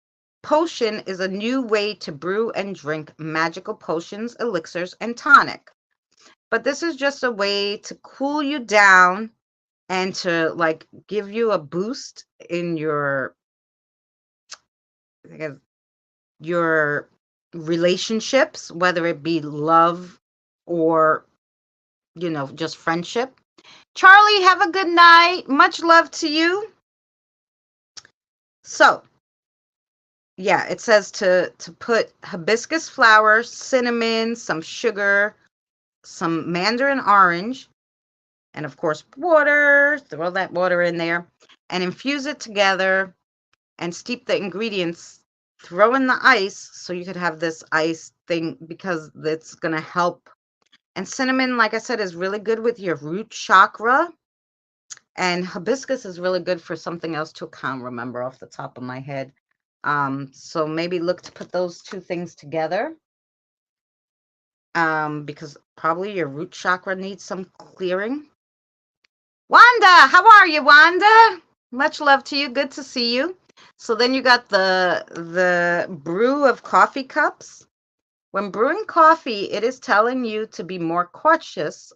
A: potion is a new way to brew and drink magical potions, elixirs, and tonic. But this is just a way to cool you down and to like give you a boost in your relationships, whether it be love or, just friendship. Charlie, have a good night. Much love to you. So, yeah, it says to put hibiscus flower, cinnamon, some sugar, some mandarin orange, and of course water. Throw that water in there and infuse it together and steep the ingredients. Throw in the ice so you could have this ice thing because it's going to help. And cinnamon, like I said, is really good with your root chakra. And hibiscus is really good for something else too. I can't remember off the top of my head. So maybe look to put those two things together. Because probably your root chakra needs some clearing. Wanda, how are you, Wanda? Much love to you. Good to see you. So then you got the brew of coffee cups. When brewing coffee, it is telling you to be more cautious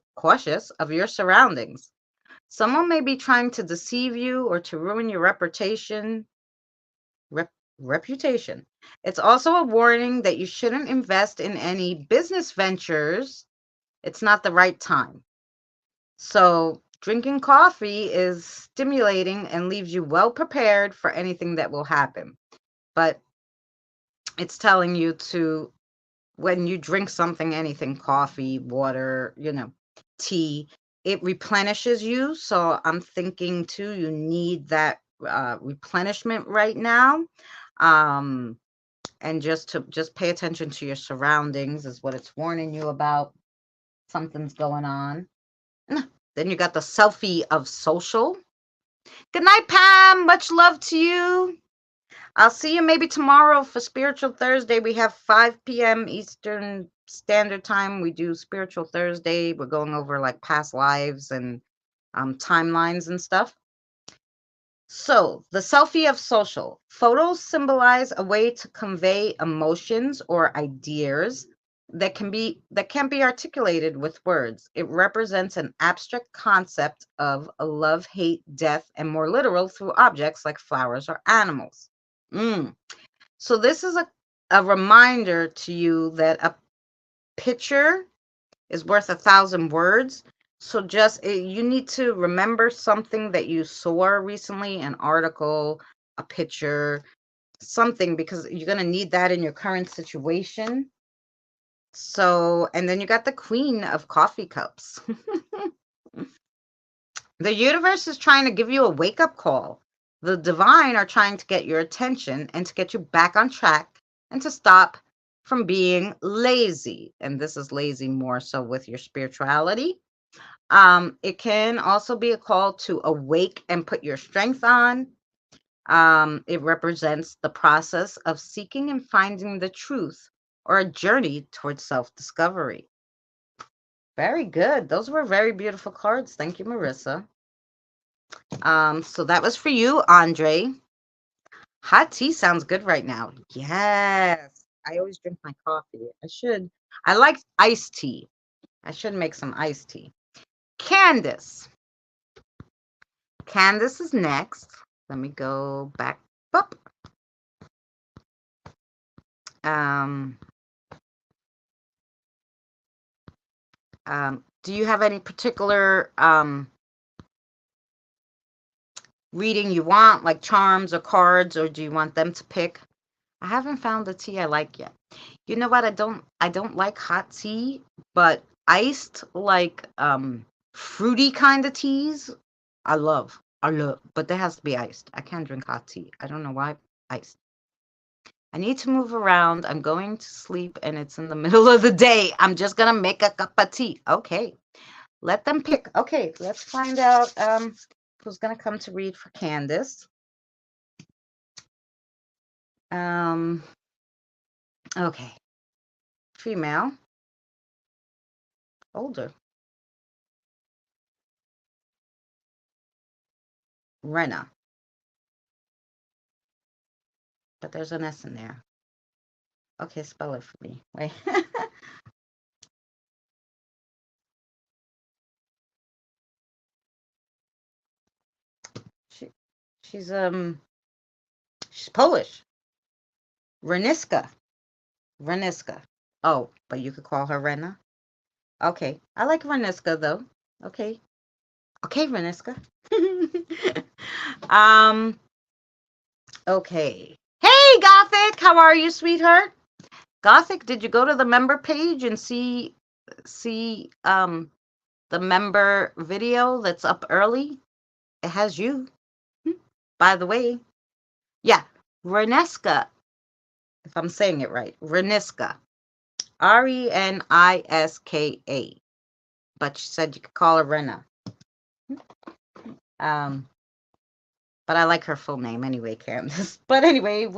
A: of your surroundings. Someone may be trying to deceive you or to ruin your reputation. Reputation. It's also a warning that you shouldn't invest in any business ventures. It's not the right time. So drinking coffee is stimulating and leaves you well prepared for anything that will happen. But it's telling you to, when you drink something, anything, coffee, water, tea, it replenishes you. So I'm thinking too, you need that replenishment right now. And just pay attention to your surroundings is what it's warning you about. Something's going on. Then you got the selfie of social. Good night, Pam. Much love to you. I'll see you maybe tomorrow for Spiritual Thursday. We have 5 p.m. Eastern Standard Time. We do Spiritual Thursday. We're going over like past lives and timelines and stuff. So the selfie of social. Photos symbolize a way to convey emotions or ideas that can't be articulated with words. It represents an abstract concept of a love, hate, death, and more literal through objects like flowers or animals. So this is a reminder to you that a picture is worth 1,000 words. So just you need to remember something that you saw recently, an article, a picture, something, because you're going to need that in your current situation. So, and then you got the Queen of Coffee Cups. The universe is trying to give you a wake-up call. The divine are trying to get your attention and to get you back on track and to stop from being lazy. And this is lazy more so with your spirituality. It can also be a call to awake and put your strength on. It represents the process of seeking and finding the truth or a journey towards self-discovery. Very good. Those were very beautiful cards. Thank you, Marissa. So that was for you, Andre. Hot tea sounds good right now. Yes. I always drink my coffee. I like iced tea. I should make some iced tea. Candace. Candace is next. Let me go back up. Do you have any particular reading you want, like charms or cards, or do you want them to pick? I haven't found the tea I like yet. You know what? I don't like hot tea, but iced, like fruity kind of teas, I love. But there has to be iced. I can't drink hot tea. I don't know why. Iced. I need to move around. I'm going to sleep and it's in the middle of the day. I'm just going to make a cup of tea. Okay. Let them pick. Okay, let's find out who's going to come to read for Candace. Okay. Female. Older. Rena. But there's an S in there. Okay, spell it for me. Wait. she's Polish. Reniska. Reniska. Oh, but you could call her Rena. Okay. I like Reniska though. Okay. Okay, Reniska. Okay. Hey, Gothic, how are you, sweetheart? Gothic, did you go to the member page and see the member video that's up early? It has you. By the way. Yeah, Reniska, if I'm saying it right. Reniska. Reniska. But she said you could call her Rena. But I like her full name anyway, Candace. But anyway,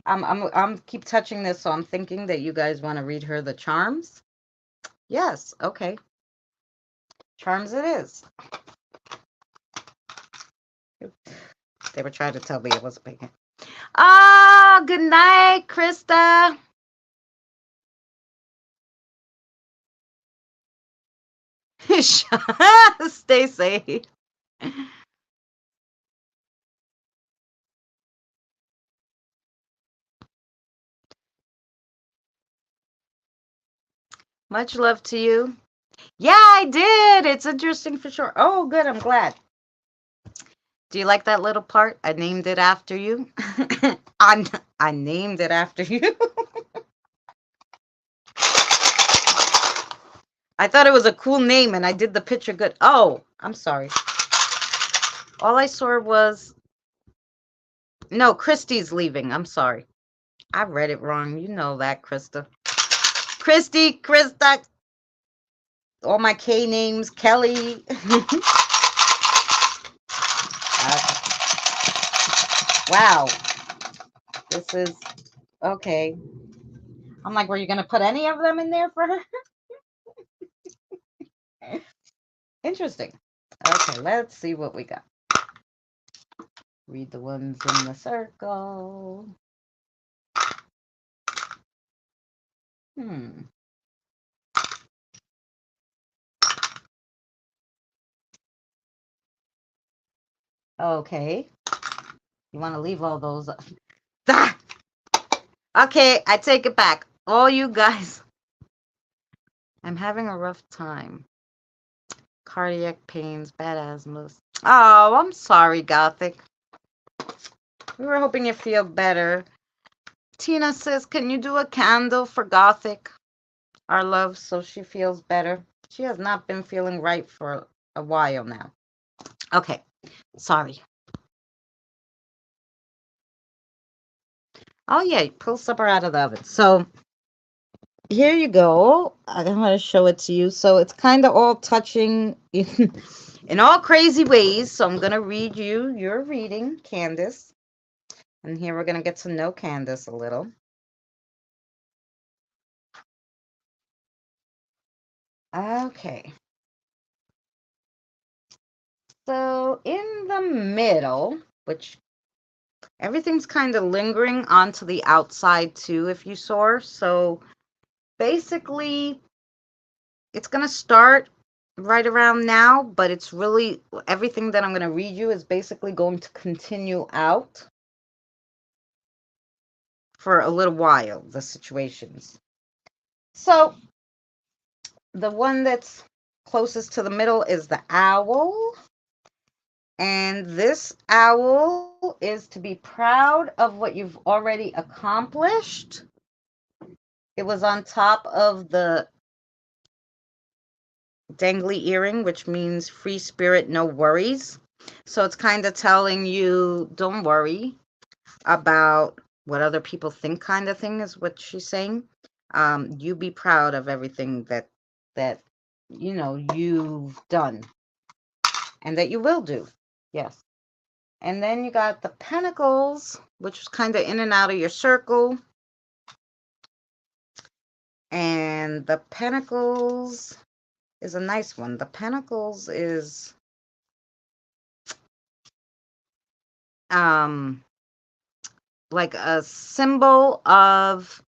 A: I'm keep touching this, so I'm thinking that you guys want to read her the charms. Yes, okay. Charms it is. They were trying to tell me it wasn't picking. Ah, good night, Krista. Stay safe. Much love to you. Yeah, I did. It's interesting for sure. Oh, good. I'm glad. Do you like that little part? I named it after you. I named it after you. I thought it was a cool name and I did the picture good. Oh, I'm sorry. All I saw was... No, Christy's leaving. I'm sorry. I read it wrong. You know that, Krista. Krista. All my K names. Kelly. Wow. This is... Okay. I'm like, were you going to put any of them in there for her? Interesting. Okay, let's see what we got. Read the ones in the circle. Okay. You want to leave all those up. Ah! Okay, I take it back. All you guys. I'm having a rough time. Cardiac pains, bad asthma. Oh, I'm sorry, Gothic. We were hoping you feel better. Tina says, can you do a candle for Gothic, our love, so she feels better? She has not been feeling right for a while now. Okay, sorry. Oh, yeah, pull supper out of the oven. So, here you go. I'm going to show it to you. So, it's kind of all touching in all crazy ways. So, I'm going to read you your reading, Candace. And here we're going to get to know Candace a little. Okay. So, in the middle, which everything's kind of lingering onto the outside too, if you saw. So, basically, it's going to start right around now, but it's really everything that I'm going to read you is basically going to continue out for a little while, the situations. So the one that's closest to the middle is the owl. And this owl is to be proud of what you've already accomplished. It was on top of the dangly earring, which means free spirit, no worries. So it's kind of telling you, don't worry about what other people think, kind of thing is what she's saying. You be proud of everything that you've done and that you will do. Yes. And then you got the Pentacles, which is kind of in and out of your circle. And the Pentacles is a nice one. The Pentacles is like a symbol of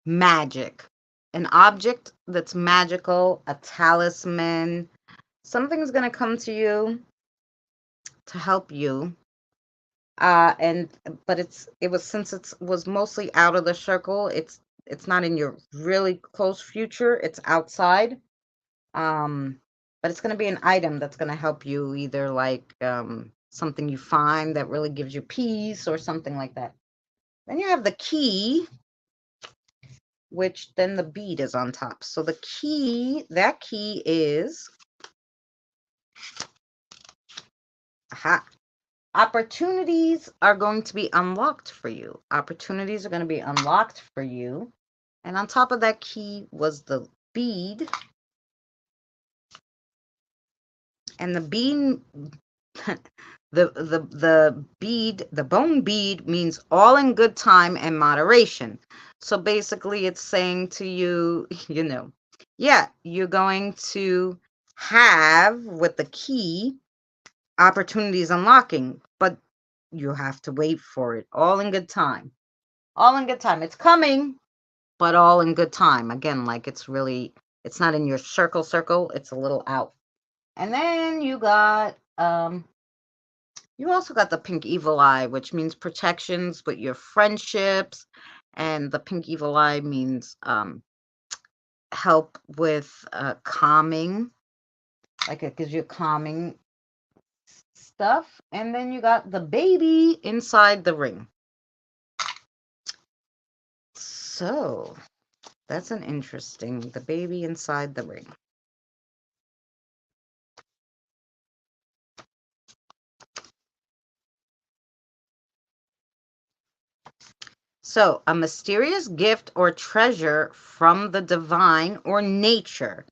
A: magic. An object that's magical, a talisman. Something's going to come to you to help you. But since it was mostly out of the circle, it's not in your really close future, it's outside. But it's going to be an item that's going to help you, either like something you find that really gives you peace or something like that. Then you have the key, which then the bead is on top. So the key, that key is, aha, opportunities are going to be unlocked for you. Opportunities are going to be unlocked for you. And on top of that key was the bead. And the bead, the bead, the bone bead means all in good time and moderation. So basically it's saying to you, yeah, you're going to have, with the key, opportunities unlocking, but you have to wait for it. All in good time. All in good time. It's coming, but all in good time. Again, like it's not in your circle. It's a little out. And then you got, you also got the pink evil eye, which means protections with your friendships. And the pink evil eye means help with calming. Like it gives you calming stuff. And then you got the baby inside the ring. So that's an interesting, the baby inside the ring. So, a mysterious gift or treasure from the divine or nature.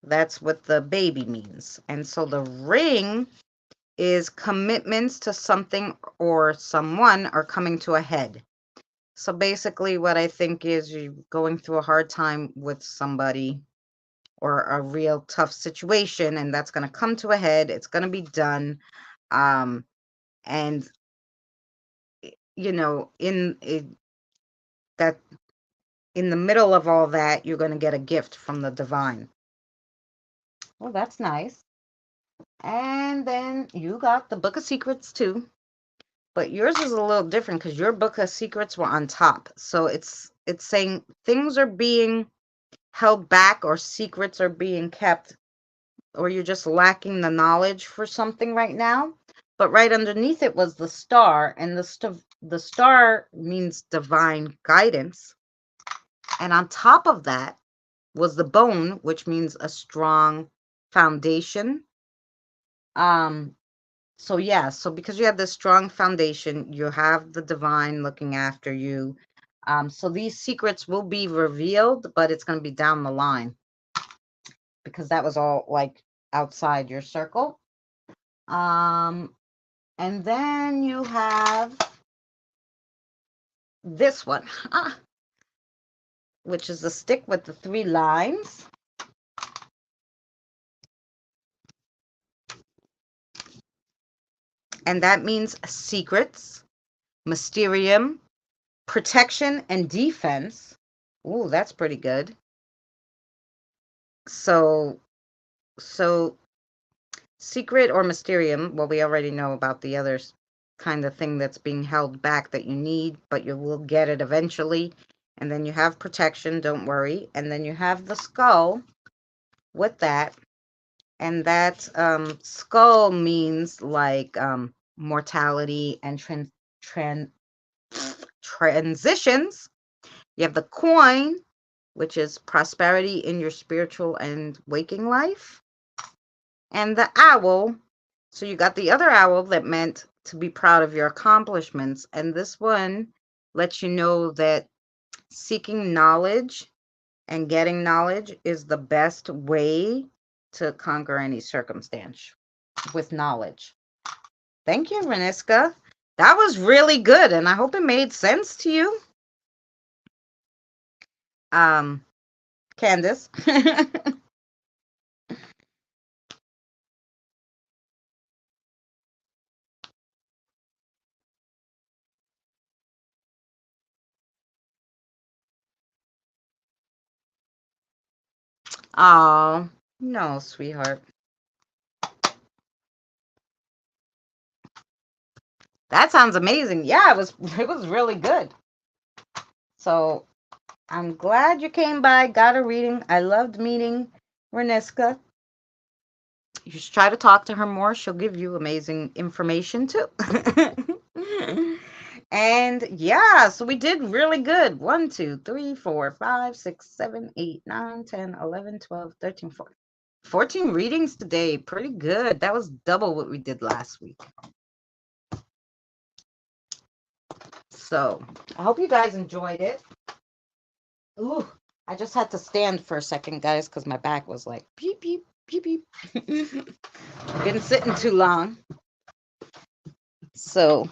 A: That's what the baby means. And so the ring is commitments to something or someone are coming to a head. So basically what I think is you're going through a hard time with somebody or a real tough situation, and that's going to come to a head. It's going to be done. And that in the middle of all that, you're going to get a gift from the divine. Well, that's nice. And then you got the Book of Secrets too. But yours is a little different because your Book of Secrets were on top. So it's saying things are being held back or secrets are being kept, or you're just lacking the knowledge for something right now. But right underneath it was the star, and the star means divine guidance. And on top of that was the bone, which means a strong foundation. So yeah, so because you have this strong foundation, you have the divine looking after you. So these secrets will be revealed, but it's going to be down the line because that was all like outside your circle. And then you have this one, which is the stick with the 3 lines. And that means secrets, mysterium, protection, and defense. Ooh, that's pretty good. So secret or mysterium, well, we already know about the other kind of thing that's being held back that you need, but you will get it eventually. And then you have protection, don't worry. And then you have the skull with that. And that skull means like mortality and transitions. You have the coin, which is prosperity in your spiritual and waking life. And the owl, So you got the other owl that meant to be proud of your accomplishments. And this one lets you know that seeking knowledge and getting knowledge is the best way to conquer any circumstance with knowledge. Thank you, Reniska. That was really good, and I hope it made sense to you. Candace. Oh, no, sweetheart. That sounds amazing. Yeah, it was really good. So I'm glad you came by, got a reading. I loved meeting Reniska. You should try to talk to her more. She'll give you amazing information too. And yeah, so we did really good. 1, 2, 3, 4, 5, 6, 7, 8, 9, 10, 11, 12, 13, 14. 14 readings today. Pretty good. That was double what we did last week. So I hope you guys enjoyed it. Ooh, I just had to stand for a second, guys, because my back was like beep, beep, beep, beep. Been sitting too long. So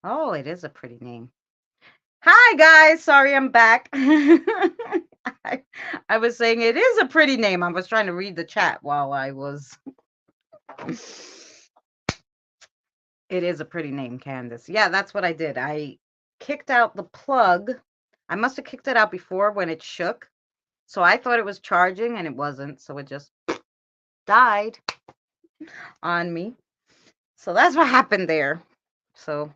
A: oh, it is a pretty name. Hi, guys. Sorry, I'm back. I was saying it is a pretty name. I was trying to read the chat while I was. It is a pretty name, Candace. Yeah, that's what I did. I kicked out the plug. I must have kicked it out before when it shook. So I thought it was charging and it wasn't. So it just died on me. So that's what happened there. So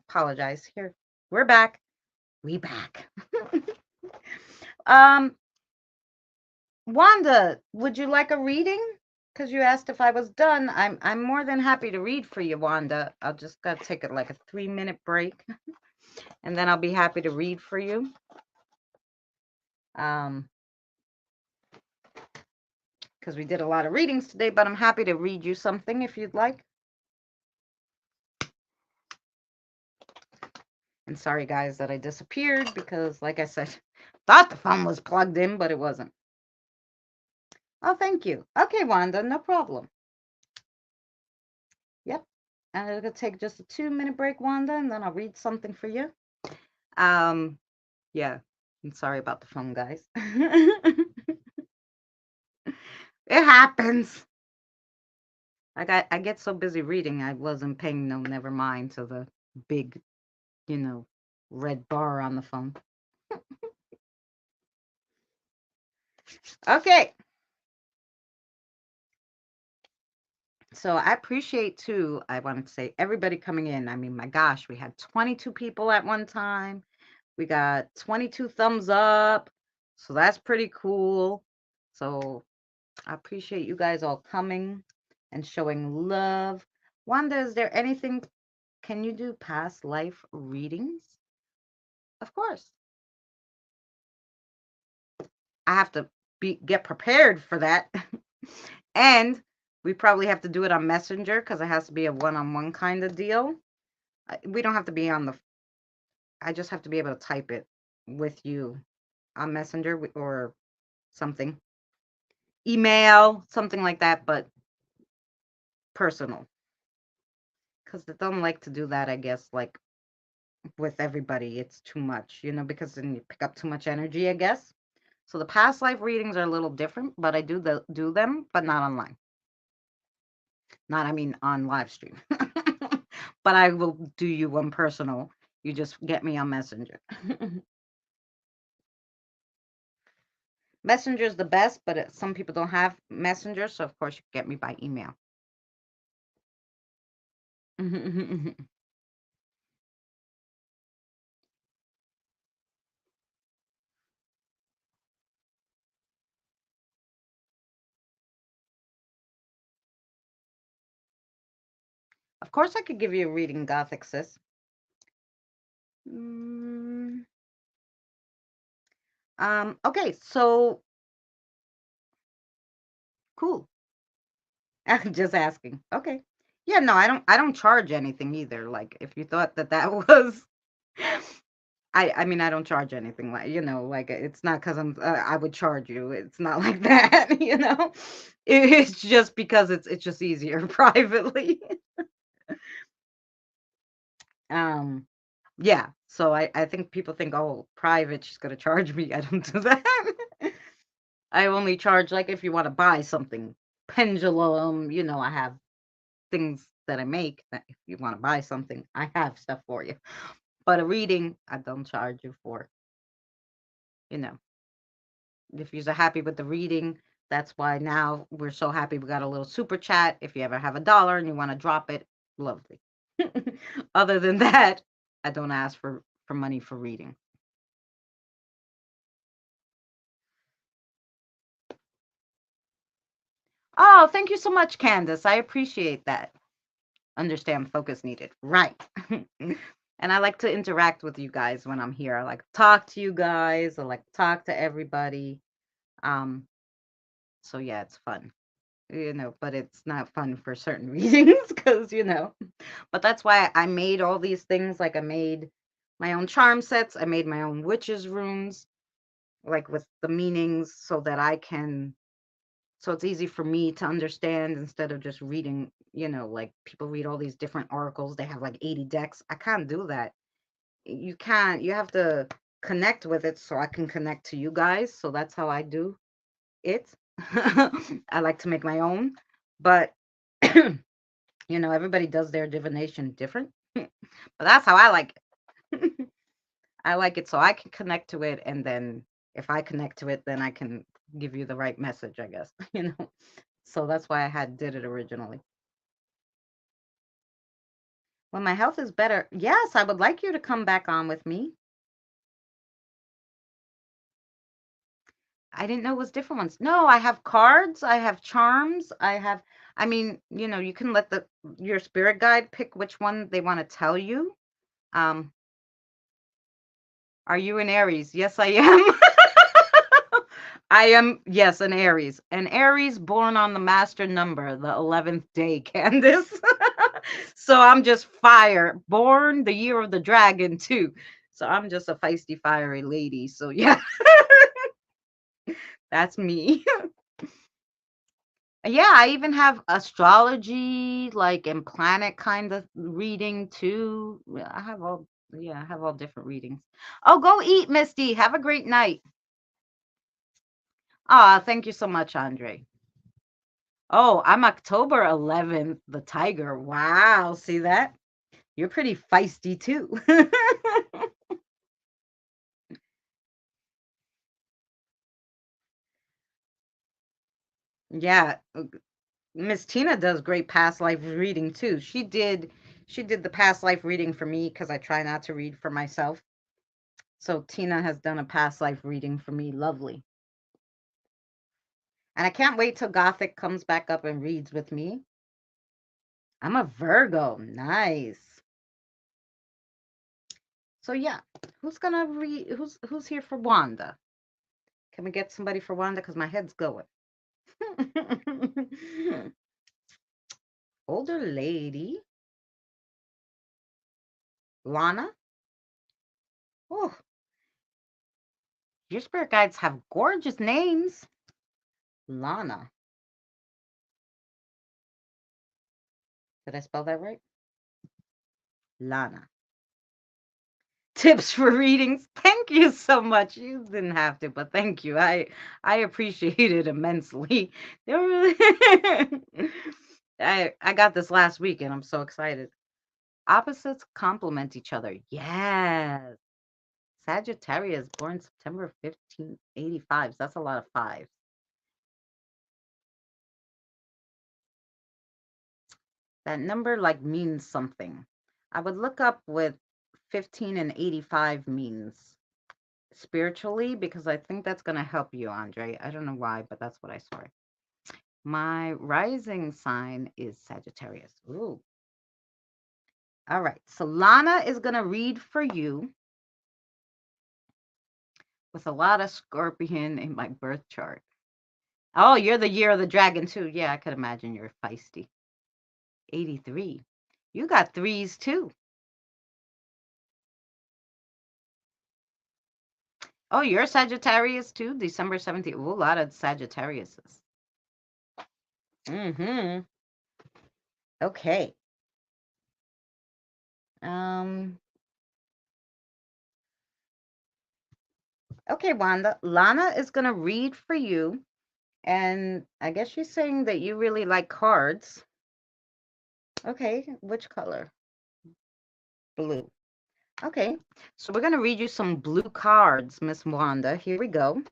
A: apologize. Here, we're back. We back. um, Wanda, would you like a reading? Because you asked if I was done. I'm more than happy to read for you, Wanda. I'll just gotta take it like a 3-minute break, and then I'll be happy to read for you. Because we did a lot of readings today, but I'm happy to read you something if you'd like. And sorry, guys, that I disappeared because, like I said, thought the phone was plugged in, but it wasn't. Oh, thank you. Okay, Wanda, no problem. Yep. And it'll take just a 2-minute break, Wanda, and then I'll read something for you. Yeah. I'm sorry about the phone, guys. It happens. I get so busy reading, I wasn't paying no never mind to the big, red bar on the phone. Okay. So I appreciate too, I wanted to say everybody coming in. I mean, my gosh, we had 22 people at one time. We got 22 thumbs up. So that's pretty cool. So I appreciate you guys all coming and showing love. Wanda, is there anything? Can you do past life readings? Of course. I have to get prepared for that. And we probably have to do it on Messenger because it has to be a one-on-one kind of deal. We don't have to be on the, I just have to be able to type it with you on Messenger or something, email, something like that, but personal. Because they don't like to do that, I guess, like with everybody. It's too much, because then you pick up too much energy, I guess. So the past life readings are a little different, but I do them, but not online. Not, I mean, on live stream. But I will do you one personal. You just get me on Messenger. Messenger is the best, but some people don't have Messenger, so of course you get me by email. Of course I could give you a reading, Gothic sis. Mm, okay, so cool. I'm just asking. Okay. Yeah, no, I don't charge anything either. Like if you thought that was I mean I don't charge anything, like like it's not cuz I would charge you. It's not like that. It's just because it's just easier privately. Um yeah, so I think people think, "Oh, private, she's going to charge me." I don't do that. I only charge like if you want to buy something. Pendulum, I have things that I make that if you want to buy something, I have stuff for you. But a reading, I don't charge you for. You know, if you're happy with the reading, that's why now we're so happy we got a little super chat. If you ever have $1 and you want to drop it, lovely. Other than that, I don't ask for money for reading. Oh, thank you so much, Candace. I appreciate that. Understand focus needed. Right. And I like to interact with you guys when I'm here. I like to talk to you guys. I like to talk to everybody. Um, so yeah, it's fun. But it's not fun for certain readings because. But that's why I made all these things. Like I made my own charm sets. I made my own witches runes, like with the meanings so that so it's easy for me to understand instead of just reading, like people read all these different oracles. They have like 80 decks. I can't do that. You can't. You have to connect with it so I can connect to you guys. So that's how I do it. I like to make my own, but everybody does their divination different. But that's how I like it. I like it so I can connect to it, and then if I connect to it, then I can give you the right message, I guess. So that's why I had did it originally. When my health is better, yes, I would like you to come back on with me. I didn't know it was different ones. No, I have cards, I have charms, I mean, you can let your spirit guide pick which one they want to tell you. Um, are you an Aries? Yes, I am. I am, yes, an Aries. An Aries born on the master number, the 11th day, Candace. So I'm just fire. Born the year of the dragon, too. So I'm just a feisty, fiery lady. So yeah, that's me. Yeah, I even have astrology, like and planet kind of reading too. I have all different readings. Oh, go eat, Misty. Have a great night. Ah, thank you so much, Andre. Oh, I'm October 11th, the tiger. Wow, see that? You're pretty feisty too. Yeah, Miss Tina does great past life reading too. She did the past life reading for me because I try not to read for myself. So Tina has done a past life reading for me. Lovely. And I can't wait till Gothic comes back up and reads with me. I'm a Virgo. Nice. So yeah, who's gonna read? Who's here for Wanda? Can we get somebody for Wanda? Because my head's going. Older lady. Lana. Oh, your spirit guides have gorgeous names. Lana. Did I spell that right? Lana. Tips for readings. Thank you so much. You didn't have to, but thank you. I appreciate it immensely. They're really I got this last week and I'm so excited. Opposites complement each other. Yes. Sagittarius, born September 1585. That's a lot of fives. That number like means something. I would look up what 15 and 85 means spiritually because I think that's going to help you, Andre. I don't know why, but that's what I saw. My rising sign is Sagittarius. Ooh. All right. So Lana is going to read for you with a lot of scorpion in my birth chart. Oh, you're the year of the dragon too. Yeah, I could imagine you're feisty. 83. You got threes too. Oh, you're Sagittarius too? December 17th. Ooh, a lot of Sagittariuses. Mm-hmm. Okay. Okay, Wanda. Lana is going to read for you. And I guess she's saying that you really like cards. Okay, which color? Blue. Okay, so we're going to read you some blue cards, Miss Wanda. Here we go.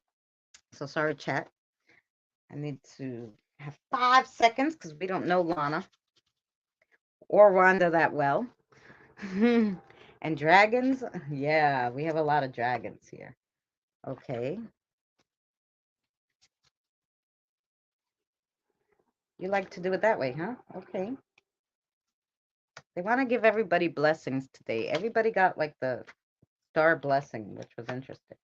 A: So sorry, chat. I need to have 5 seconds because we don't know Lana or Wanda that well. And dragons? Yeah, we have a lot of dragons here. Okay. You like to do it that way, huh? Okay. They want to give everybody blessings today. Everybody got like the star blessing, which was interesting.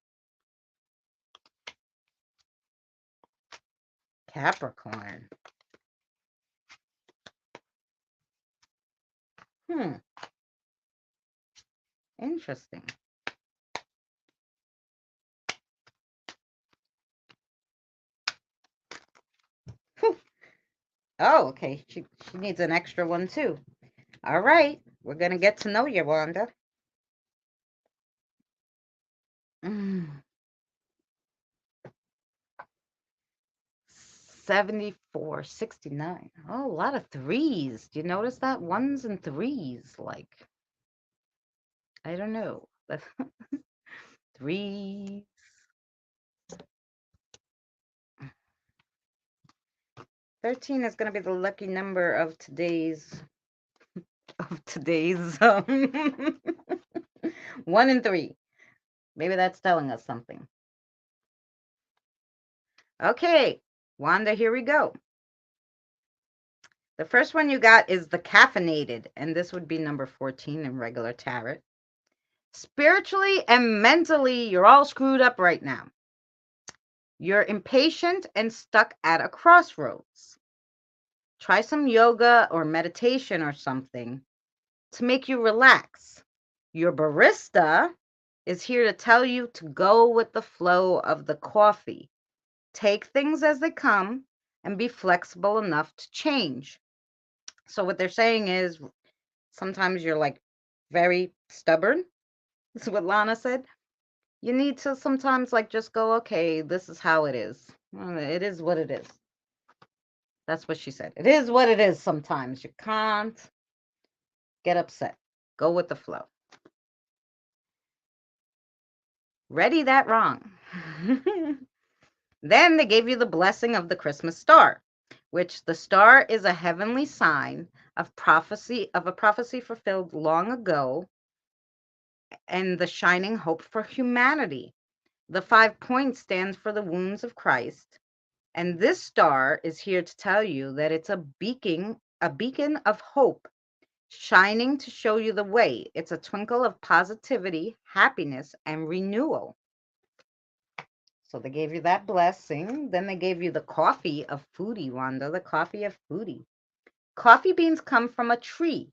A: Capricorn. Interesting. Whew. Oh, okay. She needs an extra one too. All right. We're going to get to know you, Wanda. 74, 69. Oh, a lot of threes. Do you notice that? Ones and threes. Like, I don't know. Threes. 13 is going to be the lucky number of today's 1 and 3. Maybe that's telling us something. Okay, Wanda, here we go. The first one you got is the caffeinated, and this would be number 14 in regular tarot. Spiritually and mentally, you're all screwed up right now. You're impatient and stuck at a crossroads. Try some yoga or meditation or something to make you relax. Your barista is here to tell you to go with the flow of the coffee. Take things as they come and be flexible enough to change. So what they're saying is sometimes you're like very stubborn. This is what Lana said. You need to sometimes like just go, okay, this is how it is. It is what it is. That's what she said. It is what it is sometimes. You can't get upset. Go with the flow. Ready that wrong. Then they gave you the blessing of the Christmas star, which the star is a heavenly sign of a prophecy fulfilled long ago, and the shining hope for humanity. The 5 points stands for the wounds of Christ, and this star is here to tell you that it's a beacon of hope, shining to show you the way. It's a twinkle of positivity, happiness, and renewal. So they gave you that blessing. Then they gave you the coffee of foodie, Wanda, the coffee of foodie. Coffee beans come from a tree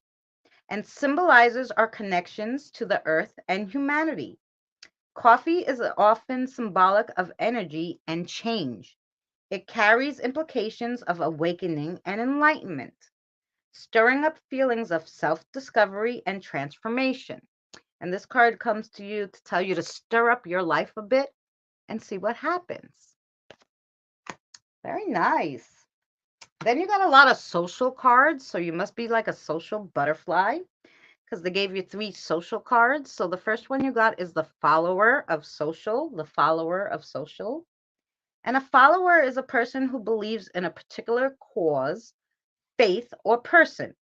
A: and symbolizes our connections to the earth and humanity. Coffee is often symbolic of energy and change. It carries implications of awakening and enlightenment, stirring up feelings of self-discovery and transformation. And this card comes to you to tell you to stir up your life a bit and see what happens. Very nice. Then you got a lot of social cards, so you must be like a social butterfly because they gave you 3 social cards. So the first one you got is the follower of social, the follower of social. And a follower is a person who believes in a particular cause, faith, or person.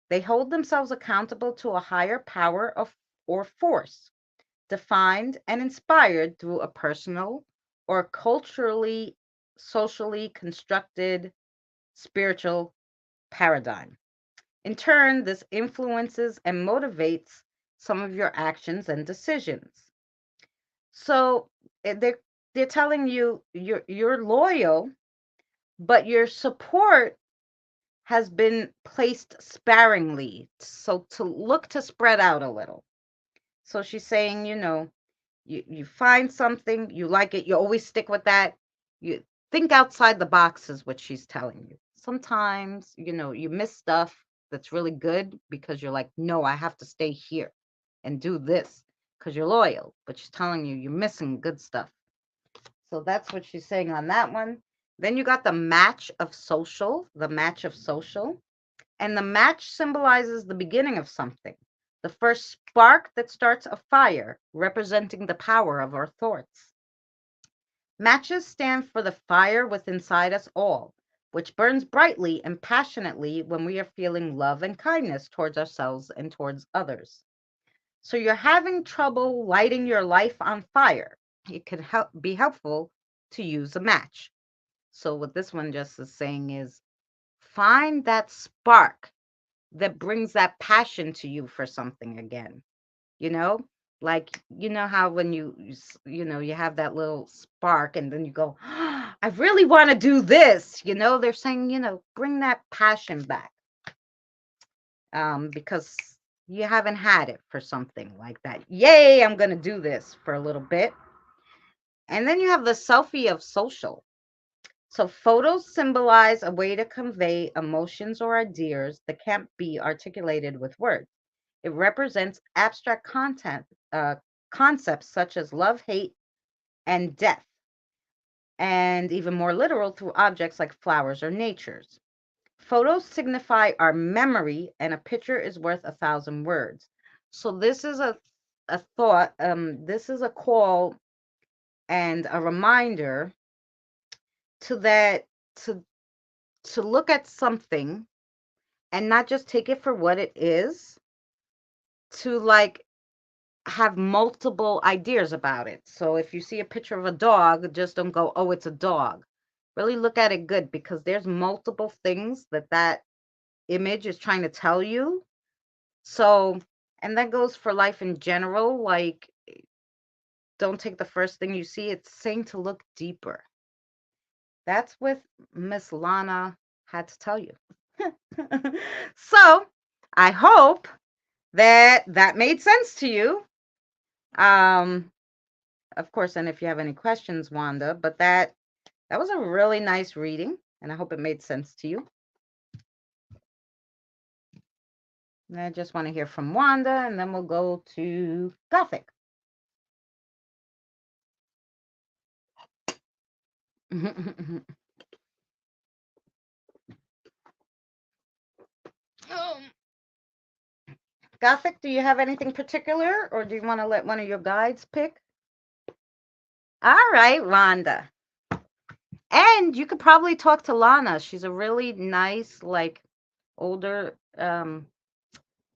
A: They hold themselves accountable to a higher power or force, defined and inspired through a personal or culturally, socially constructed spiritual paradigm. In turn, this influences and motivates some of your actions and decisions. So they're telling you you're loyal, but your support has been placed sparingly, so to look to spread out a little. So she's saying, you find something, you like it, you always stick with that. You think outside the box is what she's telling you. Sometimes, you miss stuff that's really good because you're like, no, I have to stay here and do this because you're loyal. But she's telling you you're missing good stuff. So that's what she's saying on that one. Then you got the match of social, the match of social. And the match symbolizes the beginning of something, the first spark that starts a fire, representing the power of our thoughts. Matches stand for the fire within inside us all, which burns brightly and passionately when we are feeling love and kindness towards ourselves and towards others. So you're having trouble lighting your life on fire. It could be helpful to use a match. So what this one just is saying is find that spark that brings that passion to you for something again. you know like how when you have that little spark and then you go, oh, I really want to do this. They're saying, bring that passion back, because you haven't had it for something like that. Yay, I'm going to do this for a little bit. And then you have the selfie of social. So photos symbolize a way to convey emotions or ideas that can't be articulated with words. It represents abstract concepts such as love, hate, and death, and even more literal through objects like flowers or natures. Photos signify our memory, and a picture is worth 1,000 words. So this is a thought. This is a call and a reminder to that to look at something and not just take it for what it is, to like have multiple ideas about it. So if you see a picture of a dog, just don't go, oh, it's a dog. Really look at it good, because there's multiple things that image is trying to tell you. So, and that goes for life in general. Like, don't take the first thing you see. It's saying to look deeper. That's what Miss Lana had to tell you. So I hope that made sense to you. Of course, and if you have any questions, Wanda, but that was a really nice reading, and I hope it made sense to you. And I just want to hear from Wanda, and then we'll go to Gothic. Gothic, do you have anything particular, or do you want to let one of your guides pick? All right, Wanda. And you could probably talk to Lana. She's a really nice, like, older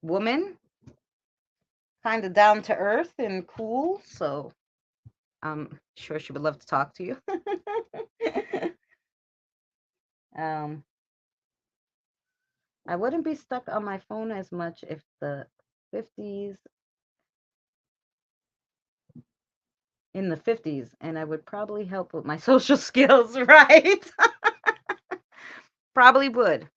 A: woman, kind of down to earth and cool. So I'm sure she would love to talk to you. um, I wouldn't be stuck on my phone as much if the 50s in the 50s, and I would probably help with my social skills, right? Probably would.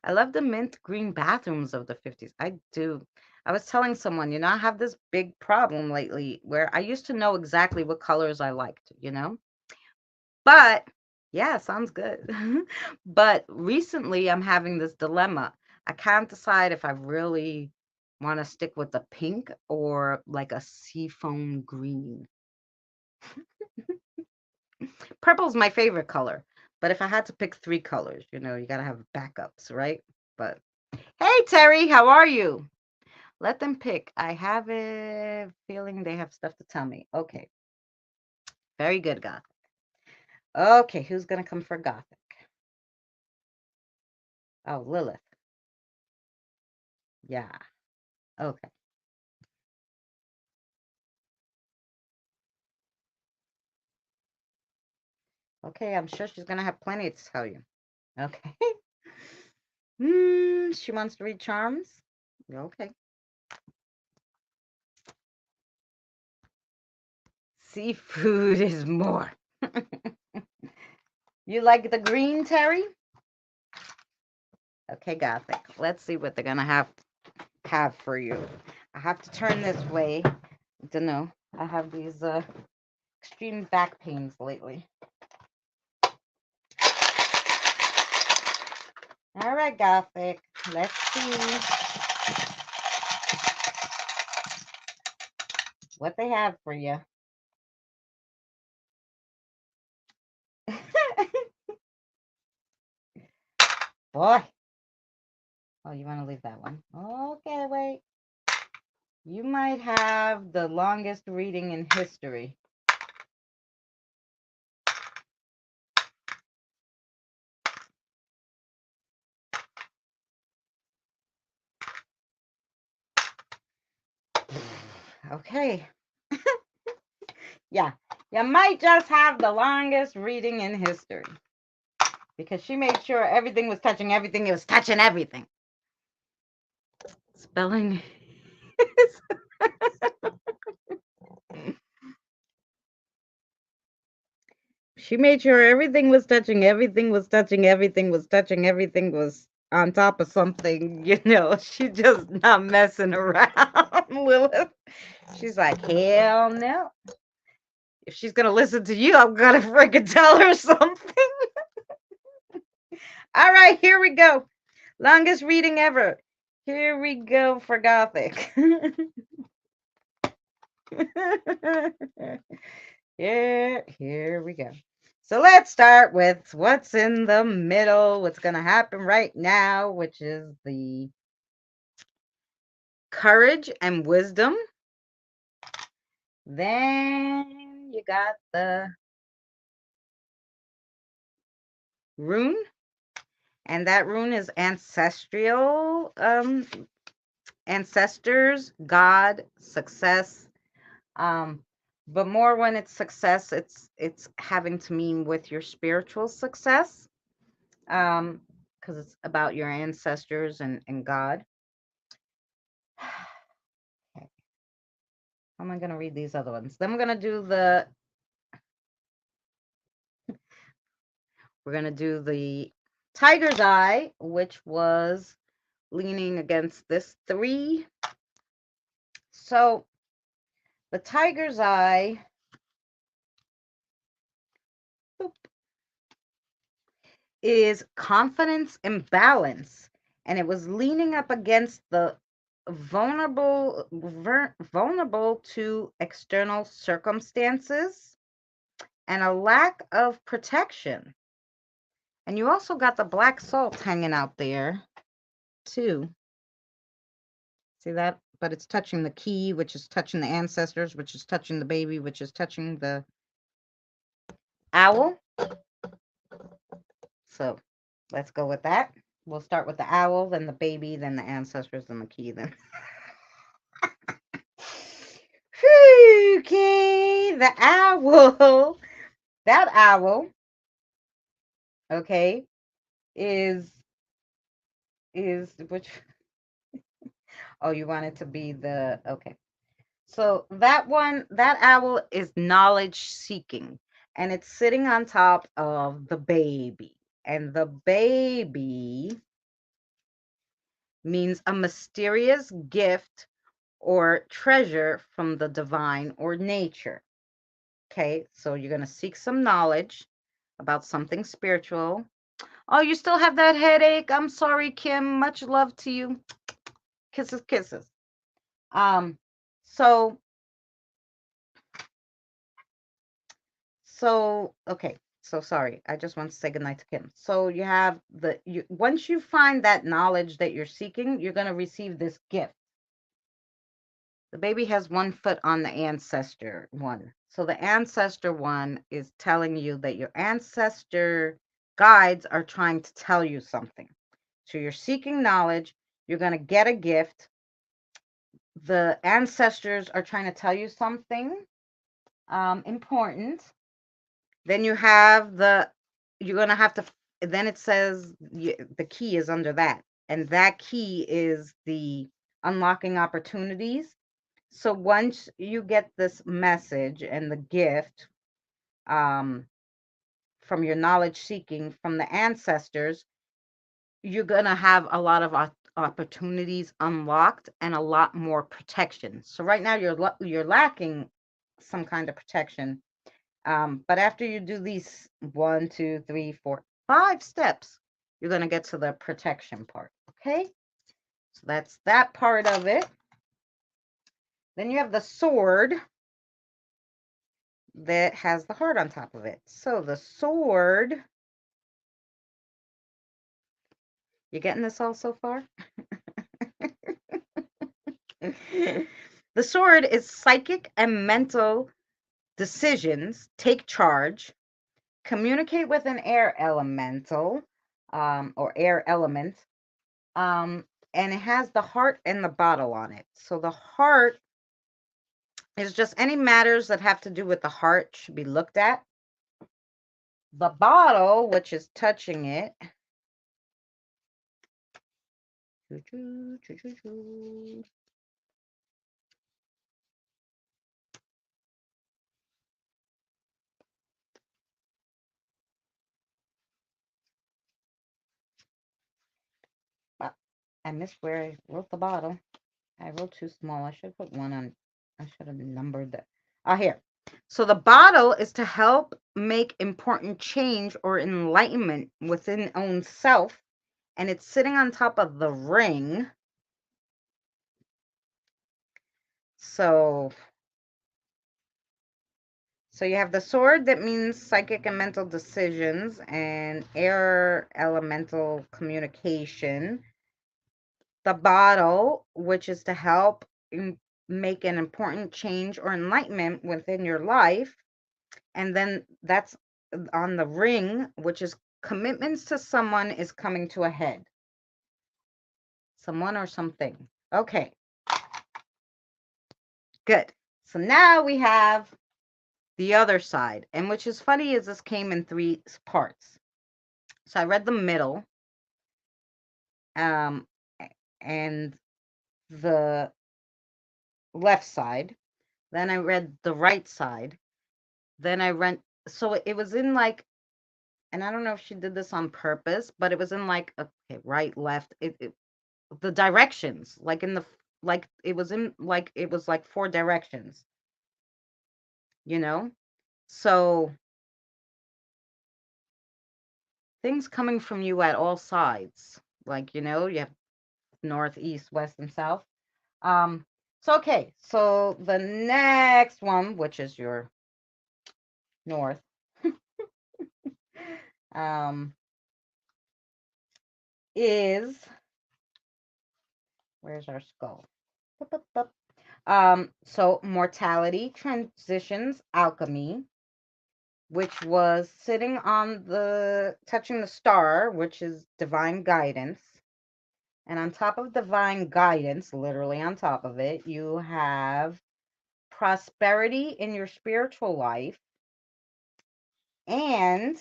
A: I love the mint green bathrooms of the 50s. I do. I was telling someone, I have this big problem lately where I used to know exactly what colors I liked. But yeah, sounds good. But recently I'm having this dilemma. I can't decide if I really want to stick with the pink or like a seafoam green. Purple's my favorite color, but if I had to pick three colors, you gotta have backups, right? But hey, Terry, how are you? Let them pick. I have a feeling they have stuff to tell me. Okay, very good, Gothic. Okay, who's gonna come for Gothic? Oh, Lilith. Yeah. Okay. Okay, I'm sure she's gonna have plenty to tell you. Okay. She wants to read charms. Okay. Seafood is more. You like the green, Terry? Okay, Gothic. Let's see what they're gonna have for you. I have to turn this way. Don't know. I have these extreme back pains lately. All right, Gothic. Let's see what they have for you. Boy. Oh, you want to leave that one? Okay, wait. You might have the longest reading in history. Okay. Yeah, you might just have the longest reading in history. Because she made sure everything was touching everything. It was touching everything. Spelling. She made sure everything was touching, everything was touching, everything was touching, everything was on top of something, She just not messing around, Lilith. She's like, hell no. If she's gonna listen to you, I'm gonna freaking tell her something. All right, here we go. Longest reading ever. Here we go for Gothic. Here we go. So let's start with what's in the middle, what's going to happen right now, which is the courage and wisdom. Then you got the rune, and that rune is ancestral, ancestors, God, success. But more when it's success, it's having to mean with your spiritual success. Because it's about your ancestors and God. Okay. How am I going to read these other ones? Then we're going to do the tiger's eye, which was leaning against this 3. So the tiger's eye is confidence and balance, and it was leaning up against the vulnerable to external circumstances and a lack of protection. And you also got the black salt hanging out there too. See that? But it's touching the key, which is touching the ancestors, which is touching the baby, which is touching the owl. So let's go with that. We'll start with the owl, then the baby, then the ancestors, then the key, then. Okay, the owl. That owl, okay, is which. Oh, you want it to be the okay. So that one, that owl is knowledge seeking, and it's sitting on top of the baby. And the baby means a mysterious gift or treasure from the divine or nature. Okay, so you're going to seek some knowledge about something spiritual. Oh, you still have that headache? I'm sorry, Kim. Much love to you. Kisses, kisses. Um, so okay. So sorry. I just want to say goodnight to Kim. So you have once you find that knowledge that you're seeking, you're going to receive this gift. The baby has one foot on the ancestor one. So the ancestor one is telling you that your ancestor guides are trying to tell you something. So you're seeking knowledge. You're going to get a gift. The ancestors are trying to tell you something important. Then you have you're going to have to, then it says the key is under that. And that key is the unlocking opportunities. So once you get this message and the gift from your knowledge seeking from the ancestors, you're going to have a lot of opportunities unlocked and a lot more protection. So right now you're lacking some kind of protection. But after you do these 1, 2, 3, 4, 5 steps, you're going to get to the protection part. Okay. So that's that part of it. Then you have the sword that has the heart on top of it. So the sword, you getting this all so far? The sword is psychic and mental decisions, take charge, communicate with an air elemental or air element, and it has the heart and the bottle on it. So the heart is just any matters that have to do with the heart should be looked at. The bottle, which is touching it, I missed where I wrote the bottle. I wrote too small. I should put one on. I should have numbered that. Oh, here. So the bottle is to help make important change or enlightenment within own self, and it's sitting on top of the ring. So you have the sword that means psychic and mental decisions and air elemental communication. The bottle, which is to help make an important change or enlightenment within your life. And then that's on the ring, which is commitments to someone is coming to a head. Someone or something. Okay. Good. So now we have the other side. And which is funny is this came in 3 parts. So I read the middle. And the left side. Then I read the right side. Then I read, so it was in like, and I don't know if she did this on purpose, but it was in like, okay, right, left, the directions, like in the, like it was in, like it was like 4 directions, you know? So things coming from you at all sides, like, you know, you have north, east, west, and south. So, okay, so the next one, which is your north, is, where's our skull? So mortality, transitions, alchemy. which was sitting on touching the star, which is divine guidance. And on top of divine guidance, literally on top of it, you have prosperity in your spiritual life and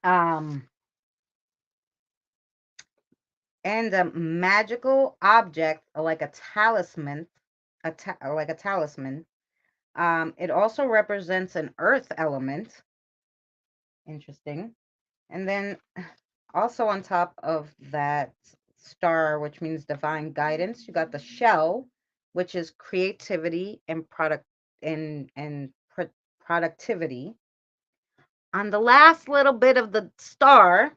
A: um and a magical object like a talisman, like a talisman. It also represents an earth element. Interesting. And then also on top of that star, which means divine guidance, you got the shell, which is creativity and productivity. On the last little bit of the star,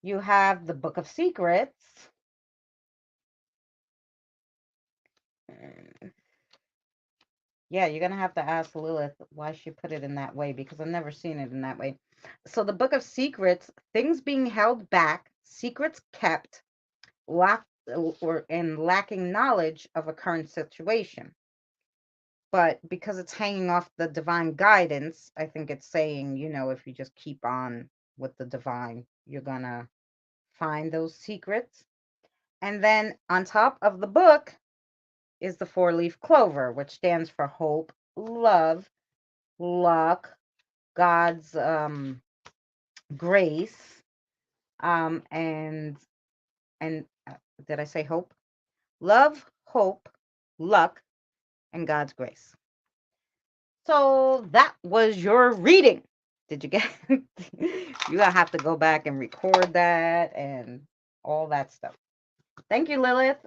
A: you have the Book of Secrets. Yeah, you're gonna have to ask Lilith why she put it in that way, because I've never seen it in that way. So the Book of Secrets, things being held back, secrets kept, locked, and lacking knowledge of a current situation. But because it's hanging off the divine guidance, I think it's saying, if you just keep on with the divine, you're gonna find those secrets. And then on top of the book is the four-leaf clover, which stands for hope, love, luck, God's grace, and did I say hope? Love, hope, luck, and God's grace. So that was your reading. Did you get it? You're gonna have to go back and record that and all that stuff. Thank you, Lilith.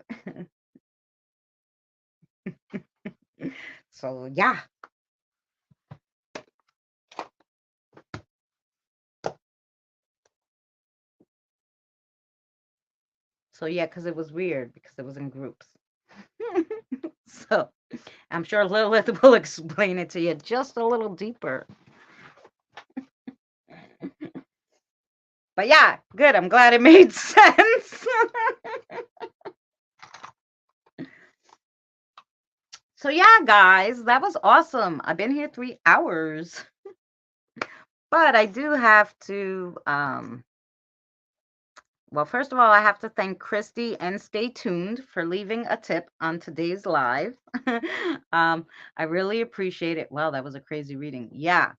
A: So yeah. So yeah, because it was weird because it was in groups. So I'm sure Lilith will explain it to you just a little deeper. But yeah, good. I'm glad it made sense. So yeah, guys, that was awesome. I've been here 3 hours. But I do have to well, first of all, I have to thank Christy and Stay Tuned for leaving a tip on today's live. I really appreciate it. Wow, that was a crazy reading. Yeah,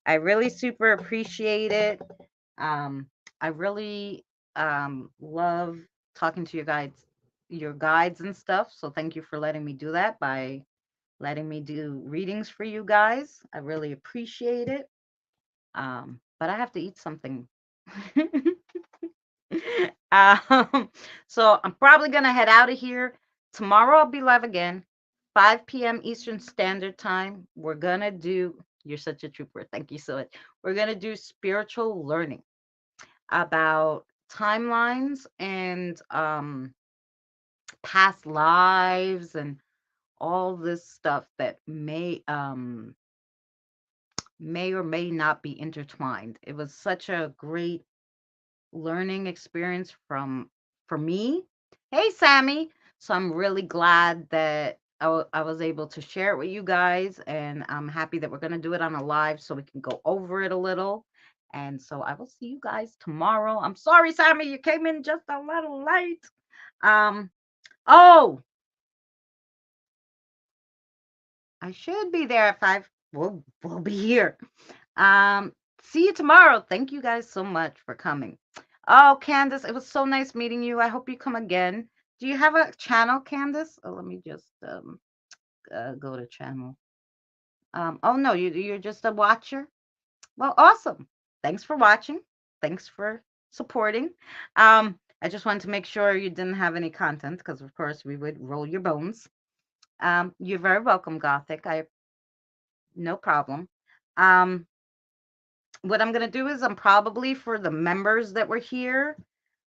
A: I really super appreciate it. I really love talking to your guides and stuff. So thank you for letting me do that by letting me do readings for you guys. I really appreciate it. But I have to eat something. So I'm probably gonna head out of here. Tomorrow I'll be live again, 5 p.m. Eastern Standard Time. We're gonna do, you're such a trooper. Thank you so much. We're gonna do spiritual learning about timelines and past lives and all this stuff that may or may not be intertwined. It was such a great learning experience for me. Hey, Sammy. So I'm really glad that I was able to share it with you guys, and I'm happy that we're going to do it on a live so we can go over it a little. And so I will see you guys tomorrow. I'm sorry, Sammy, you came in just a little late. Oh, I should be there at 5. We'll be here. See you tomorrow. Thank you guys so much for coming. Oh, Candace, it was so nice meeting you. I hope you come again. Do you have a channel, Candace? Oh, let me just go to channel. Oh no, you're just a watcher. Well, awesome. Thanks for watching. Thanks for supporting. I just wanted to make sure you didn't have any content because, of course, we would roll your bones. You're very welcome, Gothic. No problem. What I'm gonna do is I'm probably for the members that were here,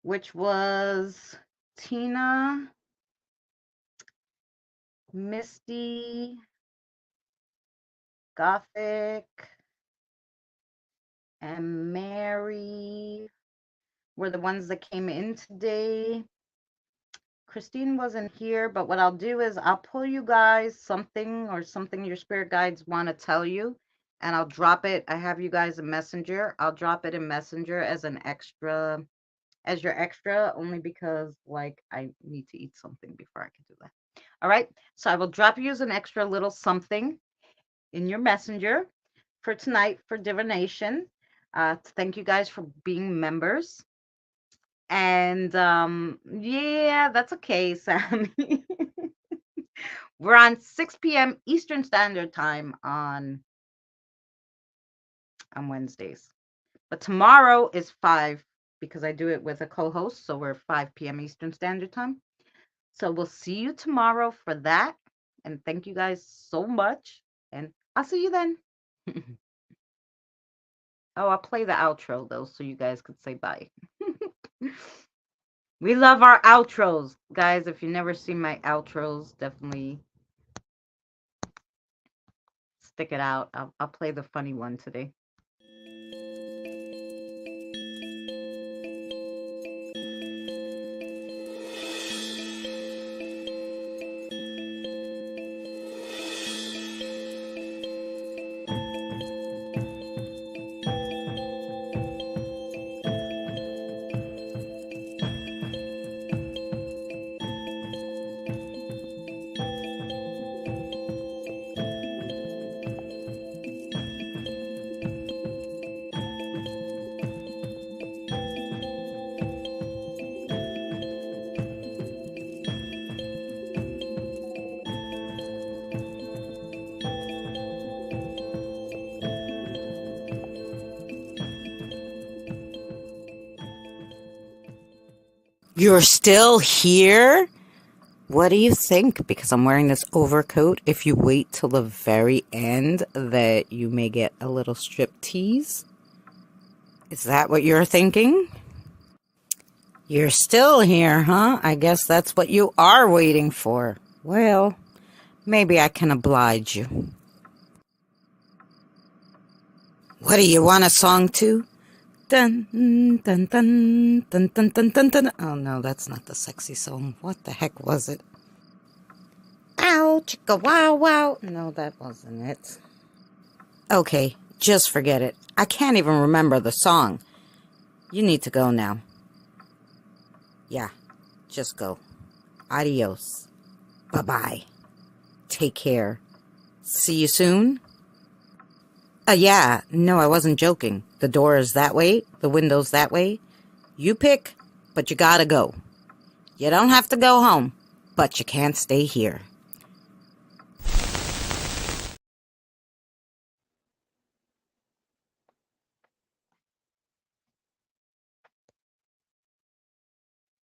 A: which was Tina, Misty, Gothic, and Mary were the ones that came in today. Christine wasn't here, but what I'll do is I'll pull you guys something your spirit guides want to tell you, and I'll drop it. I have you guys a messenger. I'll drop it in messenger as an extra, as your extra, only because like I need to eat something before I can do that. All right. So I will drop you as an extra little something in your messenger for tonight for divination. Thank you guys for being members. And yeah, that's okay, Sammy. We're on 6 p.m. Eastern Standard Time on Wednesdays. But tomorrow is 5 because I do it with a co-host, so we're 5 p.m. Eastern Standard Time. So we'll see you tomorrow for that. And thank you guys so much. And I'll see you then. Oh, I'll play the outro though, so you guys could say bye. We love our outros. Guys, if you never seen my outros, definitely stick it out. I'll play the funny one today. You're still here? What do you think? Because I'm wearing this overcoat. If you wait till the very end, that you may get a little strip tease. Is that what you're thinking? You're still here, huh? I guess that's what you are waiting for. Well, maybe I can oblige you. What do you want a song to? Dun, dun, dun, dun, dun, dun, dun, dun. Oh no, that's not the sexy song. What the heck was it? Ow, chicka wow wow. No, that wasn't it. Okay, just forget it. I can't even remember the song. You need to go now. Yeah, just go. Adios. Bye-bye. Take care. See you soon. Yeah, no, I wasn't joking. The door is that way, the window's that way. You pick, but you gotta go. You don't have to go home, but you can't stay here.